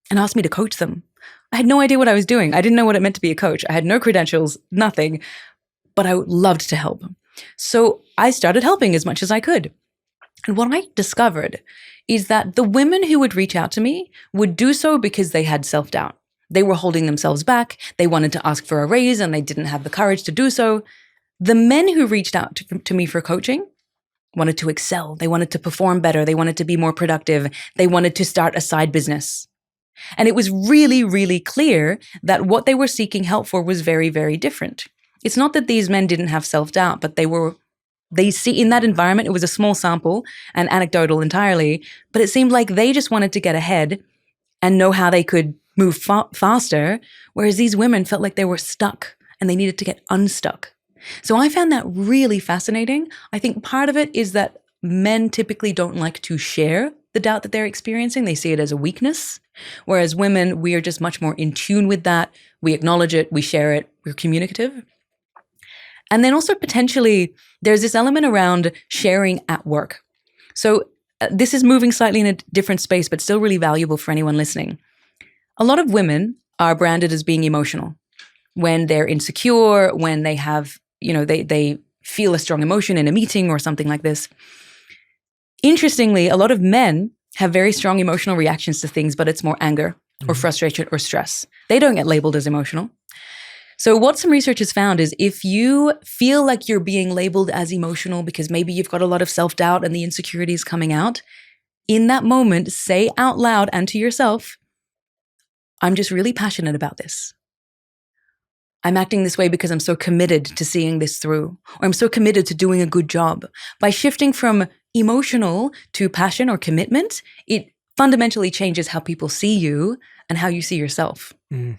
and ask me to coach them. I had no idea what I was doing. I didn't know what it meant to be a coach. I had no credentials, nothing, but I loved to help. So I started helping as much as I could. And what I discovered is that the women who would reach out to me would do so because they had self-doubt. They were holding themselves back. They wanted to ask for a raise and they didn't have the courage to do so. The men who reached out to me for coaching wanted to excel. They wanted to perform better. They wanted to be more productive. They wanted to start a side business. And it was really, really clear that what they were seeking help for was very, very different. It's not that these men didn't have self-doubt, but they see in that environment, it was a small sample and anecdotal entirely, but it seemed like they just wanted to get ahead and know how they could move faster, whereas these women felt like they were stuck and they needed to get unstuck. So I found that really fascinating. I think part of it is that men typically don't like to share the doubt that they're experiencing. They see it as a weakness, whereas women, we are just much more in tune with that. We acknowledge it, we share it, we're communicative. And then also potentially there's this element around sharing at work. So this is moving slightly in a different space, but still really valuable for anyone listening. A lot of women are branded as being emotional when they're insecure, when they have, they feel a strong emotion in a meeting or something like this. Interestingly, a lot of men have very strong emotional reactions to things, but it's more anger or frustration or stress. They don't get labeled as emotional. So what some research has found is if you feel like you're being labeled as emotional because maybe you've got a lot of self-doubt and the insecurity is coming out, in that moment, say out loud and to yourself, I'm just really passionate about this. I'm acting this way because I'm so committed to seeing this through, or I'm so committed to doing a good job. By shifting from emotional to passion or commitment, it fundamentally changes how people see you and how you see yourself. And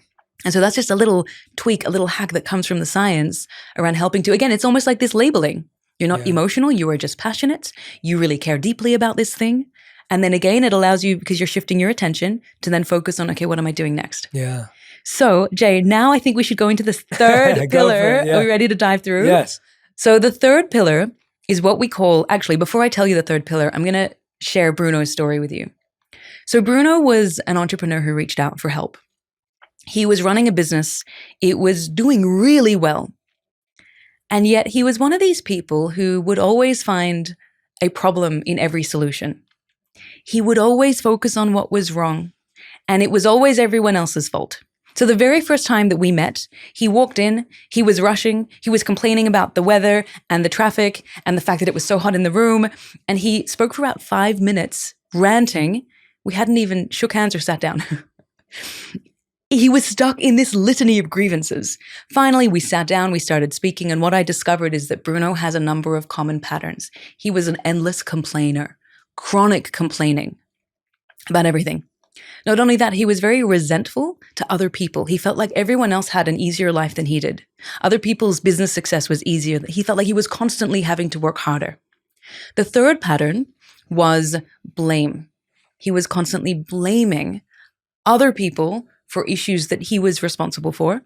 so that's just a little tweak, a little hack that comes from the science around helping to, again, it's almost like this labeling. You're not emotional, you are just passionate. You really care deeply about this thing. And then again, it allows you, because you're shifting your attention, to then focus on, okay, what am I doing next? Yeah. So, Jay, now I think we should go into this third pillar. Are we ready to dive through? Yes. So the third pillar is what we call, actually, before I tell you the third pillar, I'm going to share Bruno's story with you. So Bruno was an entrepreneur who reached out for help. He was running a business. It was doing really well. And yet he was one of these people who would always find a problem in every solution. He would always focus on what was wrong. And it was always everyone else's fault. So the very first time that we met, he walked in, he was rushing, he was complaining about the weather and the traffic and the fact that it was so hot in the room. And he spoke for about 5 minutes, ranting. We hadn't even shook hands or sat down. He was stuck in this litany of grievances. Finally, we sat down, we started speaking, and what I discovered is that Bruno has a number of common patterns. He was an endless complainer, chronic complaining about everything. Not only that, he was very resentful to other people. He felt like everyone else had an easier life than he did. Other people's business success was easier. He felt like he was constantly having to work harder. The third pattern was blame. He was constantly blaming other people for issues that he was responsible for.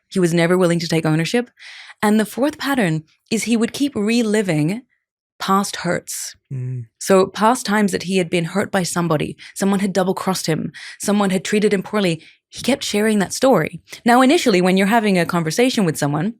He was never willing to take ownership. And the fourth pattern is he would keep reliving past hurts. So past times that he had been hurt by somebody, someone had double-crossed him, someone had treated him poorly, he kept sharing that story. Now, initially, when you're having a conversation with someone,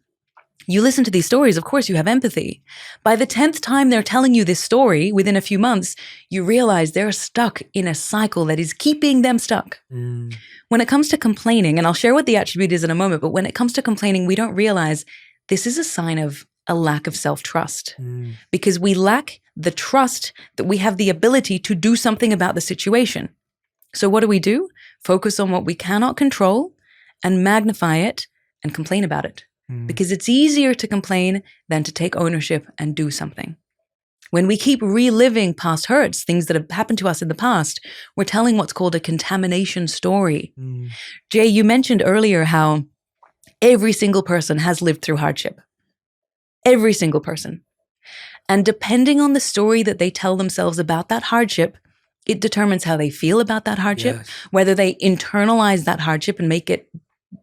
you listen to these stories, of course, you have empathy. By the 10th time they're telling you this story within a few months, you realize they're stuck in a cycle that is keeping them stuck. When it comes to complaining, and I'll share what the attribute is in a moment, but when it comes to complaining, we don't realize this is a sign of a lack of self-trust because we lack the trust that we have the ability to do something about the situation. So what do? Focus on what we cannot control and magnify it and complain about it because it's easier to complain than to take ownership and do something. When we keep reliving past hurts, things that have happened to us in the past, we're telling what's called a contamination story. Jay, you mentioned earlier how every single person has lived through hardship. Every single person. And depending on the story that they tell themselves about that hardship, it determines how they feel about that hardship, whether they internalize that hardship and make it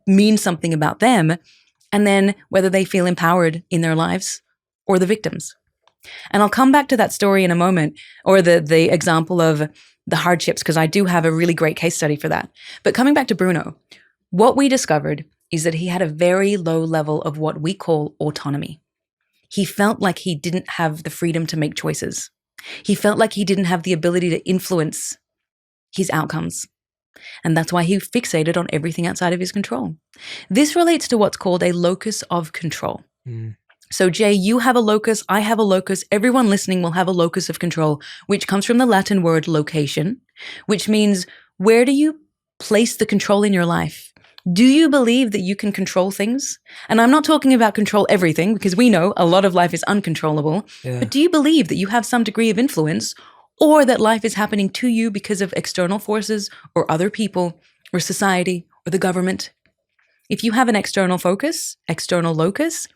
mean something about them, and then whether they feel empowered in their lives or the victims. And I'll come back to that story in a moment, or the example of the hardships, because I do have a really great case study for that. But coming back to Bruno, what we discovered is that he had a very low level of what we call autonomy. He felt like he didn't have the freedom to make choices. He felt like he didn't have the ability to influence his outcomes. And that's why he fixated on everything outside of his control. This relates to what's called a locus of control. So Jay, you have a locus, I have a locus, everyone listening will have a locus of control, which comes from the Latin word location, which means where do you place the control in your life? Do you believe that you can control things? And I'm not talking about control everything, because we know a lot of life is uncontrollable. But do you believe that you have some degree of influence, or that life is happening to you because of external forces or other people or society or the government? If you have an external focus, external locus,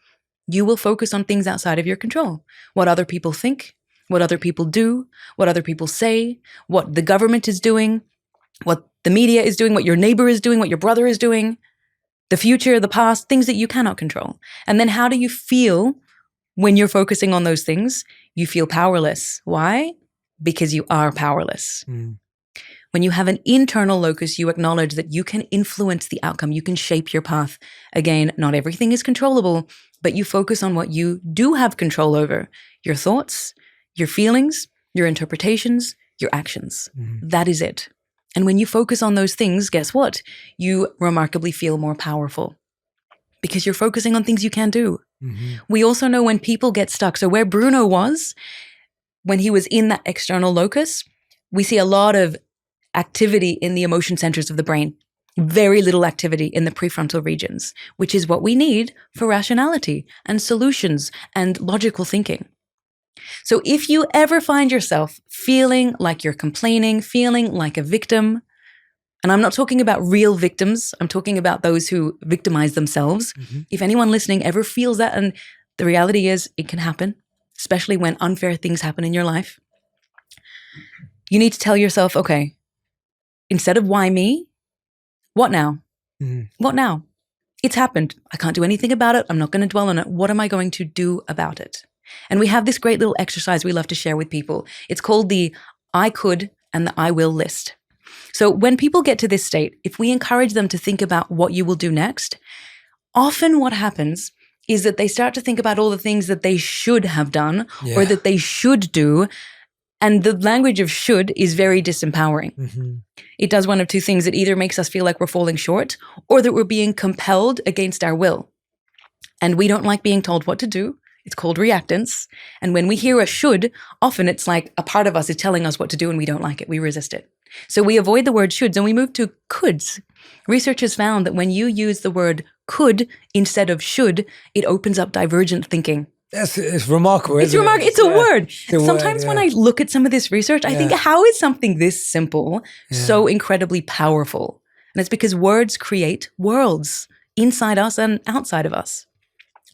you will focus on things outside of your control. What other people think, what other people do, what other people say, what the government is doing, what the media is doing, what your neighbor is doing, what your brother is doing, the future, the past, things that you cannot control. And then how do you feel when you're focusing on those things? You feel powerless. Why? Because you are powerless. When you have an internal locus, you acknowledge that you can influence the outcome. You can shape your path. Again, not everything is controllable, but you focus on what you do have control over: your thoughts, your feelings, your interpretations, your actions. That is it. And when you focus on those things, guess what? You remarkably feel more powerful because you're focusing on things you can do. We also know when people get stuck. So where Bruno was, when he was in that external locus, we see a lot of activity in the emotion centers of the brain, very little activity in the prefrontal regions, which is what we need for rationality and solutions and logical thinking. So if you ever find yourself feeling like you're complaining, feeling like a victim, and I'm not talking about real victims, I'm talking about those who victimize themselves. If anyone listening ever feels that, and the reality is it can happen, especially when unfair things happen in your life, you need to tell yourself, okay, instead of why me, what now? What now? It's happened. I can't do anything about it. I'm not going to dwell on it. What am I going to do about it? And we have this great little exercise we love to share with people. It's called the I could and the I will list. So when people get to this state, if we encourage them to think about what you will do next, often what happens is that they start to think about all the things that they should have done or that they should do. And the language of should is very disempowering. It does one of two things. It either makes us feel like we're falling short or that we're being compelled against our will. And we don't like being told what to do. It's called reactance. And when we hear a should, often it's like a part of us is telling us what to do and we don't like it. We resist it. So we avoid the word shoulds and we move to coulds. Research has found that when you use the word could instead of should, it opens up divergent thinking. It's remarkable. It's remarkable. It's a word. Sometimes when I look at some of this research, I think, how is something this simple so incredibly powerful? And it's because words create worlds inside us and outside of us.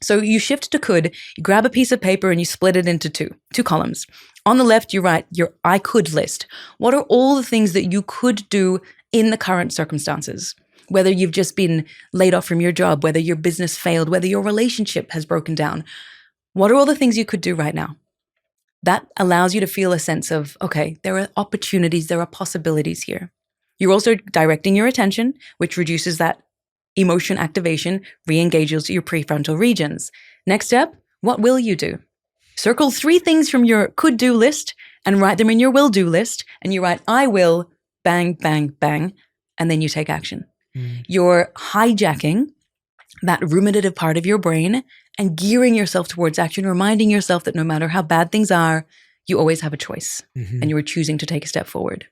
So you shift to could, you grab a piece of paper and you split it into two columns. On the left, you write your I could list. What are all the things that you could do in the current circumstances? Whether you've just been laid off from your job, whether your business failed, whether your relationship has broken down. What are all the things you could do right now? That allows you to feel a sense of, okay, there are opportunities, there are possibilities here. You're also directing your attention, which reduces that emotion activation, re-engages your prefrontal regions. Next step, what will you do? Circle 3 things from your could-do list and write them in your will-do list. And you write, I will, bang, bang, bang, and then you take action. You're hijacking that ruminative part of your brain and gearing yourself towards action, reminding yourself that no matter how bad things are, you always have a choice and you are choosing to take a step forward.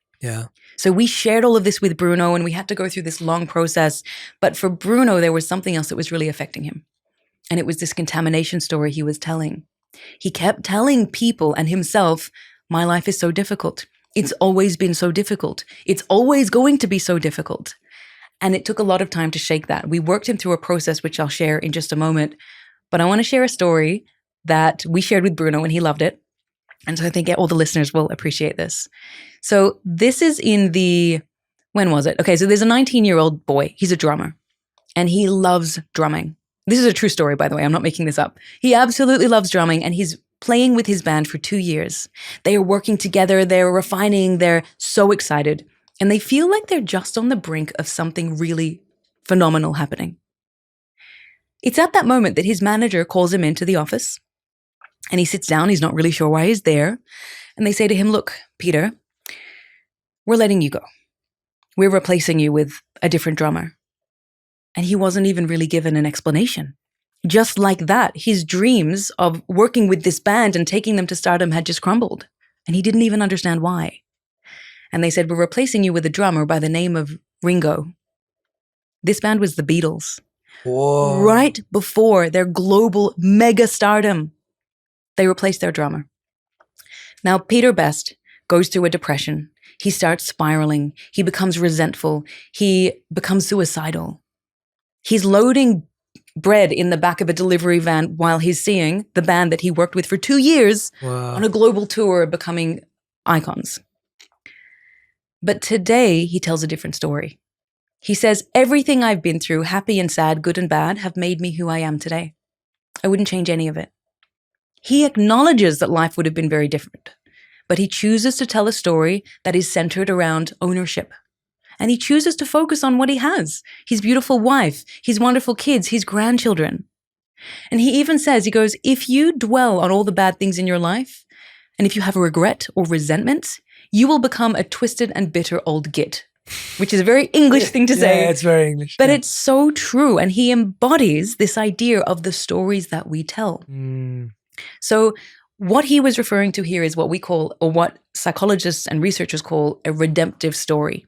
So we shared all of this with Bruno and we had to go through this long process. But for Bruno, there was something else that was really affecting him. And it was this contamination story he was telling. He kept telling people and himself, my life is so difficult. It's always been so difficult. It's always going to be so difficult. And it took a lot of time to shake that. We worked him through a process, which I'll share in just a moment. But I want to share a story that we shared with Bruno and he loved it. And so I think all the listeners will appreciate this. So this is when was it? Okay, so there's a 19-year-old boy. He's a drummer and he loves drumming. This is a true story, by the way. I'm not making this up. He absolutely loves drumming and he's playing with his band for 2 years. They are working together. They're refining. They're so excited. And they feel like they're just on the brink of something really phenomenal happening. It's at that moment that his manager calls him into the office and he sits down. He's not really sure why he's there. And they say to him, look, Peter, we're letting you go. We're replacing you with a different drummer. And he wasn't even really given an explanation. Just like that, his dreams of working with this band and taking them to stardom had just crumbled. And he didn't even understand why. And they said, we're replacing you with a drummer by the name of Ringo. This band was the Beatles. Whoa. Right before their global mega stardom, they replaced their drummer. Now, Peter Best goes through a depression. He starts spiraling. He becomes resentful. He becomes suicidal. He's loading bread in the back of a delivery van while he's seeing the band that he worked with for 2 years on a global tour, becoming icons. But today, he tells a different story. He says, everything I've been through, happy and sad, good and bad, have made me who I am today. I wouldn't change any of it. He acknowledges that life would have been very different. but he chooses to tell a story that is centered around ownership. And he chooses to focus on what he has, his beautiful wife, his wonderful kids, his grandchildren. And he even says, he goes, if you dwell on all the bad things in your life, and if you have a regret or resentment, you will become a twisted and bitter old git, which is a very English thing to say. Yeah, it's very English. But it's so true. And he embodies this idea of the stories that we tell. So what he was referring to here is what we call, or what psychologists and researchers call, a redemptive story.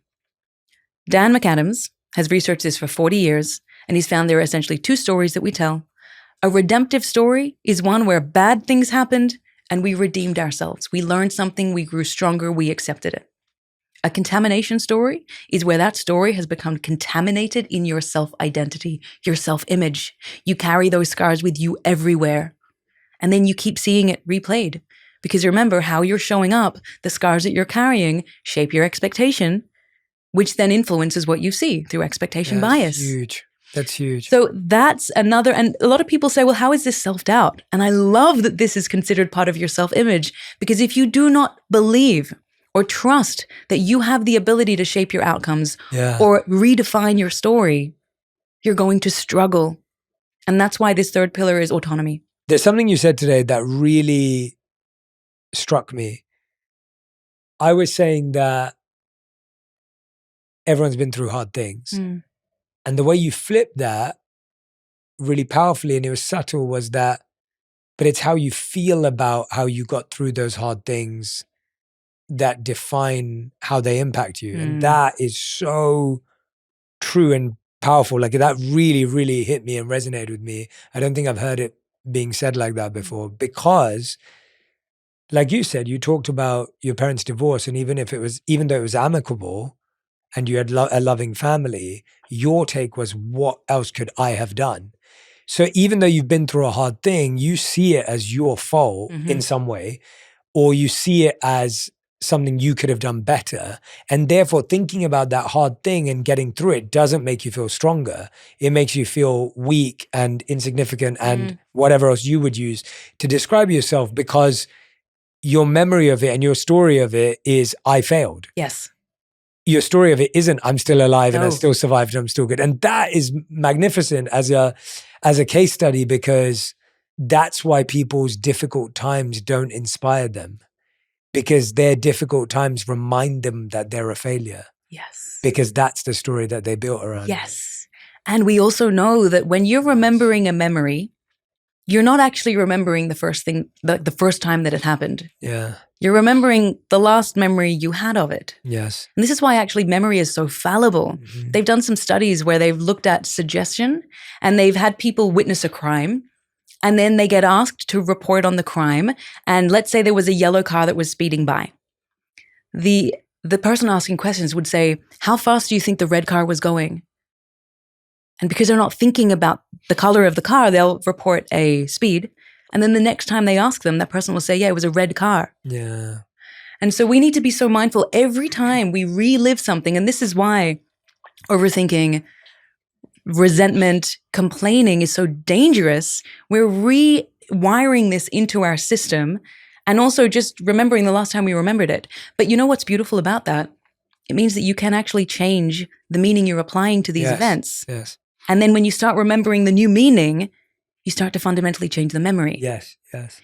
Dan McAdams has researched this for 40 years, and he's found there are essentially two stories that we tell. A redemptive story is one where bad things happened and we redeemed ourselves. We learned something, we grew stronger, we accepted it. A contamination story is where that story has become contaminated in your self-identity, your self-image. You carry those scars with you everywhere. And then you keep seeing it replayed. Because remember, how you're showing up, the scars that you're carrying shape your expectation, which then influences what you see through expectation bias. That's huge. That's huge. So that's another, and a lot of people say, well, how is this self-doubt? And I love that this is considered part of your self-image, because if you do not believe or trust that you have the ability to shape your outcomes or redefine your story, you're going to struggle. And that's why this third pillar is autonomy. There's something you said today that really struck me. I was saying that everyone's been through hard things. And the way you flipped that really powerfully, and it was subtle, was that, but it's how you feel about how you got through those hard things that define how they impact you. And that is so true and powerful. Like that really, really hit me and resonated with me. I don't think I've heard it being said like that before, because like you said, you talked about your parents' divorce, and even though it was amicable and you had a loving family, your take was, what else could I have done? So even though you've been through a hard thing, you see it as your fault in some way, or you see it as something you could have done better. And therefore thinking about that hard thing and getting through it doesn't make you feel stronger. It makes you feel weak and insignificant and whatever else you would use to describe yourself, because your memory of it and your story of it is, I failed. Yes. Your story of it isn't, I'm still alive and I still survived and I'm still good. And that is magnificent as a case study, because that's why people's difficult times don't inspire them, because their difficult times remind them that they're a failure. Yes. Because that's the story that they built around. Yes. And we also know that when you're remembering a memory, you're not actually remembering the first thing, the first time that it happened. Yeah. You're remembering the last memory you had of it. Yes. And this is why actually memory is so fallible. They've done some studies where they've looked at suggestion, and they've had people witness a crime, and then they get asked to report on the crime. And let's say there was a yellow car that was speeding by. The person asking questions would say, how fast do you think the red car was going? And because they're not thinking about the color of the car, they'll report a speed. And then the next time they ask them, that person will say, yeah, it was a red car. Yeah. And so we need to be so mindful every time we relive something. And this is why overthinking, resentment, complaining is so dangerous. We're rewiring this into our system, and also just remembering the last time we remembered it. But you know what's beautiful about that? It means that you can actually change the meaning you're applying to these events. Yes. And then when you start remembering the new meaning, you start to fundamentally change the memory. Yes. Yes.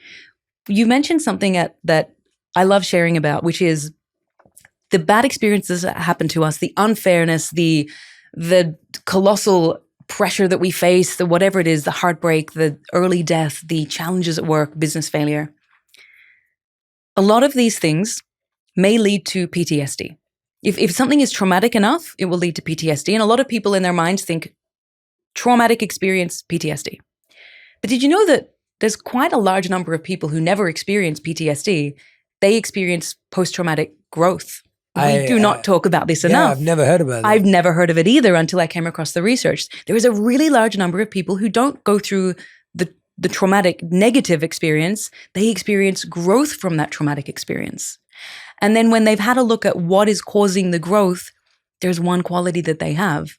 You mentioned something that I love sharing about, which is the bad experiences that happen to us, the unfairness, the colossal pressure that we face, the whatever it is, the heartbreak, the early death, the challenges at work, business failure. A lot of these things may lead to PTSD. If something is traumatic enough, it will lead to PTSD. And a lot of people in their minds think traumatic experience, PTSD. But did you know that there's quite a large number of people who never experience PTSD? They experience post-traumatic growth. We do not talk about this enough. I've never heard about that. I've never heard of it either until I came across the research. There is a really large number of people who don't go through the traumatic negative experience. They experience growth from that traumatic experience. And then when they've had a look at what is causing the growth, there's one quality that they have.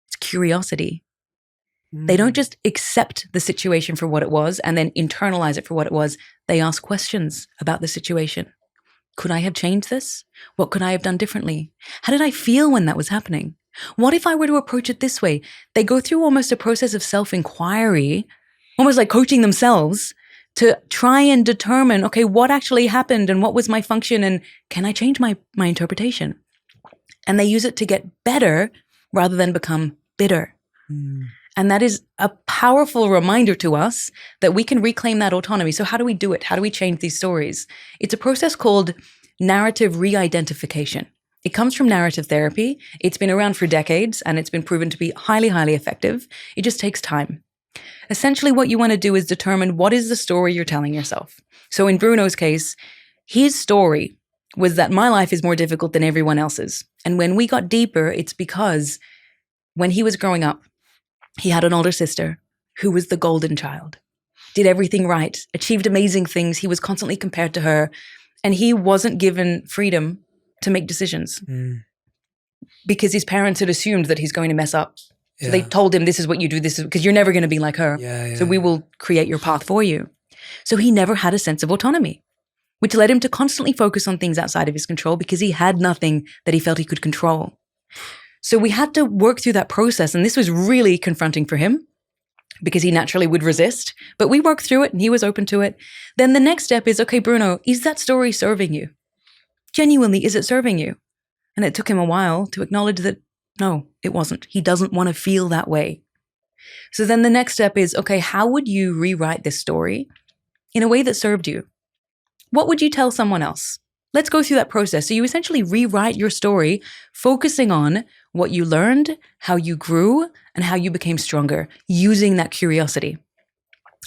It's curiosity. They don't just accept the situation for what it was and then internalize it for what it was. They ask questions about the situation. Could I have changed this? What could I have done differently? How did I feel when that was happening? What if I were to approach it this way? They go through almost a process of self-inquiry, almost like coaching themselves to try and determine, okay, what actually happened and what was my function and can I change my interpretation? And they use it to get better rather than become bitter. And that is a powerful reminder to us that we can reclaim that autonomy. So how do we do it? How do we change these stories? It's a process called narrative re-identification. It comes from narrative therapy. It's been around for decades and it's been proven to be highly, highly effective. It just takes time. Essentially, what you want to do is determine what is the story you're telling yourself. So in Bruno's case, his story was that my life is more difficult than everyone else's. And when we got deeper, it's because when he was growing up, he had an older sister who was the golden child, did everything right, achieved amazing things. He was constantly compared to her, and he wasn't given freedom to make decisions because his parents had assumed that he's going to mess up. So they told him, this is what you do, this is because you're never going to be like her. So we will create your path for you. So he never had a sense of autonomy, which led him to constantly focus on things outside of his control because he had nothing that he felt he could control. So we had to work through that process. And this was really confronting for him because he naturally would resist. But we worked through it and he was open to it. Then the next step is, okay, Bruno, is that story serving you? Genuinely, is it serving you? And it took him a while to acknowledge that, no, it wasn't. He doesn't want to feel that way. So then the next step is, okay, how would you rewrite this story in a way that served you? What would you tell someone else? Let's go through that process. So you essentially rewrite your story, focusing on what you learned, how you grew, and how you became stronger using that curiosity.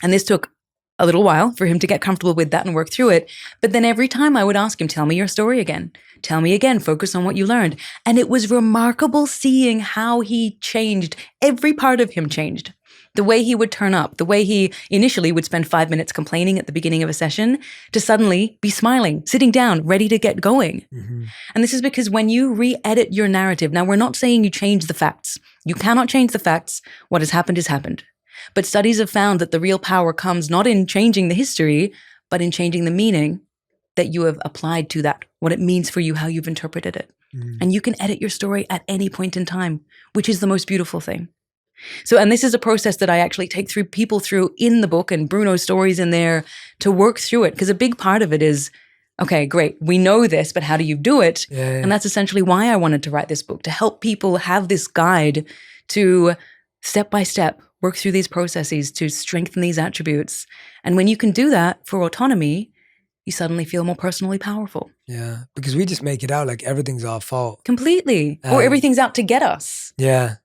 And this took a little while for him to get comfortable with that and work through it. But then every time I would ask him, tell me your story again. Tell me again, focus on what you learned. And it was remarkable seeing how he changed. Every part of him changed. The way he would turn up, the way he initially would spend 5 minutes complaining at the beginning of a session to suddenly be smiling, sitting down, ready to get going. And this is because when you re-edit your narrative, now we're not saying you change the facts. You cannot change the facts. What has happened is happened. But studies have found that the real power comes not in changing the history, but in changing the meaning that you have applied to that, what it means for you, how you've interpreted it. And you can edit your story at any point in time, which is the most beautiful thing. So, and this is a process that I actually take people through in the book, and Bruno's stories in there to work through it. Because a big part of it is, okay, great, we know this, but how do you do it? And that's essentially why I wanted to write this book, to help people have this guide to step by step work through these processes to strengthen these attributes. And when you can do that for autonomy, you suddenly feel more personally powerful. Yeah, because we just make it out like everything's our fault. Completely. Or everything's out to get us. Yeah.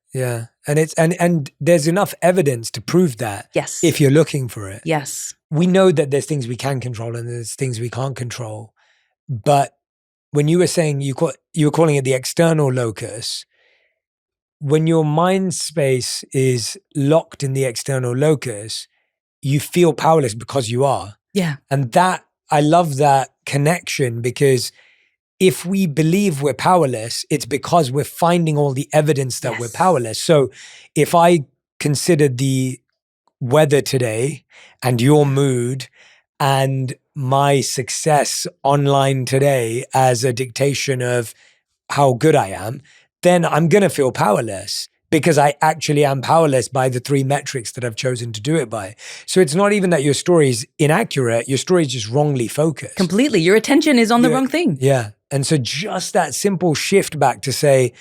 And it's and there's enough evidence to prove that. Yes. If you're looking for it. Yes. We know that there's things we can control and there's things we can't control. But when you were saying you were calling it the external locus, when your mind space is locked in the external locus, you feel powerless because you are. Yeah. And that, I love that connection, because if we believe we're powerless, it's because we're finding all the evidence that we're powerless. So if I consider the weather today and your mood and my success online today as a dictation of how good I am, then I'm going to feel powerless because I actually am powerless by the 3 metrics that I've chosen to do it by. So it's not even that your story is inaccurate. Your story is just wrongly focused. Completely. Your attention is on the wrong thing. Yeah. And so just that simple shift back to say,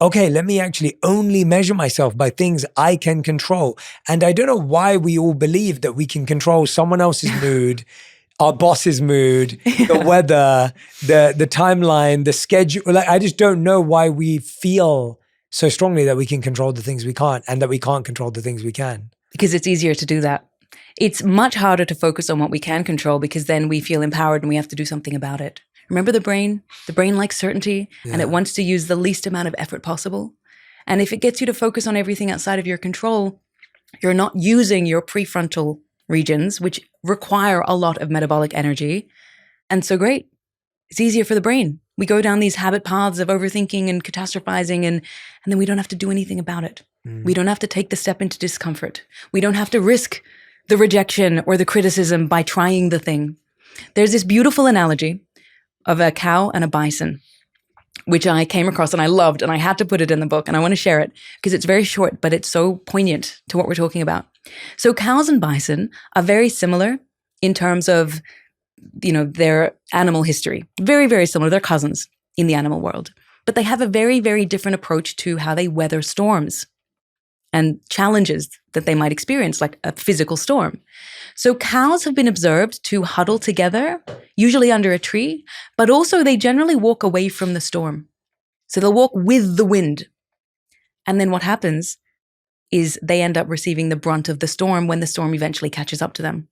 okay, let me actually only measure myself by things I can control. And I don't know why we all believe that we can control someone else's mood, our boss's mood, the weather, the timeline, the schedule. Like, I just don't know why we feel so strongly that we can control the things we can't and that we can't control the things we can. Because it's easier to do that. It's much harder to focus on what we can control because then we feel empowered and we have to do something about it. Remember the brain? The brain likes certainty and it wants to use the least amount of effort possible. And if it gets you to focus on everything outside of your control, you're not using your prefrontal regions, which require a lot of metabolic energy. And so great. It's easier for the brain. We go down these habit paths of overthinking and catastrophizing, and then we don't have to do anything about it. We don't have to take the step into discomfort. We don't have to risk the rejection or the criticism by trying the thing. There's this beautiful analogy of a cow and a bison, which I came across and I loved, and I had to put it in the book, and I want to share it because it's very short, but it's so poignant to what we're talking about. So cows and bison are very similar in terms of, their animal history. Very, very similar. They're cousins in the animal world, but they have a very, very different approach to how they weather storms and challenges that they might experience, like a physical storm. So cows have been observed to huddle together, usually under a tree, but also they generally walk away from the storm. So they'll walk with the wind. And then what happens is they end up receiving the brunt of the storm when the storm eventually catches up to them.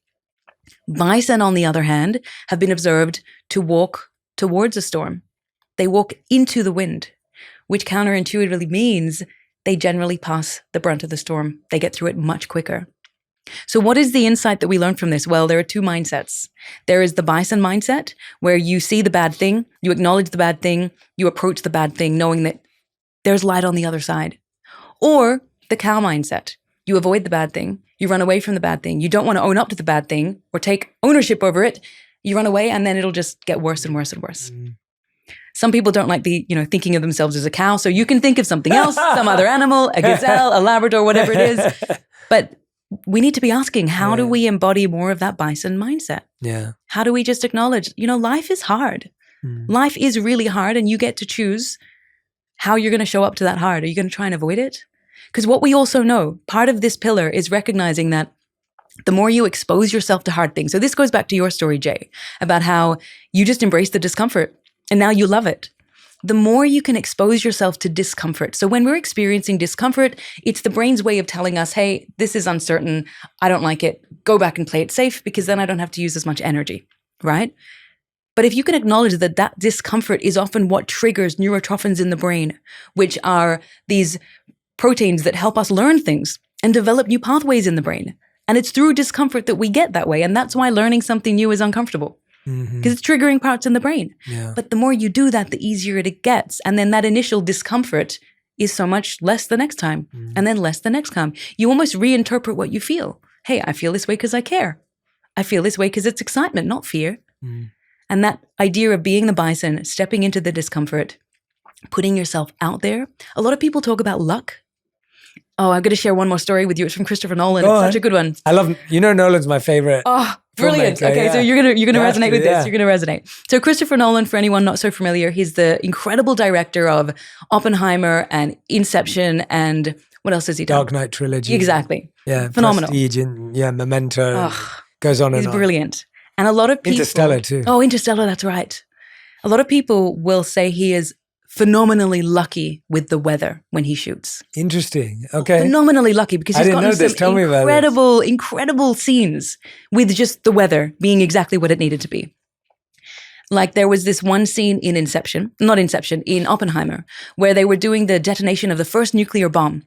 Bison, on the other hand, have been observed to walk towards a storm. They walk into the wind, which counterintuitively means they generally pass the brunt of the storm. They get through it much quicker. So what is the insight that we learned from this? Well, there are two mindsets. There is the bison mindset, where you see the bad thing, you acknowledge the bad thing, you approach the bad thing, knowing that there's light on the other side. Or the cow mindset. You avoid the bad thing, you run away from the bad thing. You don't want to own up to the bad thing or take ownership over it. You run away, and then it'll just get worse and worse and worse. Some people don't like thinking of themselves as a cow, so you can think of something else, some other animal, a gazelle, a Labrador, whatever it is. But we need to be asking, how do we embody more of that bison mindset? Yeah. How do we just acknowledge, life is hard. Life is really hard, and you get to choose how you're going to show up to that hard. Are you going to try and avoid it? Because what we also know, part of this pillar is recognizing that the more you expose yourself to hard things. So this goes back to your story, Jay, about how you just embraced the discomfort and now you love it. The more you can expose yourself to discomfort. So when we're experiencing discomfort, it's the brain's way of telling us, hey, this is uncertain. I don't like it. Go back and play it safe, because then I don't have to use as much energy, right? But if you can acknowledge that that discomfort is often what triggers neurotrophins in the brain, which are these proteins that help us learn things and develop new pathways in the brain. And it's through discomfort that we get that way. And that's why learning something new is uncomfortable, because it's triggering parts in the brain. Yeah. But the more you do that, the easier it gets. And then that initial discomfort is so much less the next time, and then less the next time. You almost reinterpret what you feel. Hey, I feel this way because I care. I feel this way because it's excitement, not fear. And that idea of being the bison, stepping into the discomfort, putting yourself out there. A lot of people talk about luck. Oh, I'm going to share one more story with you. It's from Christopher Nolan. It's such a good one. I love, Nolan's my favorite. Oh, brilliant. filmmaker, Okay, yeah. so you're gonna resonate with this. yeah. You're gonna resonate. So Christopher Nolan, for anyone not so familiar, he's the incredible director of Oppenheimer and Inception, and what else has he done? Dark Knight trilogy. Exactly. Yeah. Phenomenal. Prestige and Memento. Oh, Goes on and he's on. brilliant. And a lot of people... Interstellar too. Oh, Interstellar, that's right. A lot of people will say he is phenomenally lucky with the weather when he shoots. Interesting. Okay. Phenomenally lucky, because I he's didn't know gotten this. some Tell me about this. incredible scenes with just the weather being exactly what it needed to be. Like there was this one scene in in Oppenheimer, where they were doing the detonation of the first nuclear bomb.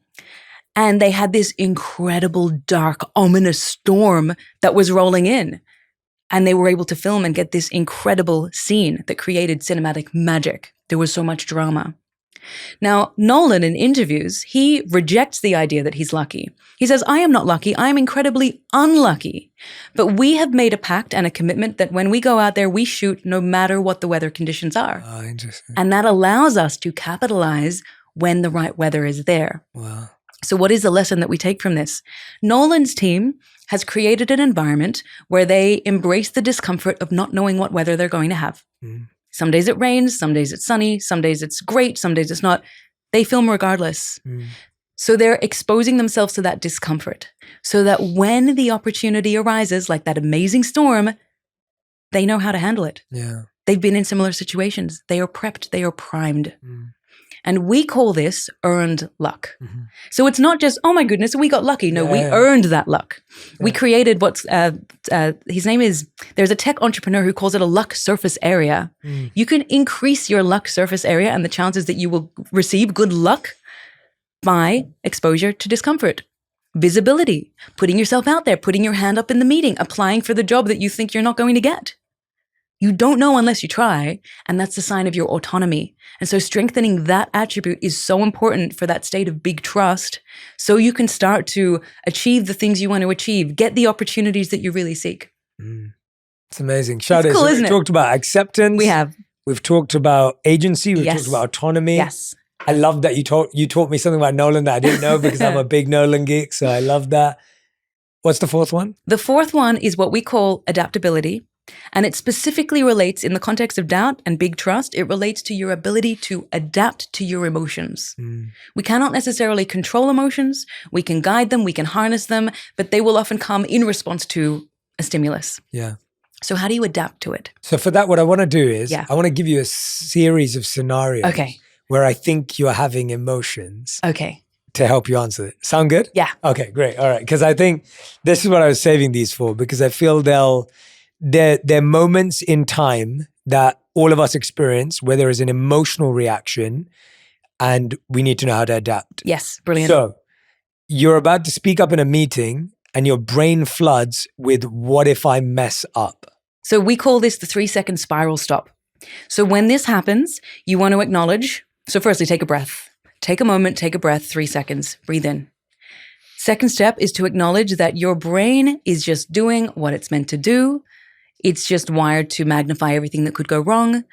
And they had this incredible, dark, ominous storm that was rolling in. And they were able to film and get this incredible scene that created cinematic magic. There was so much drama. Now, Nolan, in interviews, he rejects the idea that he's lucky. He says, I am not lucky. I am incredibly unlucky. But we have made a pact and a commitment that when we go out there, we shoot no matter what the weather conditions are. Oh, interesting. And that allows us to capitalize when the right weather is there. Wow. So what is the lesson that we take from this? Nolan's team has created an environment where they embrace the discomfort of not knowing what weather they're going to have. Some days it rains, some days it's sunny, some days it's great, some days it's not. They film regardless. So they're exposing themselves to that discomfort so that when the opportunity arises, like that amazing storm, they know how to handle it. Yeah. They've been in similar situations. They are prepped, they are primed. And we call this earned luck. So it's not just, oh my goodness, we got lucky. No, we earned that luck. We created what's, his name is, there's a tech entrepreneur who calls it a luck surface area. You can increase your luck surface area and the chances that you will receive good luck by exposure to discomfort, visibility, putting yourself out there, putting your hand up in the meeting, applying for the job that you think you're not going to get. You don't know unless you try, and that's a sign of your autonomy. And so strengthening that attribute is so important for that state of big trust, so you can start to achieve the things you want to achieve, get the opportunities that you really seek. It's amazing. Shadé, cool, so isn't we it? talked about acceptance. We have. We've talked about agency. We've Yes. talked about autonomy. Yes. I love that you taught me something about Nolan that I didn't know because I'm a big Nolan geek. So I love that. What's the fourth one? The fourth one is what we call adaptability. And it specifically relates in the context of doubt and big trust. It relates to your ability to adapt to your emotions. We cannot necessarily control emotions. We can guide them. We can harness them, but they will often come in response to a stimulus. Yeah. So how do you adapt to it? So for that, what I want to do is Yeah. I want to give you a series of scenarios Okay. where I think you're having emotions Okay. to help you answer it. Sound good? Yeah. Okay, great. All right. Because I think this is what I was saving these for, because I feel they're moments in time that all of us experience where there is an emotional reaction and we need to know how to adapt. Yes. Brilliant. So you're about to speak up in a meeting and your brain floods with what if I mess up? So we call this the 3-second spiral stop. So when this happens, you want to acknowledge. So firstly, take a breath. Take a moment, take a breath, 3 seconds, breathe in. Second step is to acknowledge that your brain is just doing what it's meant to do. It's just wired to magnify everything that could go wrong.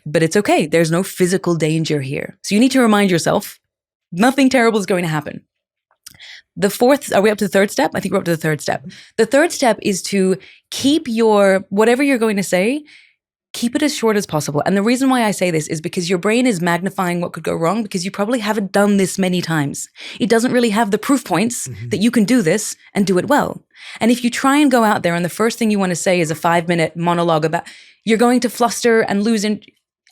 But it's okay. There's no physical danger here. So you need to remind yourself, nothing terrible is going to happen. The fourth, are we up to the third step? I think we're up to the third step. The third step is to keep whatever you're going to say, keep it as short as possible. And the reason why I say this is because your brain is magnifying what could go wrong because you probably haven't done this many times. It doesn't really have the proof points that you can do this and do it well. And if you try and go out there and the first thing you want to say is a 5-minute monologue about, you're going to fluster and lose, and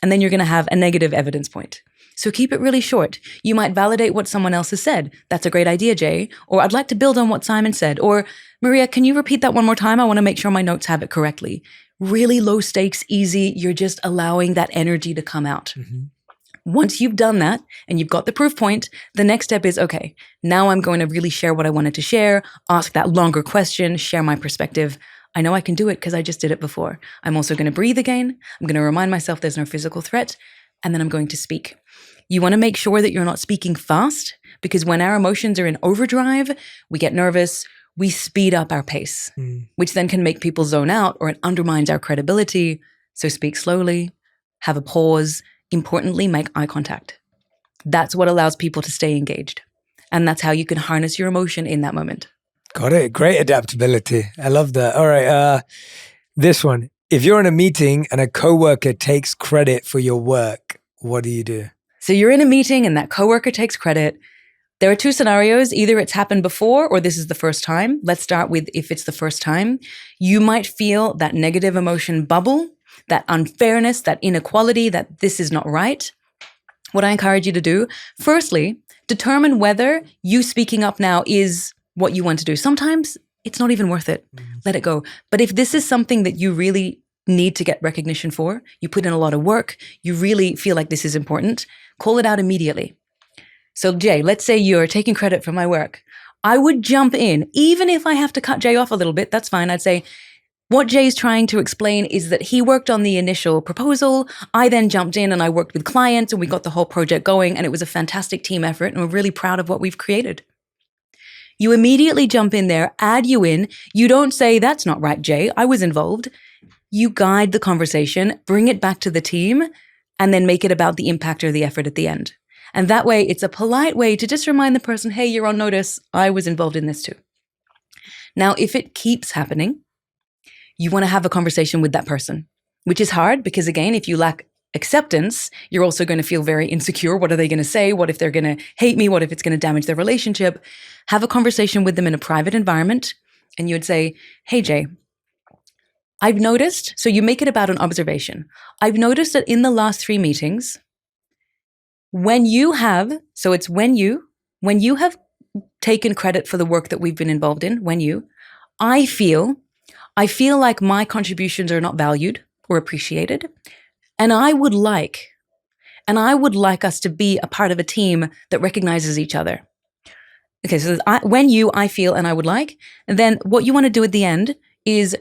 then you're going to have a negative evidence point. So keep it really short. You might validate what someone else has said. That's a great idea, Jay. Or I'd like to build on what Simon said. Or Maria, can you repeat that one more time? I want to make sure my notes have it correctly. Really low stakes, easy. You're just allowing that energy to come out. Once you've done that and you've got the proof point, the next step is, okay, now I'm going to really share what I wanted to share, ask that longer question, share my perspective. I know I can do it because I just did it before. I'm also going to breathe again. I'm going to remind myself there's no physical threat. And then I'm going to speak. You want to make sure that you're not speaking fast because when our emotions are in overdrive, we get nervous, we speed up our pace, which then can make people zone out or it undermines our credibility. So speak slowly, have a pause, importantly, make eye contact. That's what allows people to stay engaged. And that's how you can harness your emotion in that moment. Got it. Great adaptability. I love that. All right. This one. If you're in a meeting and a coworker takes credit for your work, what do you do? So you're in a meeting and that coworker takes credit. There are two scenarios. Either it's happened before or this is the first time. Let's start with if it's the first time. You might feel that negative emotion bubble, that unfairness, that inequality, that this is not right. What I encourage you to do, firstly, determine whether you speaking up now is what you want to do. Sometimes it's not even worth it. Let it go. But if this is something that you really need to get recognition for, you put in a lot of work, you really feel like this is important, call it out immediately. So Jay, let's say you're taking credit for my work. I would jump in, even if I have to cut Jay off a little bit, that's fine. I'd say, what Jay's trying to explain is that he worked on the initial proposal. I then jumped in and I worked with clients and we got the whole project going and it was a fantastic team effort and we're really proud of what we've created. You immediately jump in there, add you in. You don't say, that's not right, Jay, I was involved. You guide the conversation, bring it back to the team, and then make it about the impact or the effort at the end. And that way, it's a polite way to just remind the person, hey, you're on notice. I was involved in this too. Now, if it keeps happening, you want to have a conversation with that person, which is hard because, again, if you lack acceptance, you're also going to feel very insecure. What are they going to say? What if they're going to hate me? What if it's going to damage their relationship? Have a conversation with them in a private environment. And you would say, hey, Jay, I've noticed, so you make it about an observation. I've noticed that in the last 3 meetings, when you have taken credit for the work that we've been involved in, I feel like my contributions are not valued or appreciated. And I would like us to be a part of a team that recognizes each other. Okay, so I feel, and I would like, and then what you want to do at the end is,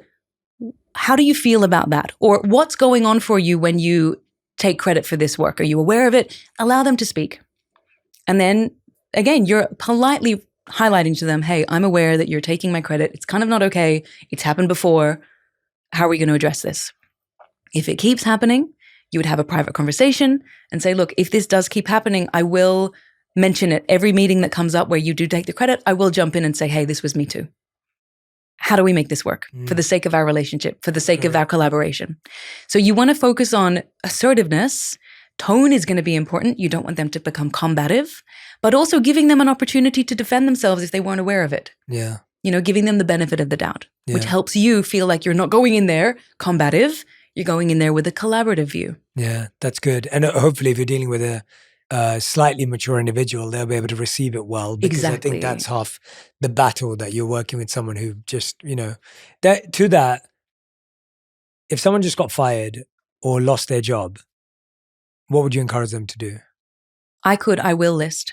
how do you feel about that? Or what's going on for you when you take credit for this work? Are you aware of it? Allow them to speak. And then, again, you're politely highlighting to them, hey, I'm aware that you're taking my credit. It's kind of not okay. It's happened before. How are we going to address this? If it keeps happening, You would have a private conversation and say, look, if this does keep happening, I will mention it. Every meeting that comes up where you do take the credit, I will jump in and say, hey, this was me too. How do we make this work for the sake of our relationship, for the sake of our collaboration? So you want to focus on assertiveness. Tone is going to be important. You don't want them to become combative, but also giving them an opportunity to defend themselves if they weren't aware of it. Yeah. Giving them the benefit of the doubt, which helps you feel like you're not going in there combative. You're going in there with a collaborative view. Yeah, that's good. And hopefully if you're dealing with a slightly mature individual, they'll be able to receive it well. Because I think that's half the battle, that you're working with someone who just, that if someone just got fired or lost their job, what would you encourage them to do? I will list.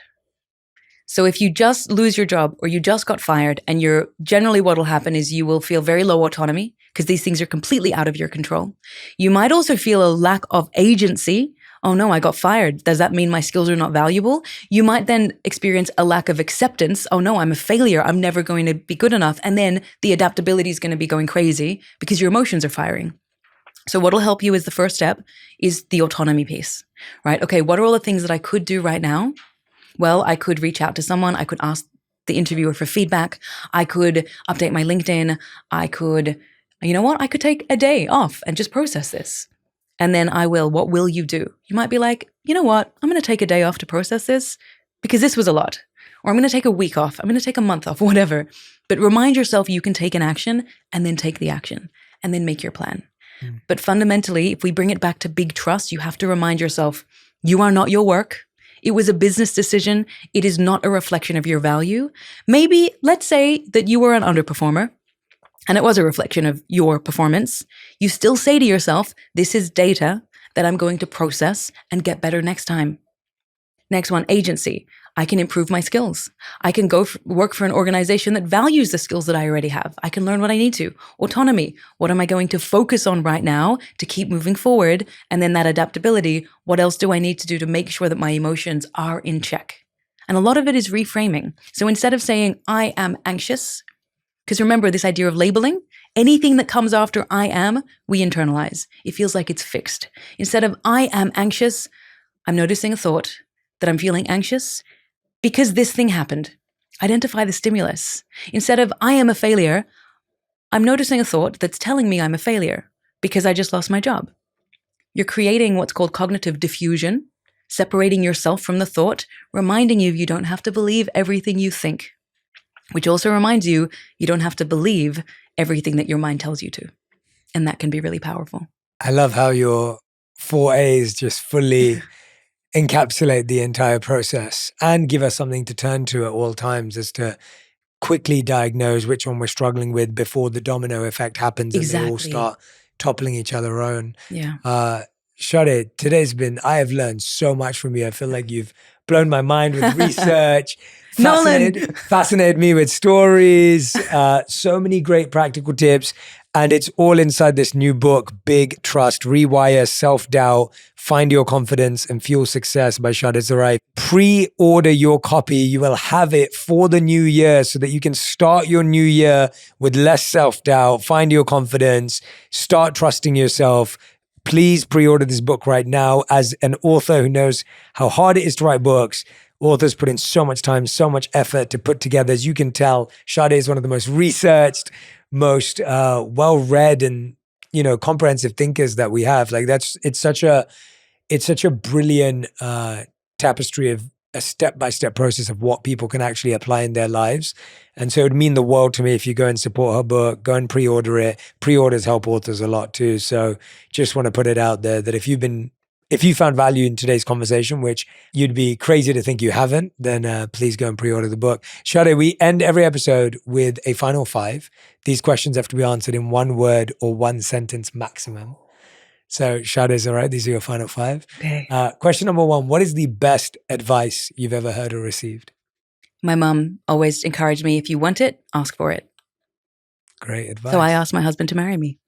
So if you just lose your job or you just got fired, and generally what will happen is you will feel very low autonomy because these things are completely out of your control. You might also feel a lack of agency. Oh no, I got fired. Does that mean my skills are not valuable? You might then experience a lack of acceptance. Oh no, I'm a failure. I'm never going to be good enough. And then the adaptability is going to be going crazy because your emotions are firing. So what will help you is the first step is the autonomy piece, right? Okay, what are all the things that I could do right now? Well, I could reach out to someone. I could ask the interviewer for feedback. I could update my LinkedIn. I could take a day off and just process this. And then what will you do? You might be like, you know what? I'm going to take a day off to process this because this was a lot. Or I'm going to take a week off. I'm going to take a month off, whatever. But remind yourself you can take an action and then take the action and then make your plan. But fundamentally, if we bring it back to big trust, you have to remind yourself, you are not your work. It was a business decision. It is not a reflection of your value. Maybe let's say that you were an underperformer and it was a reflection of your performance. You still say to yourself, this is data that I'm going to process and get better next time. Next one, agency. I can improve my skills. I can go work for an organization that values the skills that I already have. I can learn what I need to. Autonomy. What am I going to focus on right now to keep moving forward? And then that adaptability. What else do I need to do to make sure that my emotions are in check? And a lot of it is reframing. So instead of saying, I am anxious, because remember this idea of labeling, anything that comes after I am, we internalize. It feels like it's fixed. Instead of I am anxious, I'm noticing a thought that I'm feeling anxious because this thing happened. Identify the stimulus. Instead of I am a failure, I'm noticing a thought that's telling me I'm a failure because I just lost my job. You're creating what's called cognitive diffusion, separating yourself from the thought, reminding you don't have to believe everything you think, which also reminds you don't have to believe everything that your mind tells you to. And that can be really powerful. I love how your 4 A's just fully encapsulate the entire process and give us something to turn to at all times, as to quickly diagnose which one we're struggling with before the domino effect happens and they all start toppling each other on. Yeah. Shadé, I have learned so much from you. I feel like you've blown my mind with research, fascinated me with stories, so many great practical tips. And it's all inside this new book, Big Trust, Rewire Self-Doubt, Find Your Confidence and Fuel Success by Shadé Zahrai. Pre-order your copy. You will have it for the new year so that you can start your new year with less self-doubt, find your confidence, start trusting yourself. Please pre-order this book right now. As an author who knows how hard it is to write books, authors put in so much time, so much effort to put together. As you can tell, Shadé is one of the most researched, most well-read and comprehensive thinkers that we have. Like it's such a brilliant tapestry of a step-by-step process of what people can actually apply in their lives. And so it would mean the world to me if you go and support her book, go and pre-order it. Pre-orders help authors a lot too. So just want to put it out there that if you found value in today's conversation, which you'd be crazy to think you haven't, then please go and pre-order the book. Shadé, we end every episode with a final 5. These questions have to be answered in 1 word or 1 sentence maximum. So Shadé Zahrai, these are your final 5. Okay. Question number 1, what is the best advice you've ever heard or received? My mom always encouraged me, if you want it, ask for it. Great advice. So I asked my husband to marry me.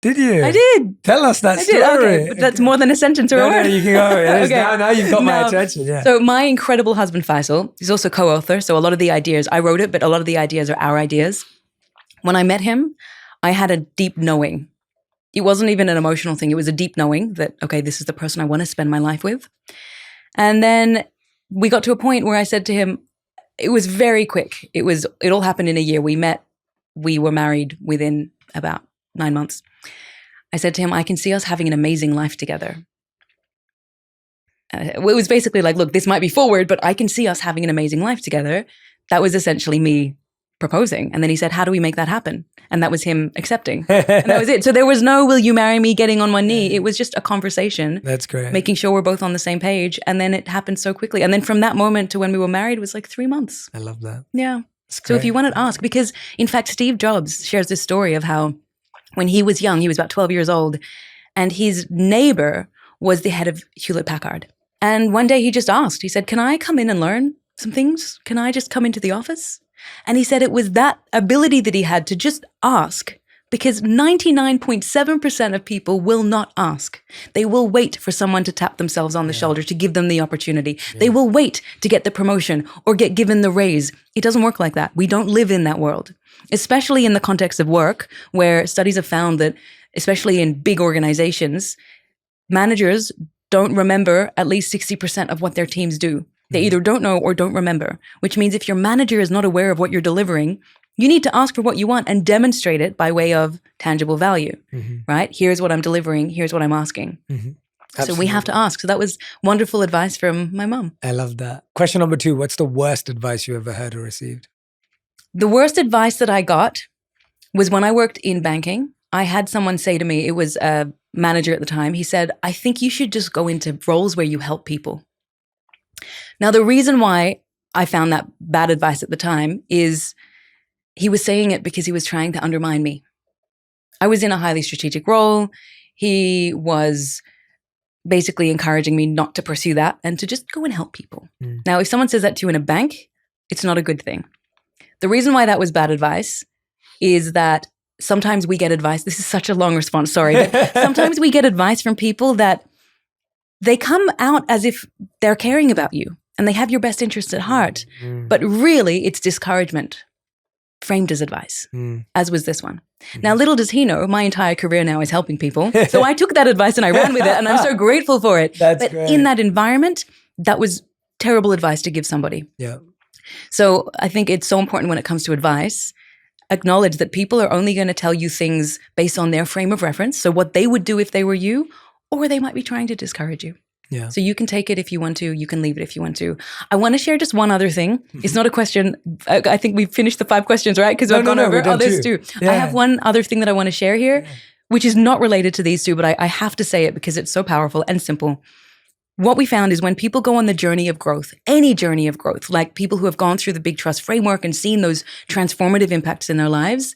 Did you? I did. Tell us that story. Okay, but that's more than a sentence or a word. No, you can go. Yes, Okay. Now you've got my attention. Yeah. So my incredible husband Faisal, he's also co-author. So a lot of the ideas, I wrote it, but a lot of the ideas are our ideas. When I met him, I had a deep knowing. It wasn't even an emotional thing. It was a deep knowing that, okay, this is the person I want to spend my life with. And then we got to a point where I said to him, it was very quick. It all happened in a year. We met, we were married within about 9 months. I said to him, I can see us having an amazing life together. It was basically like, look, this might be forward, but I can see us having an amazing life together. That was essentially me proposing. And then he said, how do we make that happen? And that was him accepting. And that was it. So there was no, will you marry me, getting on one knee. It was just a conversation. That's great. Making sure we're both on the same page. And then it happened so quickly. And then from that moment to when we were married was like 3 months. I love that. Yeah. So if you want to ask, because in fact, Steve Jobs shares this story of how when he was young, he was about 12 years old, and his neighbor was the head of Hewlett Packard. And one day he just asked, he said, can I come in and learn some things? Can I just come into the office? And he said it was that ability that he had to just ask, because 99.7% of people will not ask. They will wait for someone to tap themselves on the shoulder to give them the opportunity. Yeah. They will wait to get the promotion or get given the raise. It doesn't work like that. We don't live in that world, especially in the context of work, where studies have found that, especially in big organizations, managers don't remember at least 60% of what their teams do. They either don't know or don't remember, which means if your manager is not aware of what you're delivering, you need to ask for what you want and demonstrate it by way of tangible value, right? Here's what I'm delivering. Here's what I'm asking. So we have to ask. So that was wonderful advice from my mom. I love that. Question number 2, what's the worst advice you ever heard or received? The worst advice that I got was when I worked in banking. I had someone say to me, it was a manager at the time, he said, I think you should just go into roles where you help people. Now, the reason why I found that bad advice at the time is he was saying it because he was trying to undermine me. I was in a highly strategic role. He was basically encouraging me not to pursue that and to just go and help people. Now, if someone says that to you in a bank, it's not a good thing. The reason why that was bad advice is that sometimes we get advice. This is such a long response, sorry. But sometimes we get advice from people that they come out as if they're caring about you and they have your best interests at heart. But really, it's discouragement framed as advice, as was this one. Now, little does he know, my entire career now is helping people. So I took that advice and I ran with it, and I'm so grateful for it. But great. In that environment, that was terrible advice to give somebody. Yeah. So I think it's so important when it comes to advice, acknowledge that people are only going to tell you things based on their frame of reference. So what they would do if they were you, or they might be trying to discourage you. Yeah. So you can take it if you want to, you can leave it if you want to. I want to share just one other thing. It's not a question. I think we've finished the 5 questions, right? Because I've gone over others too. Yeah. I have one other thing that I want to share here, which is not related to these two, but I have to say it because it's so powerful and simple. What we found is when people go on the journey of growth, any journey of growth, like people who have gone through the Big Trust framework and seen those transformative impacts in their lives,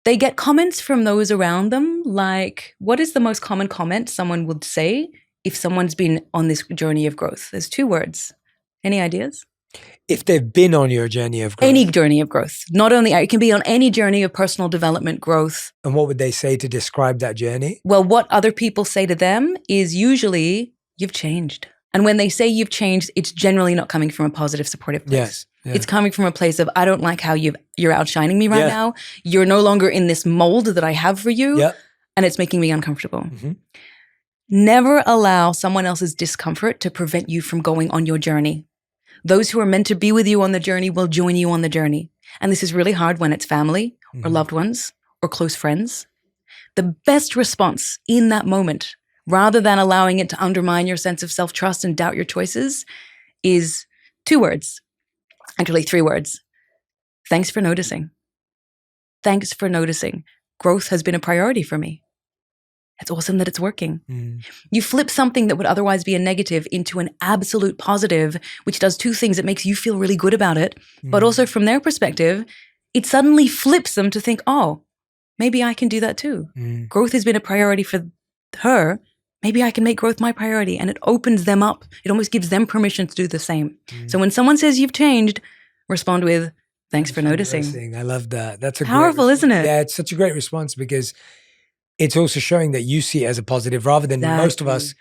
they get comments from those around them. Like, what is the most common comment someone would say if someone's been on this journey of growth? There's 2 words. Any ideas? If they've been on your journey of growth. Any journey of growth. Not only, it can be on any journey of personal development, growth. And what would they say to describe that journey? Well, what other people say to them is usually, you've changed. And when they say you've changed, it's generally not coming from a positive, supportive place. Yes. Yeah. It's coming from a place of, I don't like how you're outshining me right now. You're no longer in this mold that I have for you. And it's making me uncomfortable. Never allow someone else's discomfort to prevent you from going on your journey. Those who are meant to be with you on the journey will join you on the journey. And this is really hard when it's family or loved ones or close friends. The best response in that moment, rather than allowing it to undermine your sense of self-trust and doubt your choices, is 2 words. Actually, 3 words. Thanks for noticing. Thanks for noticing. Growth has been a priority for me. It's awesome that it's working. You flip something that would otherwise be a negative into an absolute positive, which does 2 things. It makes you feel really good about it, but also from their perspective, it suddenly flips them to think, oh, maybe I can do that too. Growth has been a priority for her. Maybe I can make growth my priority. And it opens them up. It almost gives them permission to do the same. So when someone says you've changed, respond with, thanks for noticing. I love that. That's powerful, isn't it? Yeah, it's such a great response because it's also showing that you see it as a positive rather than most of us.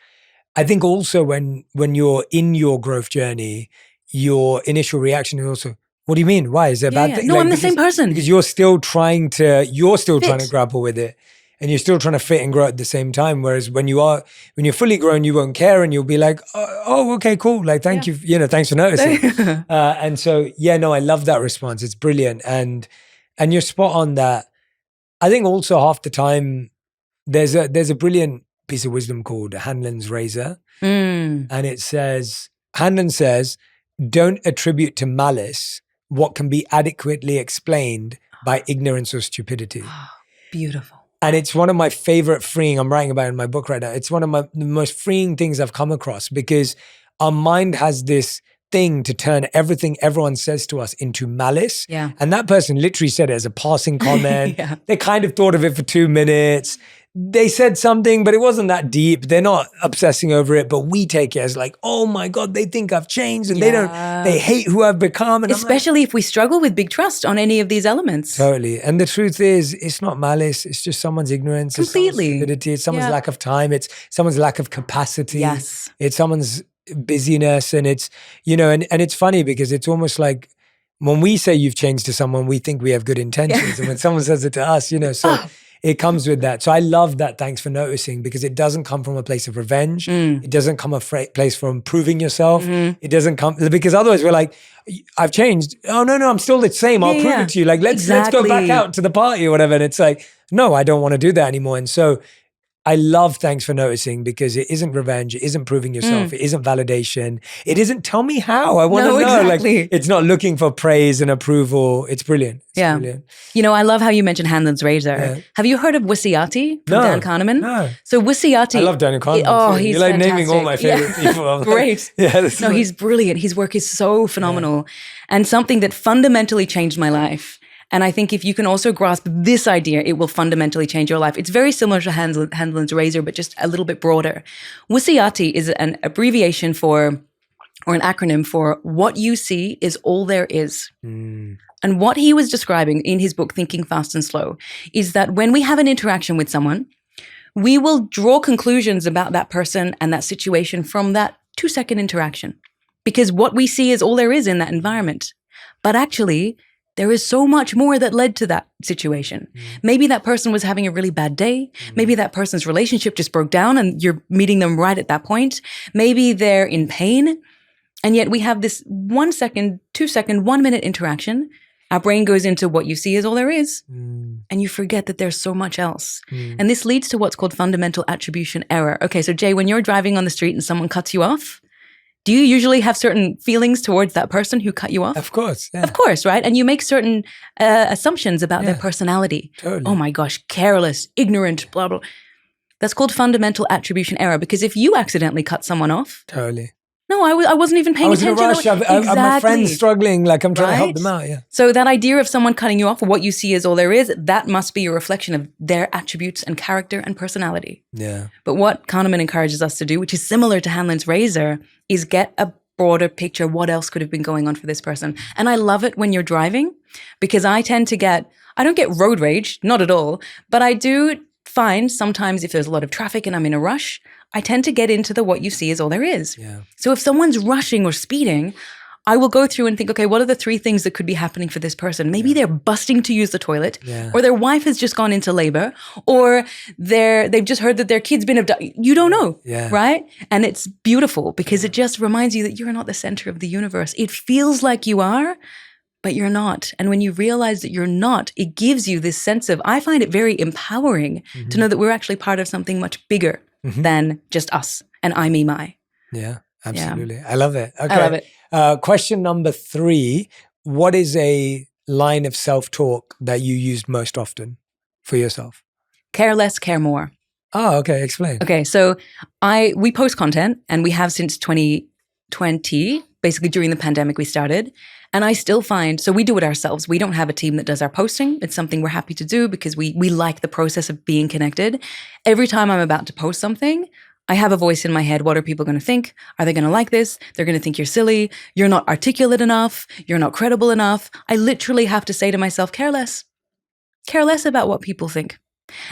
I think also when you're in your growth journey, your initial reaction is also, what do you mean? Why? Is there a bad thing? No, I'm the same person. Because you're still trying to grapple with it. and you're still trying to fit and grow at the same time. Whereas when you're fully grown, you won't care and you'll be like, oh okay, cool. Like, thank you, thanks for noticing. And so, I love that response. It's brilliant. And you're spot on that. I think also half the time there's a brilliant piece of wisdom called Hanlon's Razor. And it says, Hanlon says, don't attribute to malice what can be adequately explained by ignorance or stupidity. Beautiful. And it's one of my favorite freeing, I'm writing about it in my book right now. It's one of the most freeing things I've come across, because our mind has this thing to turn everything everyone says to us into malice. Yeah. And that person literally said it as a passing comment. They kind of thought of it for 2 minutes. They said something, but it wasn't that deep. They're not obsessing over it, but we take it as like, oh my God, they think I've changed and they hate who I've become. And especially if we struggle with big trust on any of these elements. Totally. And the truth is, it's not malice. It's just someone's ignorance. Completely. It's someone's stupidity. It's someone's lack of time. It's someone's lack of capacity. Yes. It's someone's busyness. And it's, and it's funny because it's almost like when we say you've changed to someone, we think we have good intentions. And when someone says it to us, so it comes with that. So I love that. Thanks for noticing, because it doesn't come from a place of revenge. It doesn't come a place from proving yourself. It doesn't come, because otherwise we're like, I've changed. Oh, no, I'm still the same. I'll prove it to you. Like, let's go back out to the party or whatever. And it's like, no, I don't want to do that anymore. And so I love thanks for noticing, because it isn't revenge. It isn't proving yourself. It isn't validation. It isn't tell me how. I want to know. Exactly. Like, it's not looking for praise and approval. It's brilliant. It's brilliant. I love how you mentioned Hanlon's Razor. Yeah. Have you heard of Wisiati from Dan Kahneman? No. So Wisiati. I love Dan Kahneman. He's You're like fantastic. naming all my favorite people. Great. He's brilliant. His work is so phenomenal, and something that fundamentally changed my life. And I think if you can also grasp this idea, it will fundamentally change your life. It's very similar to Hanlon's Razor, but just a little bit broader. Wisiati is an abbreviation for, or an acronym for, what you see is all there is. And what he was describing in his book, Thinking Fast and Slow, is that when we have an interaction with someone, we will draw conclusions about that person and that situation from that 2-second interaction, because what we see is all there is in that environment. But actually, there is so much more that led to that situation. Maybe that person was having a really bad day. Maybe that person's relationship just broke down and you're meeting them right at that point. Maybe they're in pain. And yet we have this 1 second, 2 second, 1 minute interaction. Our brain goes into what you see is all there is. And you forget that there's so much else. And this leads to what's called fundamental attribution error. Okay, so Jay, when you're driving on the street and someone cuts you off, do you usually have certain feelings towards that person who cut you off? Of course. Yeah. Of course, right? And you make certain assumptions about their personality. Totally. Oh my gosh, careless, ignorant, blah, blah. That's called fundamental attribution error, because if you accidentally cut someone off. Totally. No, I wasn't even paying attention. I was in a rush. My friend's struggling. Like, I'm trying to help them out. Yeah. So that idea of someone cutting you off, or what you see is all there is, that must be a reflection of their attributes and character and personality. Yeah. But what Kahneman encourages us to do, which is similar to Hanlon's Razor, is get a broader picture. What else could have been going on for this person? And I love it when you're driving, because I don't get road rage, not at all, but I do find sometimes if there's a lot of traffic and I'm in a rush, I tend to get into the what you see is all there is. Yeah. So if someone's rushing or speeding, I will go through and think, okay, what are the 3 things that could be happening for this person? Maybe they're busting to use the toilet, or their wife has just gone into labor, or they've just heard that their kid's been abducted. You don't know, right? And it's beautiful because it just reminds you that you're not the center of the universe. It feels like you are, but you're not. And when you realize that you're not, it gives you this sense of, I find it very empowering to know that we're actually part of something much bigger than just us and I, me, my. Yeah, absolutely. Yeah. I love it. Okay. I love it. Question number 3, what is a line of self-talk that you used most often for yourself? Care less, care more. Oh, okay. Explain. Okay. So we post content, and we have since 2020, basically during the pandemic we started. And I still find, so we do it ourselves. We don't have a team that does our posting. It's something we're happy to do because we like the process of being connected. Every time I'm about to post something, I have a voice in my head. What are people going to think? Are they going to like this? They're going to think you're silly. You're not articulate enough. You're not credible enough. I literally have to say to myself, care less. Care less about what people think.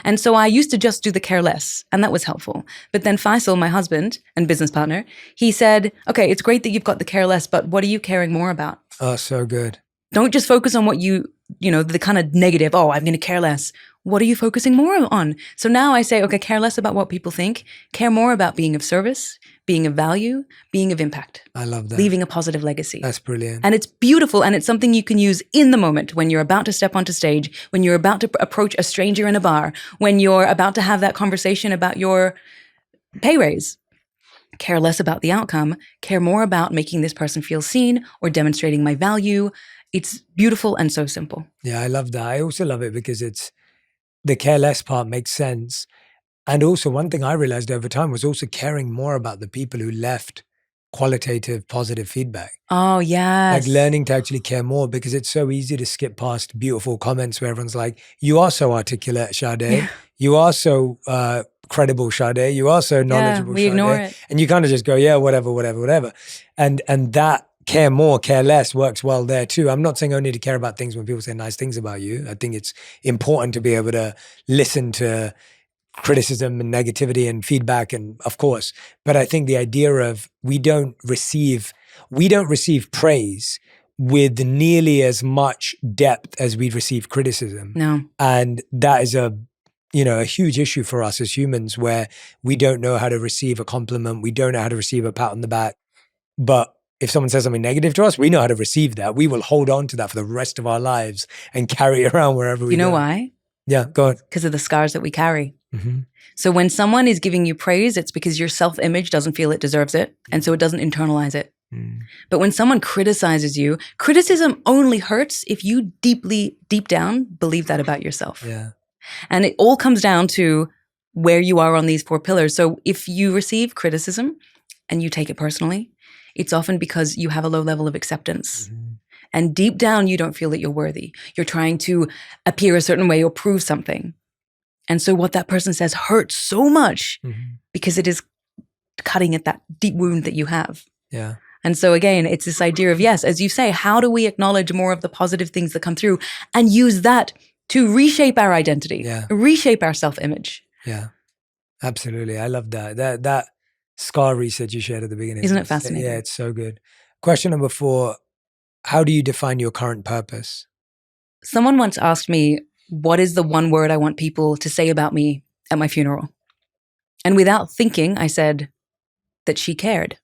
And so I used to just do the care less, and that was helpful. But then Faisal, my husband and business partner, he said, okay, it's great that you've got the care less, but what are you caring more about? Oh, so good. Don't just focus on what the kind of negative, I'm going to care less. What are you focusing more on? So now I say, okay, care less about what people think, care more about being of service, being of value, being of impact. I love that. Leaving a positive legacy. That's brilliant. And it's beautiful, and it's something you can use in the moment when you're about to step onto stage, when you're about to approach a stranger in a bar, when you're about to have that conversation about your pay raise. Care less about the outcome, care more about making this person feel seen or demonstrating my value. It's beautiful and so simple. Yeah, I love that. I also love it because it's the care less part makes sense. And also one thing I realized over time was also caring more about the people who left qualitative, positive feedback. Oh, yes. Like learning to actually care more, because it's so easy to skip past beautiful comments where everyone's like, you are so articulate, Shadé. Yeah. You are so credible, Shadé. You are so knowledgeable, we Shadé. ignore it. And you kind of just go, yeah, whatever. And that care more, care less works well there too. I'm not saying only to care about things when people say nice things about you. I think it's important to be able to listen to criticism and negativity and feedback, and of course, but I think the idea of we don't receive praise with nearly as much depth as we receive criticism. No. And that is a huge issue for us as humans, where we don't know how to receive a compliment, we don't know how to receive a pat on the back. But if someone says something negative to us, we know how to receive that. We will hold on to that for the rest of our lives and carry it around wherever we go. You know why? Yeah, go on. Because of the scars that we carry. Mm-hmm. So when someone is giving you praise, it's because your self-image doesn't feel it deserves it. And so it doesn't internalize it. Mm. But when someone criticizes you, criticism only hurts if you deep down believe that about yourself. Yeah. And it all comes down to where you are on these 4 pillars. So if you receive criticism and you take it personally, it's often because you have a low level of acceptance. Mm-hmm. And deep down, you don't feel that you're worthy. You're trying to appear a certain way or prove something. And so what that person says hurts so much because it is cutting at that deep wound that you have. Yeah. And so again, it's this idea of, yes, as you say, how do we acknowledge more of the positive things that come through and use that to reshape our identity, reshape our self-image? Yeah, absolutely. I love that. That scar reset you shared at the beginning. Isn't it fascinating? Yeah, it's so good. Question number 4, how do you define your current purpose? Someone once asked me, what is the one word I want people to say about me at my funeral? And without thinking, I said that she cared.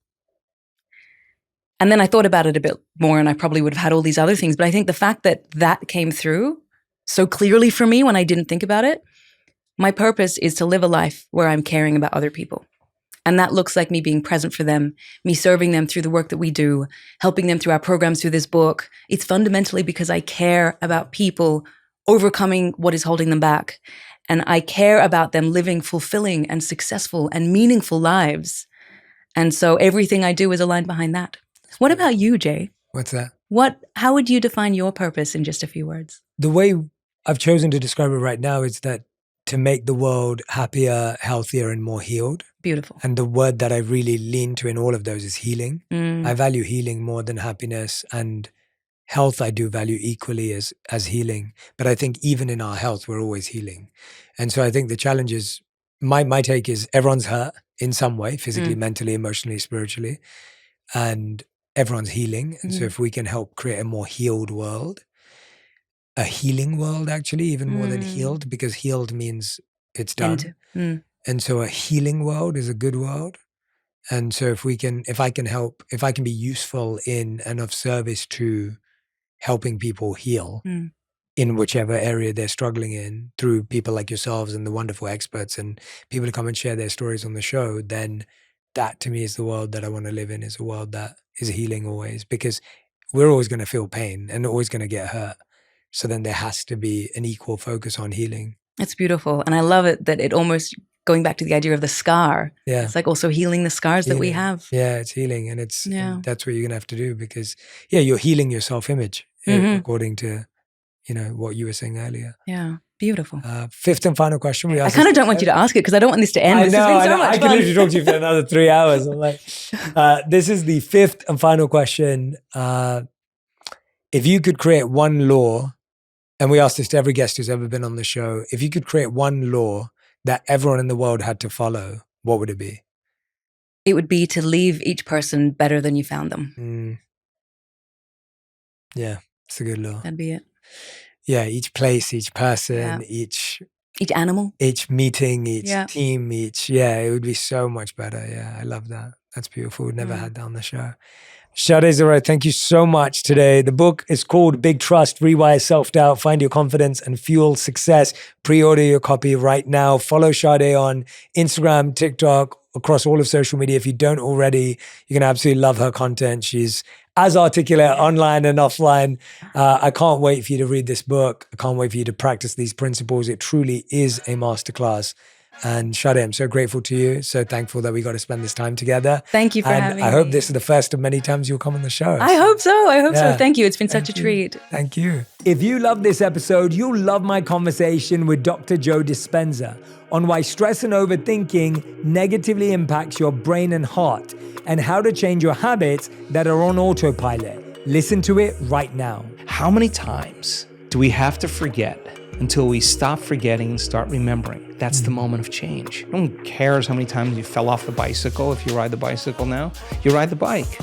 And then I thought about it a bit more, and I probably would have had all these other things. But I think the fact that that came through so clearly for me when I didn't think about it, my purpose is to live a life where I'm caring about other people. And that looks like me being present for them, me serving them through the work that we do, helping them through our programs, through this book. It's fundamentally because I care about people overcoming what is holding them back. And I care about them living fulfilling and successful and meaningful lives. And so everything I do is aligned behind that. What about you, Jay? What's that? How would you define your purpose in just a few words? The way I've chosen to describe it right now is that to make the world happier, healthier, and more healed. Beautiful. And the word that I really lean to in all of those is healing. I value healing more than happiness, and health I do value equally as healing. But I think even in our health, we're always healing. And so I think the challenge is, my take is everyone's hurt in some way, physically, mentally, emotionally, spiritually, and everyone's healing. And so if we can help create a more healed world, a healing world actually, even more than healed, because healed means it's done. And so a healing world is a good world. And so if I can be useful in and of service to helping people heal in whichever area they're struggling in through people like yourselves and the wonderful experts and people who come and share their stories on the show, then that to me is the world that I want to live in, is a world that is healing always, because we're always going to feel pain and always going to get hurt. So then there has to be an equal focus on healing. It's beautiful. And I love it that it almost, going back to the idea of the scar, it's like also healing the scars that we have. Yeah, it's healing. And and that's what you're going to have to do, because you're healing your self-image according to, what you were saying earlier. Yeah. Beautiful. 5th and final question. I kind of don't want you to ask it because I don't want this to end. This has been so much I can literally talk to you for another 3 hours. I'm like, this is the 5th and final question. If you could create one law, and we ask this to every guest who's ever been on the show, if you could create one law that everyone in the world had to follow, what would it be? It would be to leave each person better than you found them. Yeah, it's a good law. That'd be it. Yeah, each place, each person, each Each animal. each meeting, each Yeah. team, it would be so much better. Yeah, I love that. That's beautiful. We've never had that on the show. Shadé Zahrai, thank you so much today. The book is called Big Trust, Rewire Self-Doubt, Find Your Confidence and Fuel Success. Pre-order your copy right now. Follow Shadé on Instagram, TikTok, across all of social media. If you don't already, you're going to absolutely love her content. She's as articulate online and offline. I can't wait for you to read this book. I can't wait for you to practice these principles. It truly is a masterclass. And Shadé, I'm so grateful to you. So thankful that we got to spend this time together. Thank you for having me. I hope this is the first of many times you'll come on the show. I hope so. Thank you. It's been such a treat. Thank you. If you love this episode, you'll love my conversation with Dr. Joe Dispenza on why stress and overthinking negatively impacts your brain and heart and how to change your habits that are on autopilot. Listen to it right now. How many times do we have to forget until we stop forgetting and start remembering? That's the moment of change. No one cares how many times you fell off the bicycle. If you ride the bicycle now, you ride the bike.